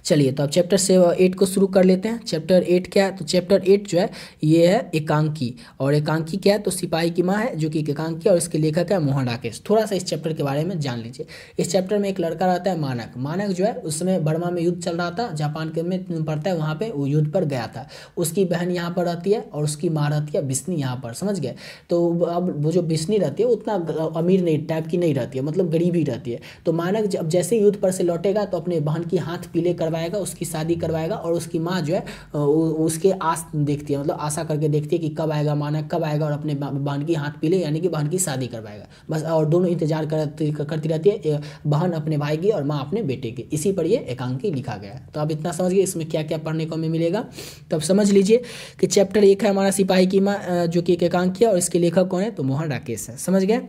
[SPEAKER 1] चलिए तो अब चैप्टर 8 को शुरू कर लेते हैं। चैप्टर 8 क्या है? तो चैप्टर 8 जो है ये है एकांकी। और एकांकी क्या है? तो सिपाही की माँ है जो कि एकांकी, और इसके लेखक है मोहन राकेश। थोड़ा सा इस चैप्टर के बारे में जान लीजिए। इस चैप्टर में एक लड़का रहता है मानक। मानक जो है उस समय बर्मा में युद्ध चल रहा था, जापान के में पड़ता है, वहाँ पे वो युद्ध पर गया था। उसकी बहन यहाँ पर रहती है और उसकी माँ रहती है बिस्नी यहाँ पर, समझ गए। तो अब वो जो बिस्नी रहती है उतना अमीर नहीं टाइप की नहीं रहती है, मतलब गरीब ही रहती है। तो मानक जब जैसे युद्ध पर से लौटेगा तो अपने बहन की हाथ पीले करवाएगा, उसकी शादी करवाएगा। और उसकी माँ जो है उसके आस देखती है, मतलब आशा करके देखती है कि कब आएगा मानक, कब आएगा और अपने बहन की हाथ पीले यानी कि बहन की शादी करवाएगा बस। और दोनों इंतजार करती रहती है, बहन अपने भाई की और माँ अपने बेटे की। इसी पर ये एकांकी लिखा गया है। तो आप इतना समझ गए इसमें क्या क्या पढ़ने को हमें मिलेगा। तब समझ लीजिए कि चैप्टर 1 है हमारा सिपाही की माँ, जो कि एक एकांकी है, और इसके लेखक कौन है? तो मोहन राकेश है, समझ गए।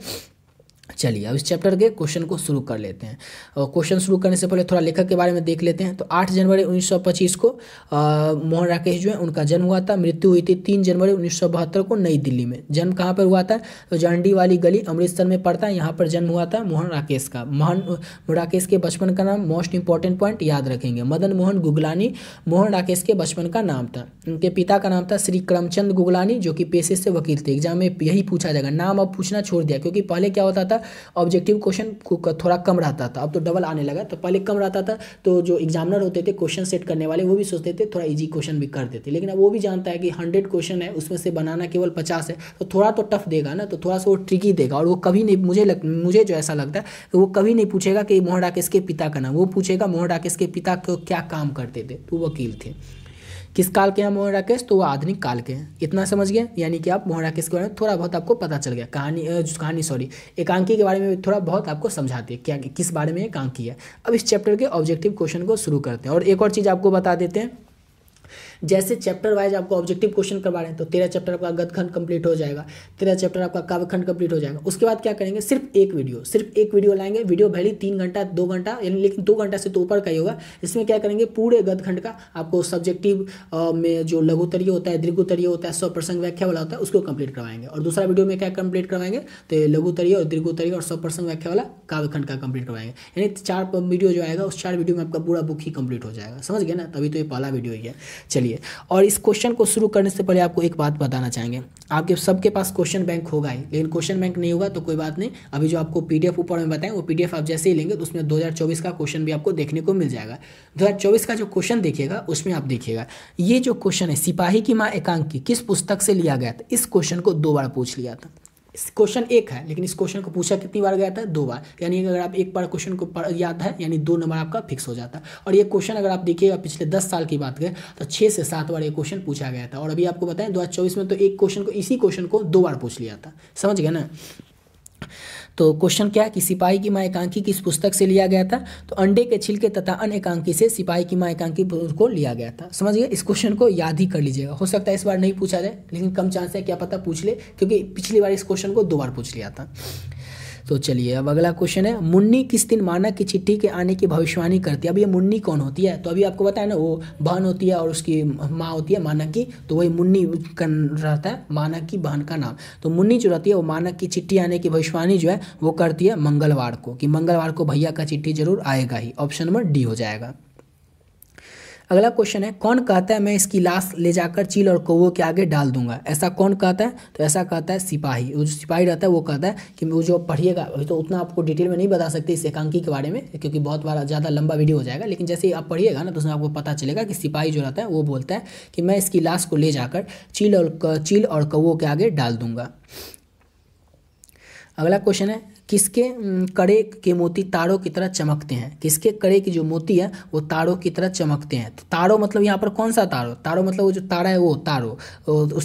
[SPEAKER 1] चलिए अब इस चैप्टर के क्वेश्चन को शुरू कर लेते हैं। और क्वेश्चन शुरू करने से पहले थोड़ा लेखक के बारे में देख लेते हैं। तो 8 जनवरी 1925 को मोहन राकेश जो है उनका जन्म हुआ था। मृत्यु हुई थी 3 जनवरी 1972 को नई दिल्ली में। जन्म कहाँ पर हुआ था? तो जांडी वाली गली अमृतसर में पड़ता है, यहाँ पर जन्म हुआ था मोहन राकेश का। मोहन राकेश के बचपन का नाम, मोस्ट इंपॉर्टेंट पॉइंट याद रखेंगे, मदन मोहन गुगलानी मोहन राकेश के बचपन का नाम था। उनके पिता का नाम था श्री करमचंद गुगलानी, जो कि पेशे से वकील थे। एग्जाम में यही पूछा जाएगा, नाम अब पूछना छोड़ दिया, क्योंकि पहले क्या होता था ऑब्जेक्टिव क्वेश्चन थोड़ा कम रहता था, अब तो डबल आने लगा। तो पहले कम रहता था तो जो एग्जामिनर होते थे क्वेश्चन सेट करने वाले वो भी सोचते थे थोड़ा इजी क्वेश्चन भी कर देते, लेकिन अब वो भी जानता है कि 100 क्वेश्चन है उसमें से बनाना केवल 50 है, तो थोड़ा तो टफ देगा ना, तो थोड़ा सा वो ट्रिकी देगा। और वो कभी नहीं, मुझे जो ऐसा लगता है कि वो कभी नहीं पूछेगा कि मोहन राकेश के पिता का नाम, वो पूछेगा मोहन राकेश के पिता को क्या काम करते थे। तो वकील थे। किस काल के हैं मोहन राकेश? तो वो आधुनिक काल के हैं। इतना समझ गए, यानी कि आप मोहन राकेश के बारे में थोड़ा बहुत आपको पता चल गया। एकांकी के बारे में भी थोड़ा बहुत आपको समझाती है क्या किस बारे में एकांकी है। अब इस चैप्टर के ऑब्जेक्टिव क्वेश्चन को शुरू करते हैं। और एक और चीज़ आपको बता देते हैं, जैसे चैप्टर वाइज आपको ऑब्जेक्टिव क्वेश्चन करवा रहे हैं तो 13 चैप्टर आपका गद्यखंड कंप्लीट हो जाएगा, 13 चैप्टर आपका काव्यखंड कंप्लीट हो जाएगा। उसके बाद क्या करेंगे? सिर्फ एक वीडियो लाएंगे। वीडियो भले 3 घंटा 2 घंटा यानी, लेकिन 2 घंटा से तो ऊपर का ही होगा। इसमें क्या करेंगे? पूरे गद्यखंड का आपको सब्जेक्टिव में जो लघुत्तरीय होता है, दीर्घोत्तरीय होता है, 100 प्रसंग व्याख्या वाला होता है, उसको कंप्लीट करवाएंगे। और दूसरा वीडियो में क्या कंप्लीट करवाएंगे? तो लघुत्तरीय और दीर्घोत्तरीय और 100 प्रसंग व्याख्या वाला काव्यखंड का कंप्लीट करवाएंगे। यानी 4 वीडियो जो आएगा उस 4 वीडियो में आपका पूरा बुक ही कंप्लीट हो जाएगा, समझ गए ना। तभी तो ये पहला वीडियो ही है। चलिए, और इस क्वेश्चन को शुरू करने से पहले आपको एक बात बताना चाहेंगे, आपके सबके पास क्वेश्चन बैंक होगा ही, लेकिन क्वेश्चन बैंक नहीं होगा तो कोई बात नहीं। अभी जो आपको पीडीएफ ऊपर में बताएं वो पीडीएफ आप जैसे ही लेंगे तो उसमें 2024 का क्वेश्चन भी आपको देखने को मिल जाएगा। 2024 का जो क्वेश्चन देखिएगा उसमें आप देखिएगा ये जो क्वेश्चन है सिपाही की माँ एकांकी किस पुस्तक से लिया गया था। इस क्वेश्चन को 2 बार पूछ लिया था। क्वेश्चन एक है लेकिन इस क्वेश्चन को पूछा कितनी बार गया था? 2 बार। यानी अगर आप एक बार क्वेश्चन को याद है यानी 2 नंबर आपका फिक्स हो जाता है। और ये क्वेश्चन अगर आप देखिएगा पिछले 10 साल की बात करें तो 6 से 7 बार ये क्वेश्चन पूछा गया था। और अभी आपको बताएं 2024 में तो इसी क्वेश्चन को 2 बार पूछ लिया था, समझ गए ना। तो क्वेश्चन क्या है कि सिपाही की माँ एकांकी किस पुस्तक से लिया गया था? तो अंडे के छिलके तथा अन्य एकांकी से सिपाही की माँ एकांकी को लिया गया था, समझिए। इस क्वेश्चन को याद ही कर लीजिएगा, हो सकता है इस बार नहीं पूछा जाए लेकिन कम चांस है, क्या पता पूछ ले, क्योंकि पिछली बार इस क्वेश्चन को 2 बार पूछ लिया था। तो चलिए अब अगला क्वेश्चन है, मुन्नी किस दिन मानक की चिट्ठी के आने की भविष्यवाणी करती है। अब ये मुन्नी कौन होती है? तो अभी आपको बताया ना, वो बहन होती है और उसकी माँ होती है मानक की, तो वही मुन्नी रहता है मानक की बहन का नाम। तो मुन्नी जो रहती है वो मानक की चिट्ठी आने की भविष्यवाणी जो है वो करती है मंगलवार को, कि मंगलवार को भैया का चिट्ठी जरूर आएगा ही। ऑप्शन नंबर डी हो जाएगा। अगला क्वेश्चन है, कौन कहता है मैं इसकी लाश ले जाकर चील और कौवों के आगे डाल दूंगा। ऐसा कौन कहता है? तो ऐसा कहता है सिपाही। वो जो सिपाही रहता है वो कहता है कि वो जो पढ़िएगा, तो उतना आपको डिटेल में नहीं बता सकते इस एकांकी के बारे में क्योंकि बहुत बार ज़्यादा लंबा वीडियो हो जाएगा, लेकिन जैसे ही आप पढ़िएगा ना तो उसमें आपको पता चलेगा कि सिपाही जो रहता है वो बोलता है कि मैं इसकी लाश को ले जाकर चील और कौवों के आगे डाल दूंगा। अगला क्वेश्चन है, किसके कड़े के मोती तारों की तरह चमकते हैं। किसके कड़े की जो मोती है वो तारों की तरह चमकते हैं। तो तारों मतलब यहाँ पर कौन सा तारो? तारो मतलब वो जो तारा है वो तारो, उस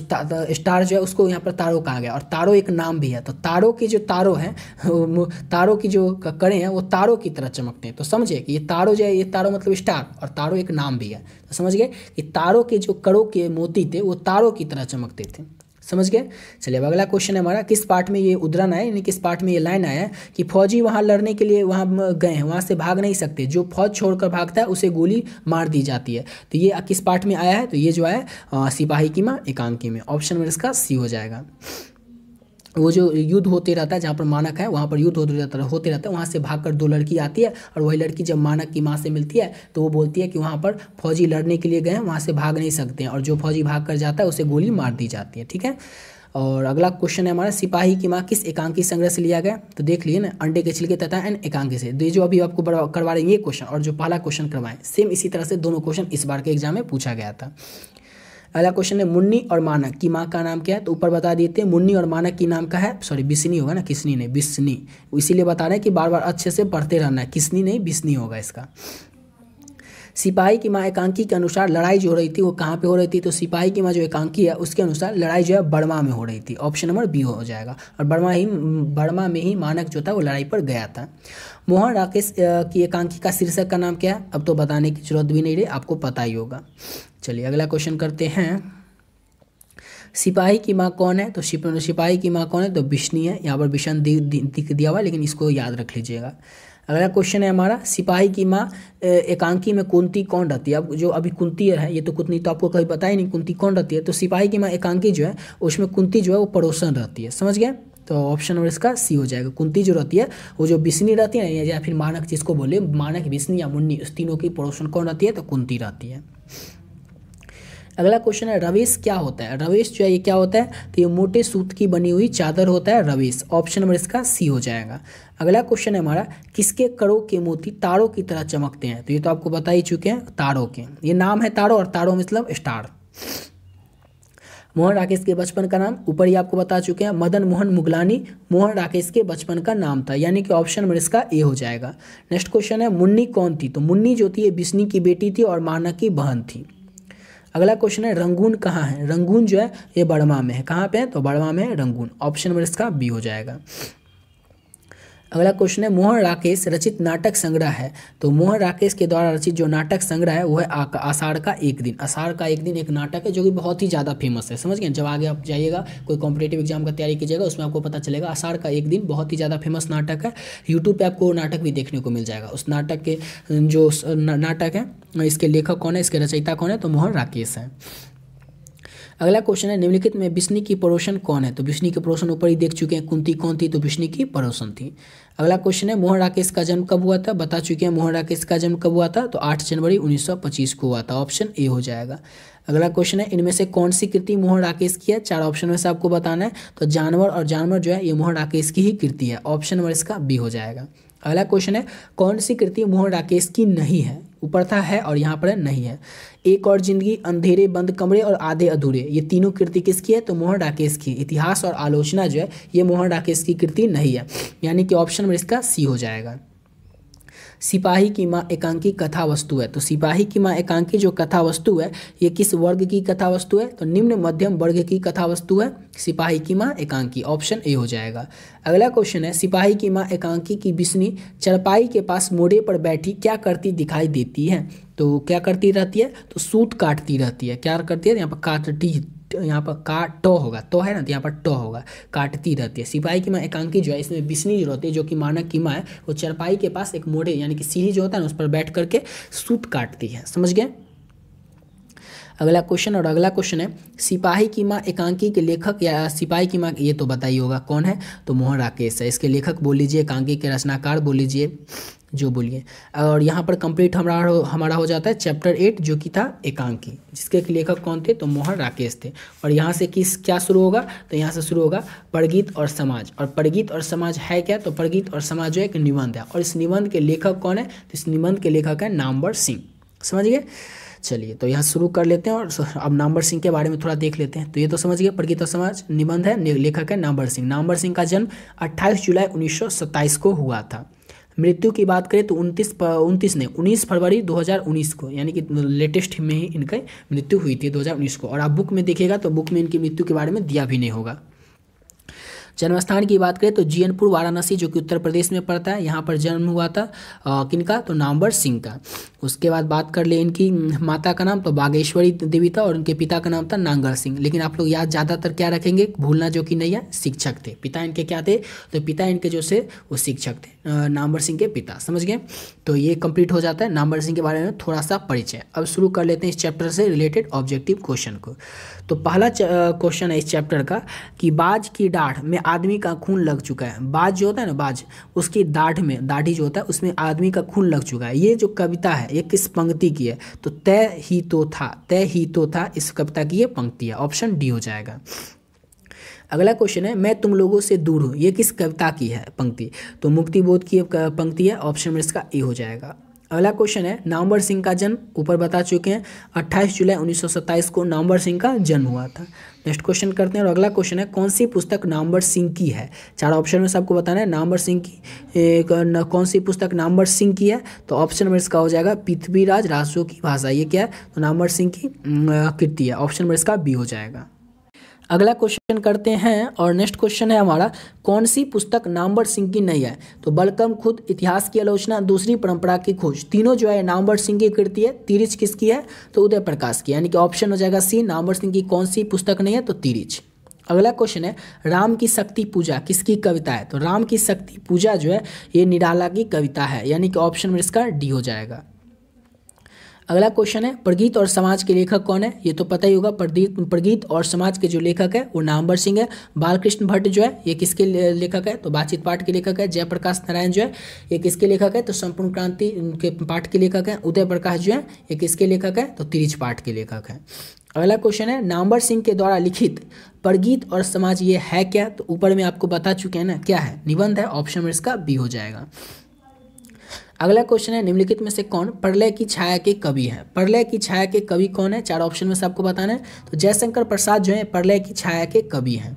[SPEAKER 1] स्टार जो है उसको यहाँ पर तारो कहा गया। और तारो एक नाम भी है। तो तारों की जो तारो है, तारों की जो कड़े हैं वो तारों की तरह चमकते हैं। तो समझिए कि ये तारो जो है, ये तारो मतलब स्टार, और तारो एक नाम भी है। तो समझ गए कि तारों के जो कड़ों के मोती थे वो तारों की तरह चमकते थे, समझ गए। चलिए अब अगला क्वेश्चन है हमारा, किस पार्ट में ये उद्धरण आया, यानी किस पार्ट में ये लाइन आया है कि फौजी वहां लड़ने के लिए वहां गए हैं, वहां से भाग नहीं सकते, जो फौज छोड़कर भागता है उसे गोली मार दी जाती है। तो ये किस पार्ट में आया है? तो ये जो है सिपाही की माँ एकांकी में। ऑप्शन में इसका सी हो जाएगा। वो जो युद्ध होते रहता है जहाँ पर मानक है वहाँ पर युद्ध होते रहता है, वहाँ से भागकर दो लड़की आती है और वही लड़की जब मानक की माँ से मिलती है तो वो बोलती है कि वहाँ पर फौजी लड़ने के लिए गए हैं, वहाँ से भाग नहीं सकते हैं, और जो फौजी भाग कर जाता है उसे गोली मार दी जाती है। ठीक है। और अगला क्वेश्चन है हमारा, सिपाही की माँ किस एकांकी संग्रह से लिया गया? तो देख लिए ना, अंडे के छिलके तथा एन एकांकी से। ये जो अभी आपको करवा रहे हैं ये क्वेश्चन और जो पहला क्वेश्चन करवाएं सेम इसी तरह से दोनों क्वेश्चन इस बार के एग्जाम में पूछा गया था। अगला क्वेश्चन है, मुन्नी और मानक की माँ का नाम क्या है? तो ऊपर बता देते हैं, मुन्नी और मानक की नाम का है, सॉरी बिस्नी होगा ना, किसनी नहीं, बिस्नी। इसीलिए बता रहे हैं कि बार बार अच्छे से पढ़ते रहना है, किसनी नहीं बिस्नी होगा इसका। सिपाही की माँ एकांकी के अनुसार लड़ाई जो हो रही थी वो कहाँ पे हो रही थी? तो सिपाही की माँ जो एकांकी है उसके अनुसार लड़ाई जो है बर्मा में हो रही थी। ऑप्शन नंबर बी हो जाएगा। और बर्मा में ही मानक जो था वो लड़ाई पर गया था। मोहन राकेश की एकांकी का शीर्षक का नाम क्या है? अब तो बताने की जरूरत भी नहीं रही, आपको पता ही होगा। चलिए अगला क्वेश्चन करते हैं, सिपाही की माँ कौन है? तो सिपाही की माँ कौन है? तो बिश्नी है। यहाँ पर बिशन दिया हुआ लेकिन इसको याद रख लीजिएगा। अगला क्वेश्चन है हमारा, सिपाही की माँ एकांकी में कुंती कौन रहती है? अब जो अभी कुंती है ये तो कुंती तो आपको कभी पता ही नहीं कुंती कौन रहती है। तो सिपाही की माँ एकांकी जो है उसमें कुंती जो है वो पड़ोसन रहती है। समझ गए? तो ऑप्शन नंबर इसका सी हो जाएगा। कुंती जो रहती है वो जो बिस्नी रहती है या फिर मानक जिसको बोले, मानक बिस्नी या मुन्नी, उस तीनों की पड़ोसन कौन रहती है? तो कुंती रहती है। अगला क्वेश्चन है, रवेश क्या होता है? रवेश जो है ये क्या होता है? तो ये मोटे सूत की बनी हुई चादर होता है रवेश। ऑप्शन नंबर इसका सी हो जाएगा। अगला क्वेश्चन है हमारा, किसके कड़ों के मोती तारों की तरह चमकते हैं? तो ये तो आपको बता ही चुके हैं, तारों के। ये नाम है तारों, और तारों मतलब स्टार। मोहन राकेश के बचपन का नाम ऊपर ही आपको बता चुके हैं, मदन मोहन मुगलानी मोहन राकेश के बचपन का नाम था, यानी कि ऑप्शन नंबर इसका ए हो जाएगा। नेक्स्ट क्वेश्चन है, मुन्नी कौन थी? तो मुन्नी जो थी ये बिस्नी की बेटी थी और मानक की बहन थी। अगला क्वेश्चन है, रंगून कहाँ है? रंगून जो है ये बड़मा में है। कहाँ पे है? तो बड़मा में है रंगून। ऑप्शन नंबर इसका बी हो जाएगा। अगला क्वेश्चन है, मोहन राकेश रचित नाटक संग्रह है। तो मोहन राकेश के द्वारा रचित जो नाटक संग्रह है वो है आषाढ़ का एक दिन। आषाढ़ का एक दिन एक नाटक है जो कि बहुत ही ज़्यादा फेमस है। समझ गए? जब आगे आप जाइएगा कोई कॉम्पिटेटिव एग्जाम का तैयारी कीजिएगा उसमें आपको पता चलेगा आषाढ़ का एक दिन बहुत ही ज़्यादा फेमस नाटक है। यूट्यूब पे आपको नाटक भी देखने को मिल जाएगा। उस नाटक के जो नाटक है इसके लेखक कौन है, इसके रचयिता कौन है? तो मोहन राकेश है। अगला क्वेश्चन है, निम्नलिखित में बिस्नी की पड़ोसन कौन है? तो बिस्नी के पड़ोसन ऊपर ही देख चुके हैं, कुंती कौन थी? तो बिस्नी की पड़ोसन थी। अगला क्वेश्चन है, मोहन राकेश का जन्म कब हुआ था? बता चुके हैं मोहन राकेश का जन्म कब हुआ था? तो 8 जनवरी 1925 को हुआ था। ऑप्शन ए हो जाएगा। अगला क्वेश्चन है, इनमें से कौन सी कृति मोहन राकेश की है? 4 ऑप्शन में से आपको बताना है। तो जानवर, और जानवर जो है ये मोहन राकेश की ही कृति है। ऑप्शन नंबर इसका बी हो जाएगा। अगला क्वेश्चन है, कौन सी कृति मोहन राकेश की नहीं है? ऊपर था है और यहाँ पर है नहीं है। एक और जिंदगी, अंधेरे बंद कमरे और आधे अधूरे, ये तीनों कृति किसकी है? तो मोहन राकेश की। इतिहास और आलोचना जो है ये मोहन राकेश की कृति नहीं है, यानी कि ऑप्शन में इसका सी हो जाएगा। सिपाही की माँ एकांकी कथा वस्तु है। तो सिपाही की माँ एकांकी जो कथा वस्तु है ये किस वर्ग की कथा वस्तु है? तो निम्न मध्यम वर्ग की कथा वस्तु है सिपाही की माँ एकांकी। ऑप्शन ए हो जाएगा। अगला क्वेश्चन है, सिपाही की माँ एकांकी की बिस्नी चरपाई के पास मोड़े पर बैठी क्या करती दिखाई देती है? तो क्या करती रहती है? तो सूत काटती रहती है। क्या करती है? यहाँ पर काटती, यहाँ पर टो होगा, तो है ना, तो यहाँ पर टो होगा, काटती रहती है। सिपाही की माँ एकांकी जो है इसमें बिस्नी जो रहती है जो कि मानक की माँ है वो चरपाई के पास एक मोड़े यानी कि सीढ़ी जो होता है ना उस पर बैठ करके सूत काटती है। समझ गए? अगला क्वेश्चन, और अगला क्वेश्चन है, सिपाही की माँ एकांकी के लेखक या सिपाही की माँ, ये तो बताइए होगा कौन है? तो मोहन राकेश है। इसके लेखक बोल लीजिए, एकांकी के रचनाकार बोल लीजिए, जो बोलिए। और यहाँ पर कंप्लीट हमारा हो जाता है चैप्टर 8 जो कि था एकांकी, जिसके लेखक कौन थे? तो मोहन राकेश थे। और यहाँ से क्या शुरू होगा? तो यहाँ से शुरू होगा परगीत और समाज। और परगीत और समाज है क्या? तो परगीत और समाज जो है एक निबंध है, और इस निबंध के लेखक कौन है? तो इस निबंध के लेखक है नामवर सिंह। समझ गए? चलिए तो यहाँ शुरू कर लेते हैं और अब नामवर सिंह के बारे में थोड़ा देख लेते हैं। तो ये तो समझ गए, परगीत और समाज निबंध है, लेखक है नामवर सिंह। नामवर सिंह का जन्म 28 जुलाई 1927 को हुआ था। मृत्यु की बात करें तो 19 फरवरी 2019 को, यानी कि लेटेस्ट में ही इनकी मृत्यु हुई थी 2019 को। और आप बुक में देखिएगा तो बुक में इनकी मृत्यु के बारे में दिया भी नहीं होगा। जन्म स्थान की बात करें तो जीयनपुर वाराणसी जो कि उत्तर प्रदेश में पड़ता है, यहाँ पर जन्म हुआ था किनका? तो नामवर सिंह का। उसके बाद बात कर ले इनकी माता का नाम, तो बागेश्वरी देवी था, और उनके पिता का नाम था नांगर सिंह। लेकिन आप लोग याद ज़्यादातर क्या रखेंगे, भूलना जो कि नहीं है, शिक्षक थे। पिता इनके क्या थे? तो पिता इनके जो से वो शिक्षक थे, नामवर सिंह के पिता। समझ गए? तो ये कंप्लीट हो जाता है नामवर सिंह के बारे में थोड़ा सा परिचय। अब शुरू कर लेते हैं इस चैप्टर से रिलेटेड ऑब्जेक्टिव क्वेश्चन को। तो पहला क्वेश्चन है इस चैप्टर का कि बाज की डाढ़ में आदमी का खून लग चुका है। बाज जो होता है ना, बाज, उसकी दाढ़ी जो होता है उसमें आदमी का खून लग चुका है। ये जो कविता है ये किस पंक्ति की है? तो तय ही तो था इस कविता की ये पंक्ति है। ऑप्शन डी हो जाएगा। अगला क्वेश्चन है, मैं तुम लोगों से दूर हूँ, ये किस कविता की है पंक्ति? तो मुक्तिबोध की पंक्ति है। ऑप्शन नंबर इसका ए हो जाएगा। अगला क्वेश्चन है, नामवर सिंह का जन्म, ऊपर बता चुके हैं 28 जुलाई 1927 को नामवर सिंह का जन्म हुआ था। नेक्स्ट क्वेश्चन करते हैं। और अगला क्वेश्चन है, कौन सी पुस्तक नामवर सिंह की है? 4 ऑप्शन में सबको बताना है नामवर सिंह की कौन सी पुस्तक नामवर सिंह की है? तो ऑप्शन नंबर इसका हो जाएगा पृथ्वीराज राजों की भाषा। ये क्या है? तो नामवर सिंह की कृति है। ऑप्शन नंबर इसका बी हो जाएगा। अगला क्वेश्चन करते हैं और नेक्स्ट क्वेश्चन है हमारा, कौन सी पुस्तक नामवर सिंह की नहीं है? तो बलकम खुद, इतिहास की आलोचना, दूसरी परंपरा की खोज, तीनों जो है नामवर सिंह की कृति है। तिरिच किसकी है? तो उदय प्रकाश की। यानी कि ऑप्शन हो जाएगा सी, नामवर सिंह की कौन सी पुस्तक नहीं है? तो तिरिच। अगला क्वेश्चन है, राम की शक्ति पूजा किसकी कविता है? तो राम की शक्ति पूजा जो है ये निराला की कविता है। यानी कि ऑप्शन में इसका डी हो जाएगा। अगला क्वेश्चन है, प्रगीत और समाज के लेखक कौन है? ये तो पता ही होगा। प्रगीत और समाज के जो लेखक है वो नामवर सिंह है। बालकृष्ण भट्ट जो है ये किसके लेखक है? तो बातचीत पाठ के लेखक है। जयप्रकाश नारायण जो है ये किसके लेखक है? तो संपूर्ण क्रांति के पाठ के लेखक है। उदय प्रकाश जो है ये किसके लेखक है? तो तिरिच पाठ के लेखक है। अगला क्वेश्चन है, नामवर सिंह के द्वारा लिखित प्रगीत और समाज ये है क्या? तो ऊपर में आपको बता चुके हैं ना क्या है? निबंध है। ऑप्शन में इसका बी हो जाएगा। अगला क्वेश्चन है, निम्नलिखित में से कौन प्रलय की छाया के कवि हैं? प्रलय की छाया के कवि कौन है? 4 ऑप्शन में से आपको बताना है। तो जयशंकर प्रसाद जो है प्रलय की छाया के कवि हैं।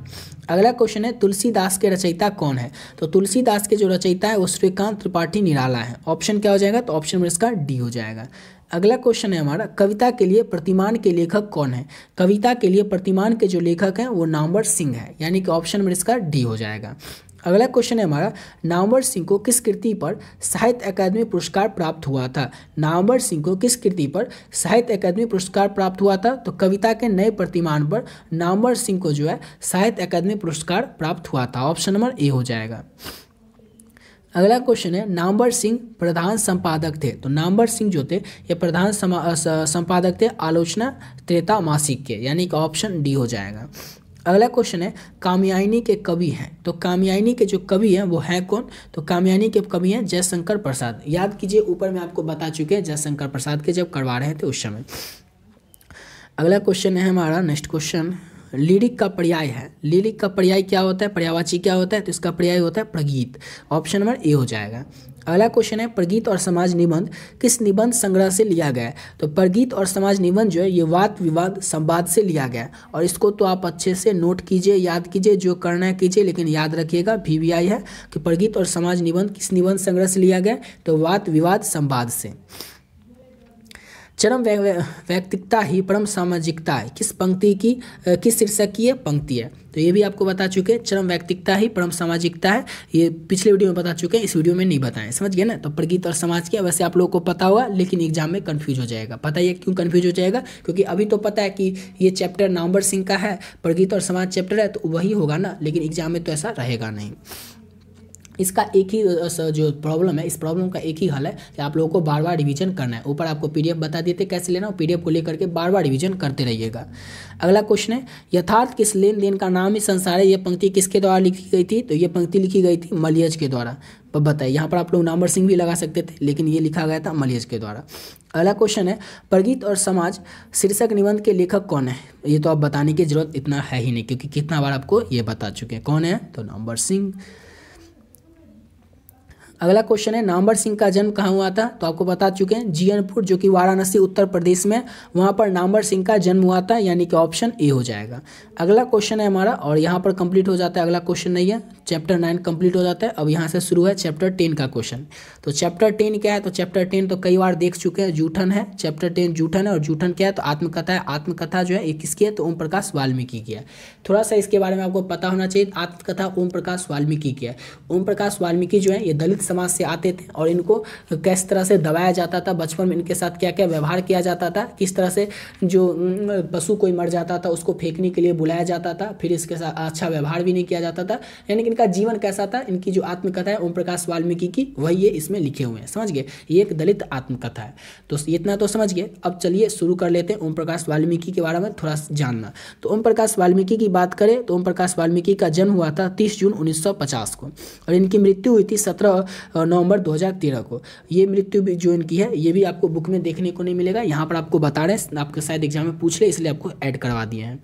[SPEAKER 1] अगला क्वेश्चन है, तुलसीदास के रचयिता कौन है? तो तुलसीदास के जो रचयिता है वो श्रीकांत त्रिपाठी निराला है। ऑप्शन क्या हो जाएगा? तो ऑप्शन में इसका डी हो जाएगा। अगला क्वेश्चन है हमारा, कविता के लिए प्रतिमान के लेखक कौन है? कविता के लिए प्रतिमान के जो लेखक हैं वो नामवर सिंह है। यानी कि ऑप्शन में इसका डी हो जाएगा। अगला क्वेश्चन है हमारा, नामवर सिंह को किस कृति पर साहित्य अकादमी पुरस्कार प्राप्त हुआ था? नामवर सिंह को किस कृति पर साहित्य अकादमी पुरस्कार प्राप्त हुआ था? तो कविता के नए प्रतिमान पर नामवर सिंह को जो है साहित्य अकादमी पुरस्कार प्राप्त हुआ था। ऑप्शन नंबर ए हो जाएगा। अगला क्वेश्चन है, नामवर सिंह प्रधान संपादक थे। तो नामवर सिंह जो थे ये प्रधान संपादक थे आलोचना त्रेता मासिक के। यानी कि ऑप्शन डी हो जाएगा। अगला क्वेश्चन है, कामयानी के कवि हैं। तो कामयानी के जो कवि हैं वो हैं कौन? तो कामयानी के कवि हैं जयशंकर प्रसाद। याद कीजिए ऊपर में आपको बता चुके हैं जयशंकर प्रसाद के जब करवा रहे थे उस समय। अगला क्वेश्चन है हमारा नेक्स्ट क्वेश्चन, लिरिक का पर्याय है। लिरिक का पर्याय क्या होता है? पर्यायवाची क्या होता है? तो इसका पर्याय होता है प्रगीत। ऑप्शन नंबर ए हो जाएगा। अगला क्वेश्चन है, प्रगीत और समाज निबंध किस निबंध संग्रह से लिया गया है? तो प्रगीत और समाज निबंध जो है ये वाद विवाद संवाद से लिया गया है। और इसको तो आप अच्छे से नोट कीजिए, याद कीजिए, जो करना है कीजिए, लेकिन याद रखिएगा VVI है कि प्रगीत और समाज निबंध किस निबंध संग्रह से लिया गया? तो वाद विवाद संवाद से। चरम वैयक्तिकता ही परम सामाजिकता है किस पंक्ति की किस शीर्षक की ये पंक्ति है? तो ये भी आपको बता चुके हैं, चरम वैयक्तिकता ही परम सामाजिकता है। ये पिछले वीडियो में बता चुके हैं, इस वीडियो में नहीं बताएं। समझ गए ना? तो प्रगीत और समाज की वैसे आप लोगों को पता होगा, लेकिन एग्जाम में कंफ्यूज हो जाएगा। पता है क्यों कंफ्यूज हो जाएगा? क्योंकि अभी तो पता है कि ये चैप्टर नामवर सिंह का है, प्रगीत और समाज चैप्टर है, तो वही होगा ना, लेकिन एग्जाम में तो ऐसा रहेगा नहीं। इसका एक ही जो प्रॉब्लम है, इस प्रॉब्लम का एक ही हल है कि आप लोगों को बार बार रिवीजन करना है। ऊपर आपको PDF बता देते कैसे लेना, PDF को लेकर के बार बार रिवीजन करते रहिएगा। अगला क्वेश्चन है, यथार्थ किस लेन देन का नाम ही संसार है? ये पंक्ति किसके द्वारा लिखी गई थी? तो ये पंक्ति लिखी गई थी मलियज के द्वारा। बताइए, यहाँ पर आप लोग नामवर सिंह भी लगा सकते थे, लेकिन ये लिखा गया था मलियज के द्वारा। अगला क्वेश्चन है, प्रगीत और समाज शीर्षक निबंध के लेखक कौन है? ये तो आप बताने की जरूरत इतना है ही नहीं, क्योंकि कितना बार आपको ये बता चुके हैं। कौन है? तो नामवर सिंह। अगला क्वेश्चन है, नामवर सिंह का जन्म कहाँ हुआ था? तो आपको बता चुके हैं जीयनपुर, जो कि वाराणसी उत्तर प्रदेश में, वहाँ पर नामवर सिंह का जन्म हुआ था। यानी कि ऑप्शन ए हो जाएगा। अगला क्वेश्चन है हमारा, और यहाँ पर कंप्लीट हो जाता है। अगला क्वेश्चन नहीं है, चैप्टर 9 कंप्लीट हो जाता है। अब यहाँ से शुरू है चैप्टर 10 का क्वेश्चन। तो चैप्टर 10 क्या है? तो चैप्टर 10 तो कई बार देख चुके हैं, जूठन है। चैप्टर 10 जूठन है, और जूठन क्या है? तो आत्मकथा है। आत्मकथा जो है ये किसकी है? तो ओम प्रकाश वाल्मीकि की है। थोड़ा सा इसके बारे में आपको पता होना चाहिए। आत्मकथा ओम प्रकाश वाल्मीकि की है। ओम प्रकाश वाल्मीकि जो है ये दलित समाज से आते थे और इनको किस तरह से दबाया जाता था, बचपन में इनके साथ क्या क्या व्यवहार किया जाता था, किस तरह से जो पशु कोई मर जाता था उसको फेंकने के लिए बुलाया जाता था, फिर इसके साथ अच्छा व्यवहार भी नहीं किया जाता था, यानी कि इनका जीवन कैसा था। इनकी जो आत्मकथा है ओम प्रकाश वाल्मीकि की, वही ये इसमें लिखे हुए हैं। समझ गए, ये एक दलित आत्मकथा है। तो इतना तो समझ गए। अब चलिए शुरू कर लेते हैं ओम प्रकाश वाल्मीकि के बारे में थोड़ा जानना। तो ओम प्रकाश वाल्मीकि की बात करें तो ओम प्रकाश वाल्मीकि का जन्म हुआ था 30 जून 1950 को और इनकी मृत्यु हुई थी 17 नवंबर 2013 को। ये मृत्यु भी जो इनकी है ये भी आपको बुक में देखने को नहीं मिलेगा, यहाँ पर आपको बता रहे हैं, आपके शायद एग्जाम में पूछ ले इसलिए आपको ऐड करवा दिए हैं।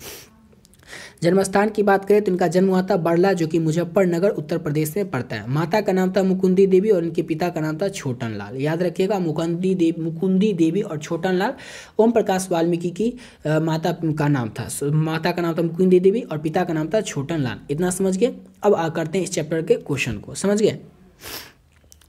[SPEAKER 1] जन्म स्थान की बात करें तो इनका जन्म हुआ था बड़ला, जो कि मुजफ्फरनगर उत्तर प्रदेश में पड़ता है। माता का नाम था मुकुंदी देवी और इनके पिता का नाम था छोटन लाल। याद रखिएगा, मुकुंदी देवी और छोटन लाल ओम प्रकाश वाल्मीकि की माता का नाम था। माता का नाम था मुकुंदी देवी और पिता का नाम था छोटन लाल। इतना समझ गए। अब करते हैं इस चैप्टर के क्वेश्चन को। समझ गए।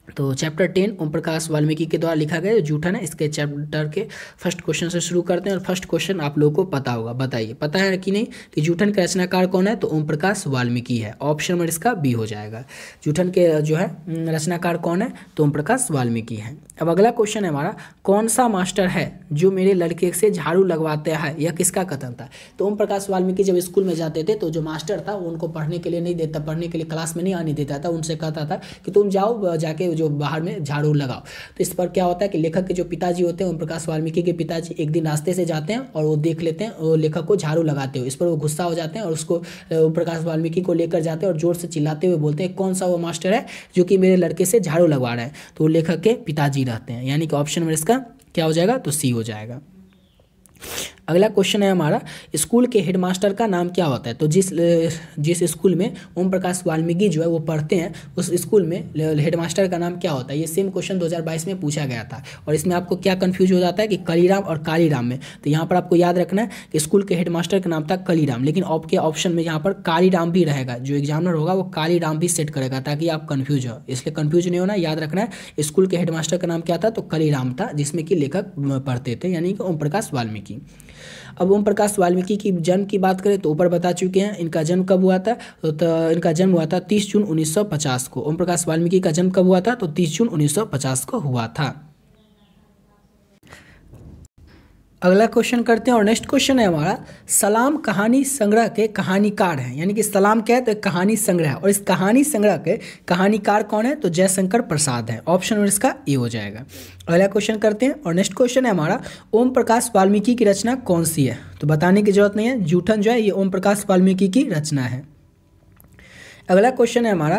[SPEAKER 1] तो चैप्टर 10 ओम प्रकाश वाल्मीकि के द्वारा लिखा गया जूठन है। इसके चैप्टर के फर्स्ट क्वेश्चन से शुरू करते हैं और फर्स्ट क्वेश्चन आप लोगों को पता होगा। बताइए, पता है कि नहीं कि जूठन के रचनाकार कौन है? तो ओम प्रकाश वाल्मीकि है। ऑप्शन नंबर इसका बी हो जाएगा। जूठन के जो है रचनाकार कौन है? तो ओम प्रकाश वाल्मीकि है। अब अगला क्वेश्चन है हमारा, कौन सा मास्टर है जो मेरे लड़के से झाड़ू लगवाता है? यह किसका कथन था? तो ओम प्रकाश वाल्मीकि जब स्कूल में जाते थे तो जो मास्टर था वो उनको पढ़ने के लिए नहीं देता, पढ़ने के लिए क्लास में नहीं आने देता था। उनसे कहता था कि तुम जाओ जाके जो बाहर में झाड़ू लगाओ। तो इस पर क्या होता है कि लेखक के जो पिताजी होते हैं, ओम प्रकाश वाल्मीकि के पिताजी एक दिन रास्ते से जाते हैं और वो देख लेते हैं वो लेखक को झाड़ू लगाते हुए। इस पर वो गुस्सा हो जाते हैं और उसको ओम प्रकाश वाल्मीकि को लेकर जाते हैं और जोर से चिल्लाते हुए बोलते हैं, कौन सा वो मास्टर है जो कि मेरे लड़के से झाड़ू लगवा रहा है? तो लेखक के पिताजी रहते हैं, यानी कि ऑप्शन नंबर इसका क्या हो जाएगा? तो सी हो जाएगा। अगला क्वेश्चन है हमारा, स्कूल के हेडमास्टर का नाम क्या होता है? तो जिस स्कूल में ओम प्रकाश वाल्मीकि जो है वो पढ़ते हैं उस स्कूल में हेडमास्टर का नाम क्या होता है? ये सेम क्वेश्चन 2022 में पूछा गया था और इसमें आपको क्या कंफ्यूज हो जाता है कि कलीराम और कालीराम में। तो यहाँ पर आपको याद रखना है कि स्कूल के हेडमास्टर का नाम था कलीराम, लेकिन आपके ऑप्शन में यहाँ पर कालीराम भी रहेगा। जो एग्जामिनर होगा वो कालीराम भी सेट करेगा ताकि आप कन्फ्यूज हो, इसलिए कन्फ्यूज नहीं होना, याद रखना है। स्कूल के हेडमास्टर का नाम क्या था? तो कलीराम था, जिसमें कि लेखक पढ़ते थे, यानी कि ओम प्रकाश वाल्मीकि। अब ओम प्रकाश वाल्मीकि की जन्म की बात करें तो ऊपर बता चुके हैं। इनका जन्म कब हुआ था? तो इनका जन्म हुआ था 30 जून 1950 को। ओम प्रकाश वाल्मीकि का जन्म कब हुआ था? तो 30 जून 1950 को हुआ था। अगला क्वेश्चन करते हैं और नेक्स्ट क्वेश्चन है हमारा, सलाम कहानी संग्रह के कहानीकार हैं, यानी कि सलाम क्या है? तो कहानी संग्रह है और इस कहानी संग्रह के कहानीकार कौन है? तो जयशंकर प्रसाद है। ऑप्शन नंबर इसका ए हो जाएगा। अगला क्वेश्चन करते हैं और नेक्स्ट क्वेश्चन है हमारा, ओम प्रकाश वाल्मीकि की रचना कौन सी है? तो बताने की जरूरत नहीं है, जूठन जो है ये ओम प्रकाश वाल्मीकि की रचना है। अगला क्वेश्चन है हमारा,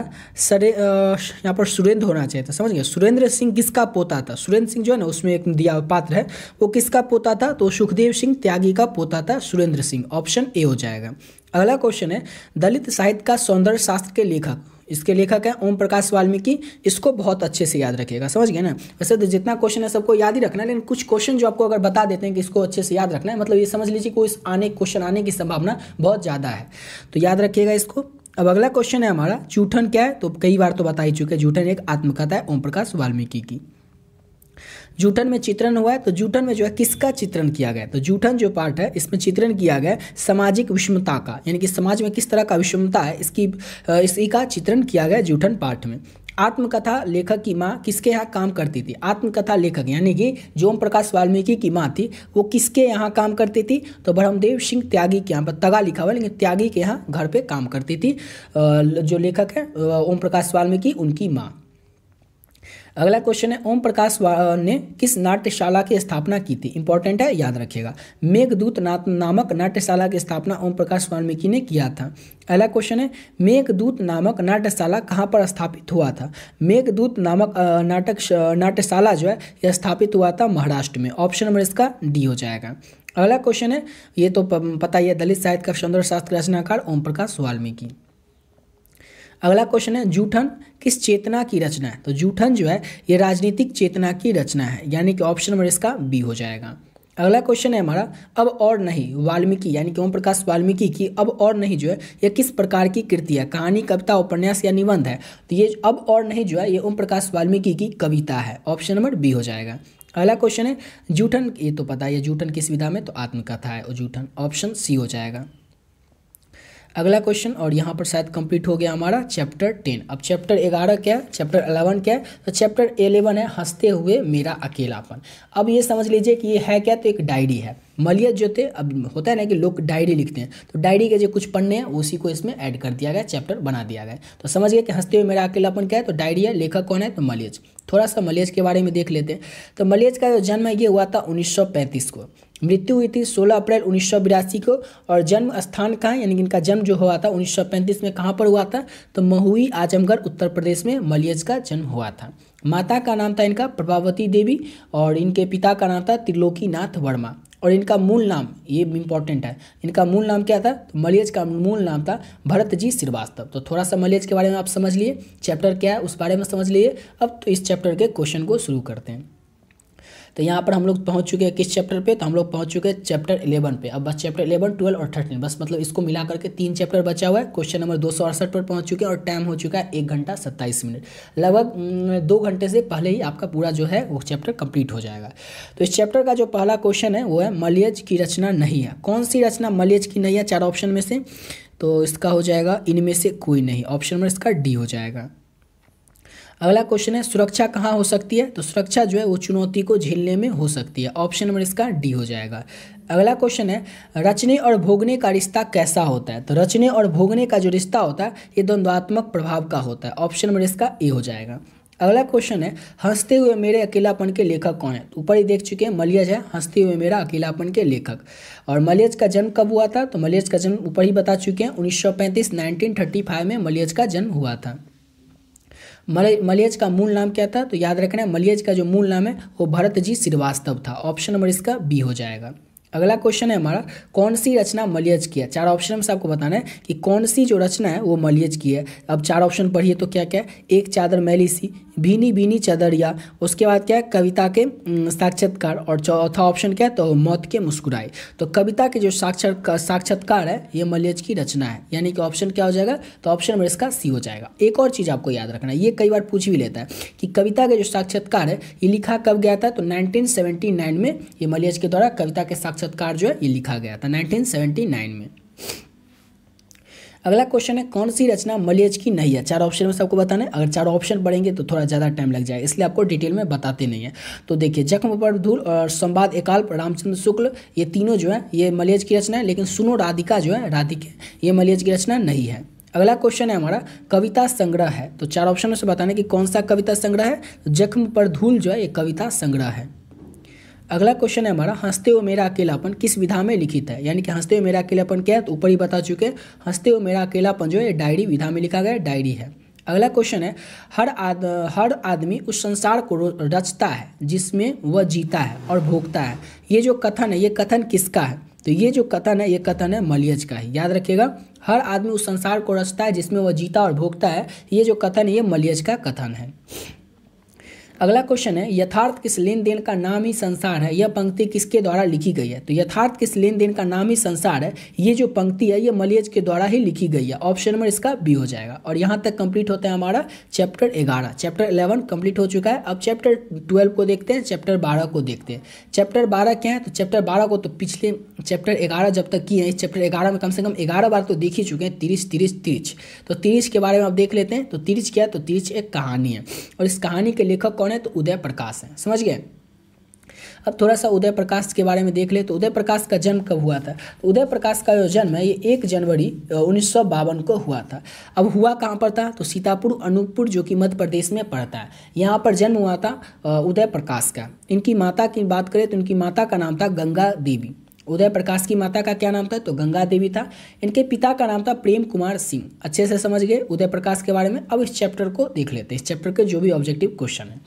[SPEAKER 1] यहाँ पर सुरेंद्र होना चाहिए था, समझ गए। सुरेंद्र सिंह किसका पोता था? सुरेंद्र सिंह जो है ना उसमें एक दिया पात्र है, वो किसका पोता था? तो सुखदेव सिंह त्यागी का पोता था सुरेंद्र सिंह। ऑप्शन ए हो जाएगा। अगला क्वेश्चन है, दलित साहित्य का सौंदर्य शास्त्र के लेखक, इसके लेखक है ओम प्रकाश वाल्मीकि। इसको बहुत अच्छे से याद रखिएगा, समझ गए ना। वैसे तो जितना क्वेश्चन है सबको याद ही रखना है, लेकिन कुछ क्वेश्चन जो आपको अगर बता देते हैं कि इसको अच्छे से याद रखना है, मतलब ये समझ लीजिए कोई क्वेश्चन आने की संभावना बहुत ज़्यादा है, तो याद रखिएगा इसको। अब अगला क्वेश्चन है हमारा, जूठन क्या है? तो कई बार तो बता ही चुके, जूठन एक आत्मकथा है ओम प्रकाश वाल्मीकि की। जूठन में चित्रण हुआ है, तो जूठन में जो है किसका चित्रण किया गया? तो जूठन जो पार्ट है इसमें चित्रण किया गया सामाजिक विषमता का, यानी कि समाज में किस तरह का विषमता है इसी का चित्रण किया गया जूठन पार्ट में। आत्मकथा लेखक की माँ किसके यहाँ काम करती थी? आत्मकथा लेखक यानी कि जो ओम प्रकाश वाल्मीकि की माँ थी वो किसके यहाँ काम करती थी? तो ब्रह्मदेव सिंह त्यागी के यहाँ पर तगा लिखा हुआ है, लेकिन त्यागी के यहाँ घर पे काम करती थी जो लेखक है ओम प्रकाश वाल्मीकि, उनकी माँ। अगला क्वेश्चन है, ओम प्रकाश ने किस नाट्यशाला की स्थापना की थी? इंपॉर्टेंट है, याद रखिएगा। मेघदूत नामक नाट्यशाला की स्थापना ओम प्रकाश वाल्मीकि ने किया था। अगला क्वेश्चन है, मेघदूत नामक नाट्यशाला कहाँ पर स्थापित हुआ था? मेघदूत नामक नाट्यशाला जो है यह स्थापित हुआ था महाराष्ट्र में। ऑप्शन नंबर इसका डी हो जाएगा। अगला क्वेश्चन है, ये तो पता ही है, दलित साहित्य का सौंदर्य शास्त्र रचनाकार ओम प्रकाश वाल्मीकि। अगला क्वेश्चन है, जूठन किस चेतना की रचना है? तो जूठन जो है ये राजनीतिक चेतना की रचना है, यानी कि ऑप्शन नंबर इसका बी हो जाएगा। अगला क्वेश्चन है हमारा, अब और नहीं वाल्मीकि यानी कि ओम प्रकाश वाल्मीकि की अब और नहीं जो है ये किस प्रकार की कृति है? कहानी, कविता, उपन्यास या निबंध है? तो ये अब और नहीं जो है ये ओम प्रकाश वाल्मीकि की कविता है। ऑप्शन नंबर बी हो जाएगा। अगला क्वेश्चन है, जूठन, ये तो पता है जूठन किस विधा में? तो आत्मकथा है और जूठन, ऑप्शन सी हो जाएगा। अगला क्वेश्चन, और यहाँ पर शायद कंप्लीट हो गया हमारा चैप्टर 10। अब चैप्टर 11 क्या है, चैप्टर 11 क्या है, तो चैप्टर 11 है हंसते हुए मेरा अकेलापन। अब ये समझ लीजिए कि ये है क्या, तो एक डायरी है। मलियज जो थे, अब होता है ना कि लोग डायरी लिखते हैं, तो डायरी के जो कुछ पन्ने हैं उसी को इसमें ऐड कर दिया गया, चैप्टर बना दिया गया। तो समझ गए कि हंसते हुए मेरा अकेलापन क्या है, तो डायरी है, लेखक कौन है, तो मलियज। थोड़ा सा मलियज के बारे में देख लेते हैं। तो मलियज का जो जन्म है ये हुआ था 1935 को, मृत्यु हुई थी 16 अप्रैल 1982 को, और जन्म स्थान कहाँ है, यानी कि इनका जन्म जो हुआ था 1935 में कहाँ पर हुआ था, तो महुई आजमगढ़ उत्तर प्रदेश में मलियज का जन्म हुआ था। माता का नाम था इनका प्रभावती देवी, और इनके पिता का नाम था त्रिलोकीनाथ वर्मा, और इनका मूल नाम, ये इंपॉर्टेंट है, इनका मूल नाम क्या था, तो मलियज का मूल नाम था भरत जी श्रीवास्तव। तो थोड़ा सा मलियज के बारे में आप समझ लिए, चैप्टर क्या है उस बारे में समझ लिए। अब तो इस चैप्टर के क्वेश्चन को शुरू करते हैं। तो यहाँ पर हम लोग पहुँच चुके हैं किस चैप्टर पे, तो हम लोग पहुँच चुके हैं चैप्टर 11 पे। अब बस चैप्टर 11, 12 और 13, बस मतलब इसको मिला करके 3 चैप्टर बचा हुआ है। क्वेश्चन नंबर 268 पर पहुँच चुके हैं, और टाइम हो चुका है 1 घंटा 27 मिनट। लगभग 2 घंटे से पहले ही आपका पूरा जो है वो चैप्टर कंप्लीट हो जाएगा। तो इस चैप्टर का जो पहला क्वेश्चन है वो है मलियज की रचना नहीं है। कौन सी रचना मलियज की नहीं है 4 ऑप्शन में से, तो इसका हो जाएगा इनमें से कोई नहीं, ऑप्शन नंबर इसका डी हो जाएगा। अगला क्वेश्चन है सुरक्षा कहाँ हो सकती है, तो सुरक्षा जो है वो चुनौती को झेलने में हो सकती है, ऑप्शन नंबर इसका डी हो जाएगा। अगला क्वेश्चन है रचने और भोगने का रिश्ता कैसा होता है, तो रचने और भोगने का जो रिश्ता होता है ये द्वंद्वात्मक प्रभाव का होता है, ऑप्शन नंबर इसका ए हो जाएगा। अगला क्वेश्चन है हंसते हुए मेरे अकेलापन के लेखक कौन है, तो ऊपर ही देख चुके हैं मलियज है हंसते हुए मेरा अकेलापन के लेखक। और मलियज का जन्म कब हुआ था, तो मलियज का जन्म ऊपर ही बता चुके हैं 1935 1935 में मलियज का जन्म हुआ था। मलियज का मूल नाम क्या था, तो याद रखना मलियज का जो मूल नाम है वो भरत जी श्रीवास्तव था, ऑप्शन नंबर इसका बी हो जाएगा। अगला क्वेश्चन है हमारा कौन सी रचना मलियज की है। 4 ऑप्शन में से आपको बताना है कि कौन सी जो रचना है वो मलियज की है। अब 4 ऑप्शन पढ़िए तो क्या क्या है, एक चादर मैली सी, भीनी भीनी चदरिया, उसके बाद क्या है कविता के साक्षात्कार, और चौथा ऑप्शन क्या है, तो मौत के मुस्कुराए। तो कविता के जो साक्षात्कार है ये मलियज की रचना है, यानी कि ऑप्शन क्या हो जाएगा, तो ऑप्शन नंबर इसका सी हो जाएगा। एक और चीज़ आपको याद रखना है, ये कई बार पूछ भी लेता है कि कविता के जो साक्षात्कार है ये लिखा कब गया था, तो 1979 में ये मलियज के द्वारा कविता के साक्षात्कार जो है ये लिखा गया था 1979 में। अगला क्वेश्चन है कौन सी रचना मलियज की नहीं है। 4 ऑप्शन में सबको बताना है, अगर 4 ऑप्शन पढ़ेंगे तो थोड़ा ज़्यादा टाइम लग जाएगा, इसलिए आपको डिटेल में बताते नहीं है। तो देखिए जख्म पर धूल और संवाद एकाल्प रामचंद्र शुक्ल, ये तीनों जो है ये मलियज की रचना है, लेकिन सुनो राधिका जो है राधिका ये मलियज की रचना नहीं है। अगला क्वेश्चन है हमारा कविता संग्रह है, तो 4 ऑप्शन में से बताना कि कौन सा कविता संग्रह है, तो जख्म पर धूल जो है ये कविता संग्रह है। अगला क्वेश्चन है हमारा हंसते हुए मेरा अकेलापन किस विधा में लिखित है, यानी कि हंसते हुए मेरा अकेलापन क्या है, तो ऊपर ही बता चुके हैं हंसते हुए मेरा अकेलापन जो है डायरी विधा में लिखा गया डायरी है। अगला क्वेश्चन है हर आदमी उस संसार को रचता है जिसमें वह जीता है और भोगता है, ये जो कथन है ये कथन किसका है, तो ये जो कथन है ये कथन है मलियज का है। याद रखिएगा हर आदमी उस संसार को रचता है जिसमें वह जीता और भोगता है, ये जो कथन है ये मलियज का कथन है। अगला क्वेश्चन है यथार्थ किस लेन देन का नाम ही संसार है, यह पंक्ति किसके द्वारा लिखी गई है, तो यथार्थ किस लेन देन का नाम ही संसार है, ये जो पंक्ति है ये मलियज के द्वारा ही लिखी गई है, ऑप्शन नंबर इसका बी हो जाएगा। और यहाँ तक कंप्लीट होता है हमारा चैप्टर 11। चैप्टर 11 कंप्लीट हो चुका है। अब चैप्टर 12 को देखते हैं, चैप्टर 12 को देखते हैं। चैप्टर 12 क्या है, तो चैप्टर 12 को तो पिछले चैप्टर 11 जब तक किए हैं, इस चैप्टर 11 में कम से कम 11 बार तो देख ही चुके हैं, तिरिच। तो तिरिच के बारे में आप देख लेते हैं। तो तिरिच क्या है, तो तिरिच एक कहानी है, और इस कहानी के लेखक कौन है, तो उदय प्रकाश है। समझ गए। अब थोड़ा सा उदय प्रकाश के बारे में देख ले, तो उदय प्रकाश का जन्म कब हुआ था, तो उदय प्रकाश का जो जन्म है ये 1 जनवरी 1952 को हुआ था। अब हुआ कहाँ पर था, तो सीतापुर अनूपपुर जो कि मध्य प्रदेश में पड़ता है, यहाँ पर जन्म हुआ था उदय प्रकाश का। इनकी माता की बात करें तो इनकी माता का नाम था गंगा देवी। उदय प्रकाश की माता का क्या नाम था, तो गंगा देवी था। इनके पिता का नाम था प्रेम कुमार सिंह। अच्छे से समझ गए उदय प्रकाश के बारे में। अब इस चैप्टर को देख लेते हैं, इस चैप्टर के जो भी ऑब्जेक्टिव क्वेश्चन है।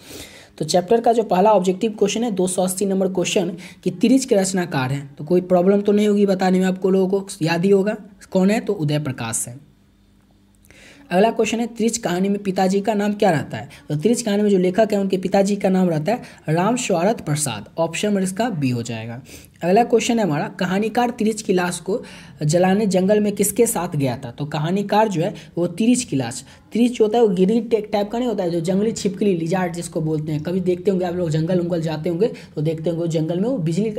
[SPEAKER 1] तो चैप्टर का जो पहला ऑब्जेक्टिव क्वेश्चन है 280 नंबर क्वेश्चन कि तिरिच के रचनाकार हैं, तो कोई प्रॉब्लम तो नहीं होगी बताने में, आपको लोगों को याद ही होगा कौन है, तो उदय प्रकाश है। अगला क्वेश्चन है तिरिच कहानी में पिताजी का नाम क्या रहता है, तो तिरिच कहानी में जो लेखक है उनके पिताजी का नाम रहता है राम स्वारथ प्रसाद, ऑप्शन नंबर इसका बी हो जाएगा। अगला क्वेश्चन है हमारा, कहानीकार तिरिच की लाश को जलाने जंगल में किसके साथ गया था? तो कहानीकार जो है वो तिरिच की लाश, तिरिच होता है वो गिरी टाइप का नहीं होता है, जो जंगली छिपकली लिजार्ड जिसको बोलते हैं, कभी देखते होंगे आप लोग जंगल उंगल जाते होंगे तो देखते होंगे जंगल में वो बिजली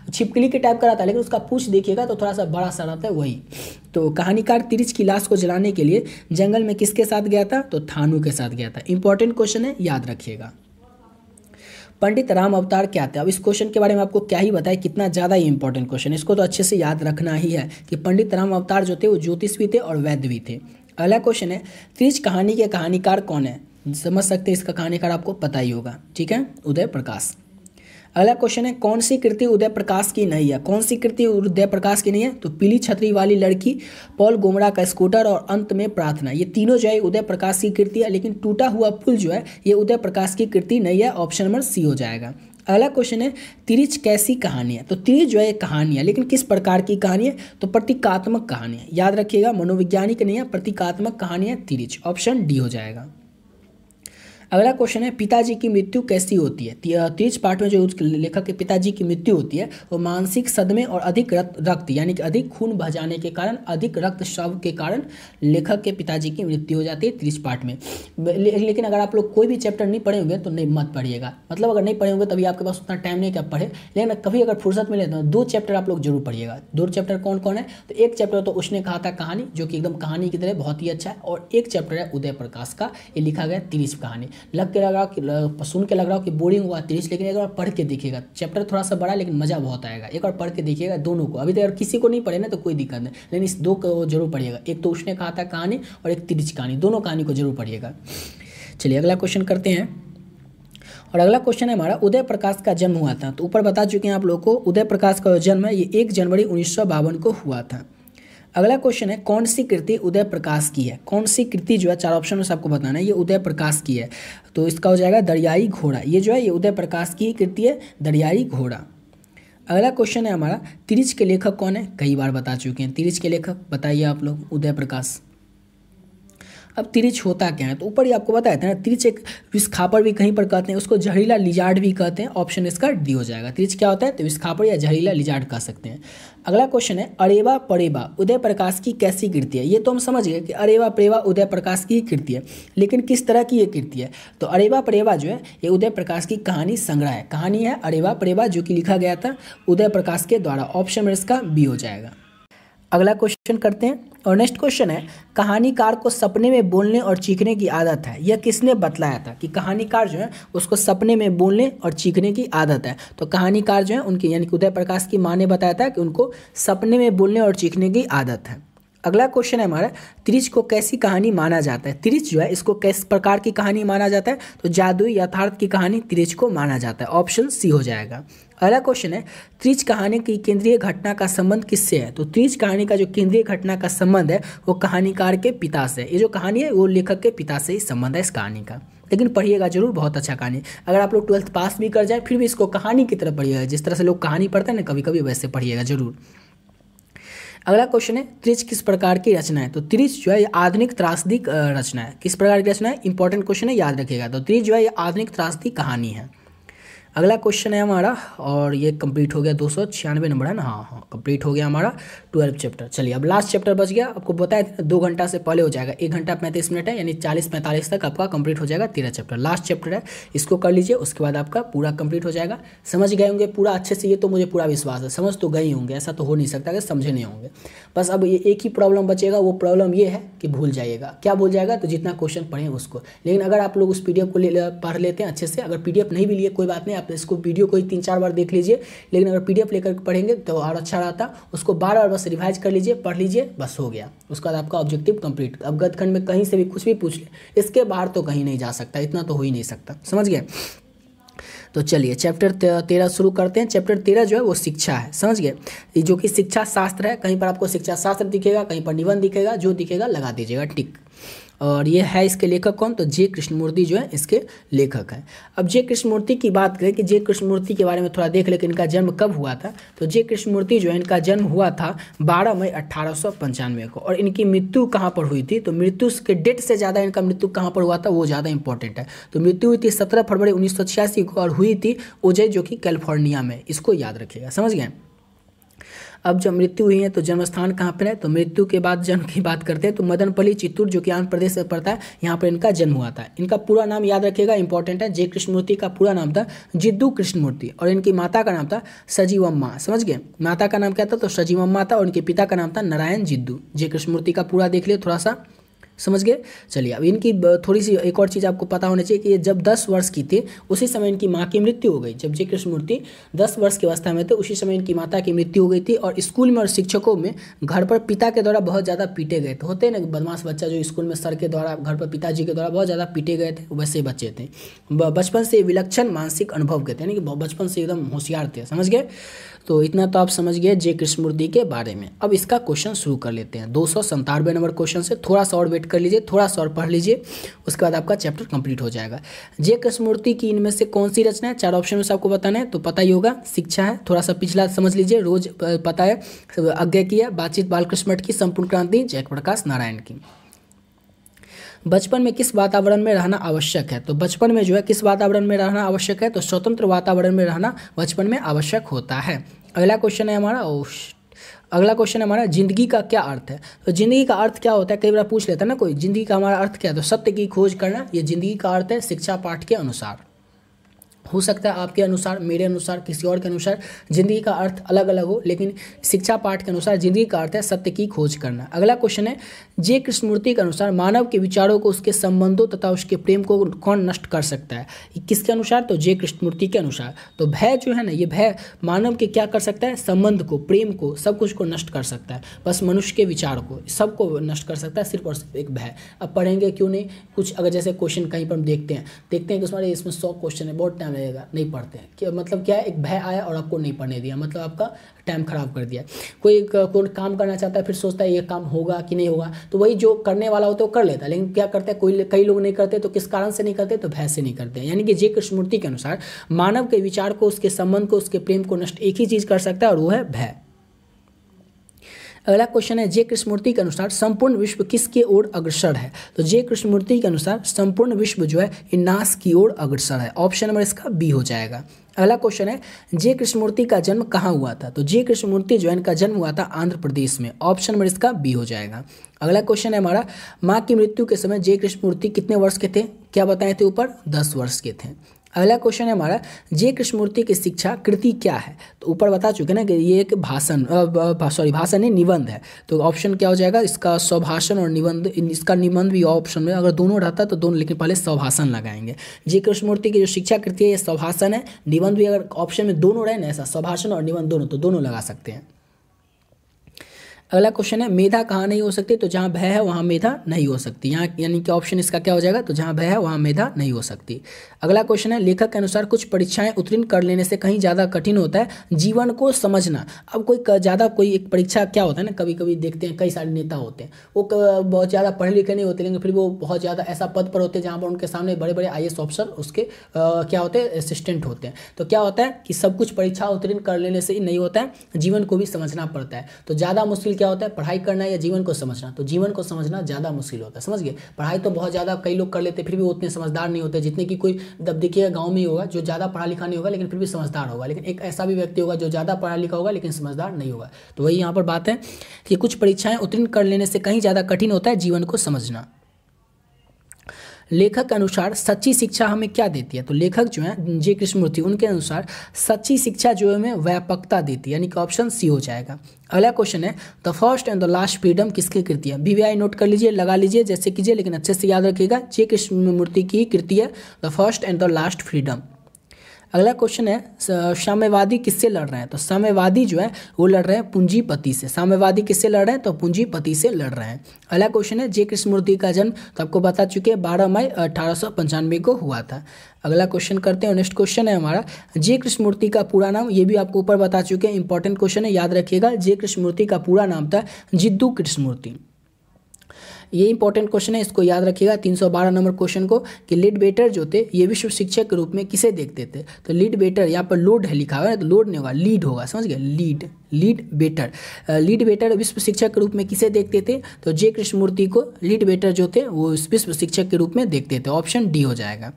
[SPEAKER 1] छिपकली के टाइप का रहता है, लेकिन उसका पूंछ देखिएगा तो थोड़ा सा बड़ा सा रहता है वही। तो कहानीकार तिरिच की लाश को जलाने के लिए जंगल में किसके साथ गया था? तो थानू के साथ गया था। इंपॉर्टेंट क्वेश्चन है, याद रखिएगा। पंडित राम अवतार क्या थे? अब इस क्वेश्चन के बारे में आपको क्या ही बताए, कितना ज़्यादा ही इंपॉर्टेंट क्वेश्चन है, इसको तो अच्छे से याद रखना ही है कि पंडित राम अवतार जो थे वो ज्योतिष भी थे और वैद्य भी थे। अगला क्वेश्चन है, तिरिच कहानी के कहानीकार कौन है? समझ सकते हैं, इसका कहानीकार आपको पता ही होगा, ठीक है, उदय प्रकाश। अगला क्वेश्चन है, कौन सी कृति उदय प्रकाश की नहीं है? कौन सी कृति उदय प्रकाश की नहीं है? तो पीली छतरी वाली लड़की, पॉल गोमड़ा का स्कूटर और अंत में प्रार्थना, ये तीनों जो है उदय प्रकाश की कृति है, लेकिन टूटा हुआ फूल जो है ये उदय प्रकाश की कृति नहीं है। ऑप्शन नंबर सी हो जाएगा। अगला क्वेश्चन है, तिरिच कैसी कहानी है? तो तिरिच जो है एक कहानी है, लेकिन किस प्रकार की कहानी है? तो प्रतीकात्मक कहानी है, याद रखिएगा, मनोवैज्ञानिक नहीं है, प्रतीकात्मक कहानी है तिरिच। ऑप्शन डी हो जाएगा। अगला क्वेश्चन है, पिताजी की मृत्यु कैसी होती है? तिरिच पाठ में जो लेखक के पिताजी की मृत्यु होती है वो मानसिक सदमे और अधिक रक्त यानी कि अधिक खून बह जाने के कारण, अधिक रक्तस्राव के कारण लेखक के पिताजी की मृत्यु हो जाती है तिरिच पाठ में। लेकिन अगर आप लोग कोई भी चैप्टर नहीं पढ़े होंगे तो नहीं मत पढ़िएगा, मतलब अगर नहीं पढ़े होंगे तभी आपके पास उतना टाइम नहीं कि आप पढ़े, लेकिन कभी अगर फुर्सत मिले तो 2 चैप्टर आप लोग जरूर पढ़िएगा। 2 चैप्टर कौन कौन है? तो एक चैप्टर तो उसने कहा था कहानी, जो कि एकदम कहानी की तरह बहुत ही अच्छा है, और एक चैप्टर है उदय प्रकाश का, ये लिखा गया तिरिच कहानी। लग के लग रहा कि सुन के लग रहा हो कि बोरिंग हुआ तिरिच, लेकिन एक बार पढ़ के देखिएगा, चैप्टर थोड़ा सा बड़ा लेकिन मजा बहुत आएगा, एक बार पढ़ के देखिएगा दोनों को। अभी तक अगर किसी को नहीं पढ़े ना तो कोई दिक्कत नहीं, लेकिन इस 2 को जरूर पढ़िएगा, एक तो उसने कहा था कहानी और एक तिरिच कहानी, दोनों कहानी को जरूर पढ़िएगा। चलिए अगला क्वेश्चन करते हैं, और अगला क्वेश्चन है हमारा, उदय प्रकाश का जन्म हुआ था? तो ऊपर बता चुके हैं आप लोगों को, उदय प्रकाश का जन्म है ये 1 जनवरी 1952 को हुआ था। अगला क्वेश्चन है, कौन सी कृति उदय प्रकाश की है? कौन सी कृति जो है 4 ऑप्शन में से आपको बताना है, ये उदय प्रकाश की है, तो इसका हो जाएगा दरियाई घोड़ा। ये जो है ये उदय प्रकाश की कृति है, दरियाई घोड़ा। अगला क्वेश्चन है हमारा, तिरिच के लेखक कौन है? कई बार बता चुके हैं, तिरिच के लेखक बताइए आप लोग, उदय प्रकाश। अब तिरिच होता क्या है? तो ऊपर ही आपको बताया था ना, तिरिच एक विस्खापर भी कहीं पर कहते हैं, उसको जहरीला लिजार्ड भी कहते हैं। ऑप्शन इसका डी हो जाएगा। तिरिच क्या होता है? तो विस्खापर या जहरीला लिजार्ड कह सकते हैं। अगला क्वेश्चन है, अरेवा परेवा उदय प्रकाश की कैसी कृति है? ये तो हम समझ गए कि अरेवा परेवा उदय प्रकाश की कृति है, लेकिन किस तरह की ये कृति है? तो अरेवा परेवा जो है ये उदय प्रकाश की कहानी संग्रह है, कहानी है अरेवा परेवा, जो कि लिखा गया था उदय प्रकाश के द्वारा। ऑप्शन में इसका बी हो जाएगा। अगला क्वेश्चन करते हैं, और नेक्स्ट क्वेश्चन है, कहानीकार को सपने में बोलने और चीखने की आदत है, यह किसने बतलाया था? कि कहानीकार जो है उसको सपने में बोलने और चीखने की आदत है। तो कहानीकार जो है उनकी यानी कि उदय प्रकाश की माँ ने बताया था कि उनको सपने में बोलने और चीखने की आदत है। अगला क्वेश्चन है हमारा, तिरिच को कैसी कहानी माना जाता है? तिरिच जो है इसको किस प्रकार की कहानी माना जाता है? तो जादुई यथार्थ की कहानी तिरिच को माना जाता है। ऑप्शन सी हो जाएगा। अगला क्वेश्चन है, तिरिच कहानी की केंद्रीय घटना का संबंध किससे है? तो तिरिच कहानी का जो केंद्रीय घटना का संबंध है वो कहानीकार के पिता से। ये जो कहानी है वो लेखक के पिता से ही संबंध है इस कहानी का। लेकिन पढ़िएगा जरूर, बहुत अच्छा कहानी। अगर आप लोग 12th पास भी कर जाए फिर भी इसको कहानी की तरह पढ़िएगा, जिस तरह से लोग कहानी पढ़ते हैं ना कभी कभी, वैसे पढ़िएगा जरूर। अगला क्वेश्चन है, तिरिच किस प्रकार की रचना है? तो तिरिच जो है ये आधुनिक त्रासदी रचना है। किस प्रकार की रचना है? इंपॉर्टेंट क्वेश्चन है, याद रखिएगा। तो तिरिच जो है ये आधुनिक त्रासदी कहानी है। अगला क्वेश्चन है हमारा, और ये कंप्लीट हो गया, 296 नंबर है ना, हाँ कंप्लीट हो गया हमारा 12 चैप्टर। चलिए अब लास्ट चैप्टर बच गया, आपको बताया था 2 घंटा से पहले हो जाएगा, 1 घंटा 35 मिनट है, यानी 40-45 तक आपका कंप्लीट हो जाएगा 13 चैप्टर। लास्ट चैप्टर है, इसको कर लीजिए, उसके बाद आपका पूरा कंप्लीट हो जाएगा। समझ गए होंगे पूरा अच्छे से, ये तो मुझे पूरा विश्वास है, समझ तो गए होंगे, ऐसा तो हो नहीं सकता कि समझे नहीं होंगे। बस अब ये एक ही प्रॉब्लम बचेगा, वो प्रॉब्लम ये है कि भूल जाइएगा। क्या भूल जाएगा? तो जितना क्वेश्चन पढ़े उसको। लेकिन अगर आप लोग उस PDF को पढ़ लेते हैं अच्छे से, अगर PDF नहीं भी लिए कोई बात नहीं, आप इसको वीडियो को 3-4 बार देख लीजिए, लेकिन अगर PDF लेकर पढ़ेंगे तो और अच्छा रहता। उसको बार-बार बस रिवाइज कर लीजिए, पढ़ लीजिए, बस हो गया। उसके बाद आपका ऑब्जेक्टिव कंप्लीट। अब गद्यखंड में कहीं से भी कुछ भी पूछ ले, इसके बाहर तो कहीं नहीं जा सकता, इतना तो हो ही नहीं सकता, समझ गए? तो चलिए चैप्टर 13 शुरू करते हैं। चैप्टर 13 जो है वो शिक्षा है, समझ गए? जो कि शिक्षा शास्त्र है, कहीं पर आपको शिक्षा शास्त्र दिखेगा, कहीं पर निबंध दिखेगा, जो दिखेगा लगा दीजिएगा टिक। और ये है इसके लेखक कौन? तो जे कृष्णमूर्ति जो है इसके लेखक हैं। अब जे कृष्णमूर्ति की बात करें कि जे कृष्णमूर्ति के बारे में थोड़ा देख ले कि इनका जन्म कब हुआ था। तो जे कृष्णमूर्ति जो है इनका जन्म हुआ था 12 मई 1895 को। और इनकी मृत्यु कहाँ पर हुई थी? तो मृत्यु के डेट से ज़्यादा इनका मृत्यु कहाँ पर हुआ था वो ज़्यादा इंपॉर्टेंट है। तो मृत्यु हुई थी 17 फरवरी 1986 को, और हुई थी उजय जो कि कैलिफोर्निया में। इसको याद रखिएगा, समझ गए? अब जब मृत्यु हुई है तो जन्म स्थान कहाँ पर है, तो मृत्यु के बाद जन्म की बात करते हैं तो मदनपल्ली चित्तूर जो कि आंध्र प्रदेश में पड़ता है, यहाँ पर इनका जन्म हुआ था। इनका पूरा नाम याद रखिएगा, इंपॉर्टेंट है। जे कृष्णमूर्ति का पूरा नाम था जिद्दू कृष्णमूर्ति और इनकी माता का नाम था सजीवम्मा। समझ गए, माता का नाम क्या था, तो सजीवम्मा था और इनके पिता का नाम था नारायण जिद्दू। जे कृष्णमूर्ति का पूरा देख लिए थोड़ा सा, समझ गए। चलिए अब इनकी थोड़ी सी एक और चीज़ आपको पता होनी चाहिए कि ये जब 10 वर्ष की थी उसी समय इनकी माँ की मृत्यु हो गई। जब जे कृष्णमूर्ति 10 वर्ष की अवस्था में थे उसी समय इनकी माता की मृत्यु हो गई थी। और स्कूल में और शिक्षकों में घर पर पिता के द्वारा बहुत ज़्यादा पीटे गए थे। होते हैं ना बदमाश बच्चा जो स्कूल में सर के द्वारा, घर पर पिताजी के द्वारा बहुत ज़्यादा पीटे गए थे, वैसे बच्चे थे। बचपन से विलक्षण मानसिक अनुभव के थे, यानी कि बचपन से एकदम होशियार थे। समझ गए, तो इतना तो आप समझ गए जे कृष्णमूर्ति के बारे में। अब इसका क्वेश्चन शुरू कर लेते हैं 297 नंबर क्वेश्चन से। थोड़ा सा और वेट कर लीजिए, थोड़ा सा और पढ़ लीजिए, उसके बाद आपका चैप्टर कंप्लीट हो जाएगा। जे कृष्णमूर्ति की इनमें से कौन सी रचना है, 4 ऑप्शन में से आपको बताना है, तो पता ही होगा। शिक्षा है, थोड़ा सा पिछला समझ लीजिए, रोज पता है। आज्ञा की है, बातचीत बालकृष्ण मठ की, संपूर्ण क्रांति जयप्रकाश नारायण की। बचपन में किस वातावरण में रहना आवश्यक है, तो बचपन में जो है किस वातावरण में रहना आवश्यक है, तो स्वतंत्र वातावरण में रहना बचपन में आवश्यक होता है। अगला क्वेश्चन है हमारा जिंदगी का क्या अर्थ है, तो जिंदगी का अर्थ क्या होता है, कई बार पूछ लेता है ना कोई, जिंदगी का हमारा अर्थ क्या है, तो सत्य की खोज करना, ये जिंदगी का अर्थ है। शिक्षा पाठ के अनुसार हो सकता है आपके अनुसार, मेरे अनुसार, किसी और के अनुसार जिंदगी का अर्थ अलग अलग हो, लेकिन शिक्षा पाठ के अनुसार जिंदगी का अर्थ है सत्य की खोज करना। अगला क्वेश्चन है जे कृष्णमूर्ति के अनुसार मानव के विचारों को, उसके संबंधों तथा उसके प्रेम को कौन नष्ट कर सकता है, किसके अनुसार, तो जे कृष्णमूर्ति के अनुसार। तो भय जो है ना, ये भय मानव के क्या कर सकता है, संबंध को, प्रेम को, सब कुछ को नष्ट कर सकता है। बस मनुष्य के विचार को, सबको नष्ट कर सकता है, सिर्फ और सिर्फ एक भय। अब पढ़ेंगे क्यों नहीं, कुछ अगर जैसे क्वेश्चन कहीं पर हम देखते हैं कि हमारे इसमें 100 क्वेश्चन है, बहुत टाइम लगेगा, नहीं पढ़ते हैं। क्या मतलब क्या है, एक भय आया और आपको नहीं पढ़ने दिया, मतलब आपका टाइम खराब कर दिया। कोई काम करना चाहता है, फिर सोचता है ये काम होगा कि नहीं होगा, तो वही जो करने वाला होता है वो कर लेता है, लेकिन क्या करता है कई लोग नहीं करते, तो किस कारण से नहीं करते, तो भय से नहीं करते। यानी कि जे कृष्णमूर्ति के अनुसार मानव के विचार को, उसके संबंध को, उसके प्रेम को नष्ट एक ही चीज कर सकता है और वो है भय। अगला क्वेश्चन है जे कृष्णमूर्ति के अनुसार संपूर्ण विश्व किसके ओर अग्रसर है, तो जे कृष्णमूर्ति के अनुसार संपूर्ण विश्व जो है नाश की ओर अग्रसर है। ऑप्शन नंबर इसका बी हो जाएगा। अगला क्वेश्चन है जे कृष्णमूर्ति का जन्म कहाँ हुआ था, तो जे कृष्णमूर्ति जो है इनका जन्म हुआ था आंध्र प्रदेश में। ऑप्शन नंबर इसका बी हो जाएगा। अगला क्वेश्चन है हमारा माँ की मृत्यु के समय जे कृष्णमूर्ति कितने वर्ष के थे, क्या बताए थे ऊपर, 10 वर्ष के थे। अगला क्वेश्चन है हमारा जे कृष्णमूर्ति की शिक्षा कृति क्या है, तो ऊपर बता चुके ना कि ये एक भाषण नहीं, निबंध है। तो ऑप्शन क्या हो जाएगा इसका, स्वभाषण और निबंध। इसका निबंध भी ऑप्शन में, अगर दोनों रहता तो दोनों, लेकिन पहले स्वभाषण लगाएंगे। जे कृष्णमूर्ति की जो शिक्षा कृति है ये स्वभाषण है। निबंध भी अगर ऑप्शन में दोनों रहे ना, ऐसा स्वभाषण और निबंध दोनों, तो दोनों लगा सकते हैं। अगला क्वेश्चन है मेधा कहाँ नहीं हो सकती, तो जहाँ भय है वहाँ मेधा नहीं हो सकती। यहाँ यानी कि ऑप्शन इसका क्या हो जाएगा, तो जहाँ भय है वहाँ मेधा नहीं हो सकती। अगला क्वेश्चन है लेखक के अनुसार कुछ परीक्षाएं उत्तीर्ण कर लेने से कहीं ज़्यादा कठिन होता है जीवन को समझना। अब कोई एक परीक्षा क्या होता है ना, कभी कभी देखते हैं कई सारे नेता होते हैं, वो बहुत ज़्यादा पढ़े लिखे नहीं होते, लेकिन फिर वो बहुत ज़्यादा ऐसा पद पर होते हैं जहाँ पर उनके सामने बड़े बड़े IAS ऑफिसर उसके क्या होते हैं, असिस्टेंट होते हैं। तो क्या होता है कि सब कुछ परीक्षा उत्तीर्ण कर लेने से ही नहीं होता है, जीवन को भी समझना पड़ता है। तो ज़्यादा मुश्किल क्या होता है, पढ़ाई करना या जीवन को समझना, तो जीवन को समझना ज़्यादा मुश्किल होता है। समझ गए, पढ़ाई तो बहुत ज़्यादा कई लोग कर लेते हैं, फिर भी उतने समझदार नहीं होते जितने कि कोई, दब देखिएगा गाँव में ही होगा जो ज़्यादा पढ़ा लिखा नहीं होगा लेकिन फिर भी समझदार होगा, लेकिन एक ऐसा भी व्यक्ति होगा जो ज़्यादा पढ़ा लिखा होगा लेकिन समझदार नहीं होगा। तो वही यहाँ पर बात है कि कुछ परीक्षाएं उत्तीर्ण कर लेने से कहीं ज़्यादा कठिन होता है जीवन को समझना। लेखक के अनुसार सच्ची शिक्षा हमें क्या देती है, तो लेखक जो है जे कृष्णमूर्ति, उनके अनुसार सच्ची शिक्षा जो है हमें व्यापकता देती है, यानी कि ऑप्शन सी हो जाएगा। अगला क्वेश्चन है the first and the last freedom किसकी कृति है, BVI नोट कर लीजिए, लगा लीजिए जैसे कीजिए, लेकिन अच्छे से याद रखिएगा जे कृष्णमूर्ति की कृति है the first and the last freedom. अगला क्वेश्चन है साम्यवादी किससे लड़ रहे हैं, तो साम्यवादी जो है वो लड़ रहे हैं पूंजीपति से। साम्यवादी किससे लड़ रहे हैं, तो पूंजीपति से लड़ रहे हैं। अगला क्वेश्चन है जे कृष्णमूर्ति का जन्म, तो आपको बता चुके हैं 12 मई 1895 को हुआ था। अगला क्वेश्चन करते हैं, नेक्स्ट क्वेश्चन है हमारा जे कृष्णमूर्ति का पूरा नाम, ये भी आपको ऊपर बता चुके हैं, इंपॉर्टेंट क्वेश्चन है, याद रखिएगा। जे कृष्णमूर्ति का पूरा नाम था जिद्दू कृष्णमूर्ति। ये इंपॉर्टेंट क्वेश्चन है, इसको याद रखिएगा 312 नंबर क्वेश्चन को, कि लीडबेटर जो थे ये विश्व शिक्षक के रूप में किसे देखते थे, तो लीडबेटर, यहाँ पर लोड है लिखा हुआ है, तो लोड नहीं होगा, लीड होगा, समझ गए, लीडबेटर विश्व शिक्षक के रूप में किसे देखते थे, तो जे कृष्णमूर्ति को लीडबेटर जो थे वो विश्व शिक्षक के रूप में देखते थे। ऑप्शन डी हो जाएगा।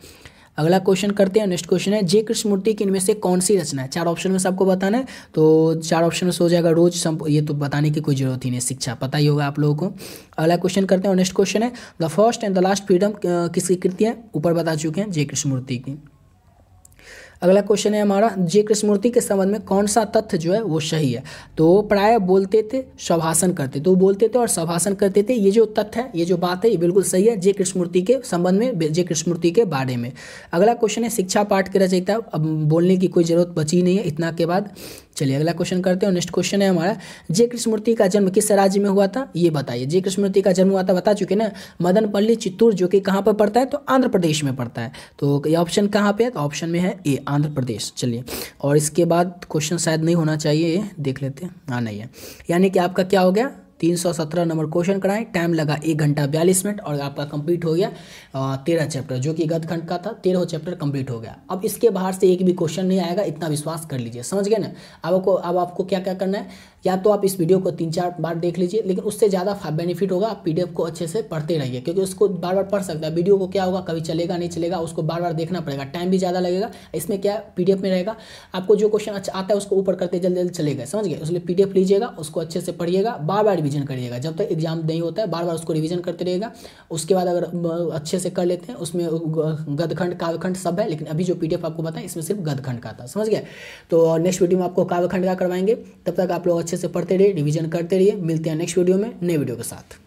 [SPEAKER 1] अगला क्वेश्चन करते हैं। नेक्स्ट क्वेश्चन है, जे कृष्णमूर्ति की इनमें से कौन सी रचना है? 4 ऑप्शन में सबको बताना है, तो 4 ऑप्शन में से हो जाएगा रोज ये तो बताने की कोई जरूरत ही नहीं, शिक्षा पता ही होगा आप लोगों को। अगला क्वेश्चन करते हैं और नेक्स्ट क्वेश्चन है, the first and the last freedom किसकी कृति है? ऊपर बता चुके हैं, जे कृष्णमूर्ति की। अगला क्वेश्चन है हमारा, जे कृष्णमूर्ति के संबंध में कौन सा तथ्य जो है वो सही है? तो प्राय बोलते थे, सभाषण करते, तो बोलते थे और सभाषण करते थे, ये जो तथ्य है, ये जो बात है, ये बिल्कुल सही है जे कृष्णमूर्ति के संबंध में, जे कृष्णमूर्ति के बारे में। अगला क्वेश्चन है, शिक्षा पाठ के रचयिता, अब बोलने की कोई जरूरत बची नहीं है इतना के बाद। चलिए अगला क्वेश्चन करते हैं। नेक्स्ट क्वेश्चन है हमारा, जे कृष्णमूर्ति का जन्म किस राज्य में हुआ था? ये बताइए। जे कृष्णमूर्ति का जन्म हुआ था, बता चुके ना, मदनपल्ली चित्तूर, जो कि कहाँ पर पड़ता है? तो आंध्र प्रदेश में पड़ता है। तो ये ऑप्शन कहाँ पे है? तो ऑप्शन में है ए, आंध्र प्रदेश। चलिए, और इसके बाद क्वेश्चन शायद नहीं होना चाहिए, ये देख लेते हैं। हाँ नहीं है, यानी कि आपका क्या हो गया, 317 नंबर क्वेश्चन कराएं, टाइम लगा 1 घंटा 42 मिनट और आपका कंप्लीट हो गया 13 चैप्टर, जो कि गद्यखंड का था। 13 चैप्टर कंप्लीट हो गया। अब इसके बाहर से एक भी क्वेश्चन नहीं आएगा, इतना विश्वास कर लीजिए, समझ गए ना। अब आपको क्या क्या करना है, या तो आप इस वीडियो को 3-4 बार देख लीजिए, लेकिन उससे ज़्यादा बेनिफिट होगा आप पीडीएफ को अच्छे से पढ़ते रहिए, क्योंकि उसको बार बार पढ़ सकता है। वीडियो को क्या होगा, कभी चलेगा नहीं चलेगा, उसको बार बार देखना पड़ेगा, टाइम भी ज़्यादा लगेगा। इसमें क्या पीडीएफ में रहेगा, आपको जो क्वेश्चन अच्छा आता है उसको ऊपर करते जल्दी जल्दी चलेगा, समझ गए। इसलिए पीडीएफ लीजिएगा, उसको अच्छे से पढ़िएगा, बार बार रिवीजन करिएगा, जब तक एग्जाम नहीं होता है बार बार उसको रिवीजन करते रहेगा। उसके बाद अगर अच्छे से कर लेते हैं, उसमें गद्यखंड काव्यखंड सब है, लेकिन अभी जो पीडीएफ आपको बताएं इसमें सिर्फ गद्यखंड का था, समझ गए। तो नेक्स्ट वीडियो में आपको काव्यखंड का करवाएंगे, तब तक आप लोग अच्छे से पढ़ते रहिए, रिवीजन करते रहिए। मिलते हैं नेक्स्ट वीडियो में नए वीडियो के साथ।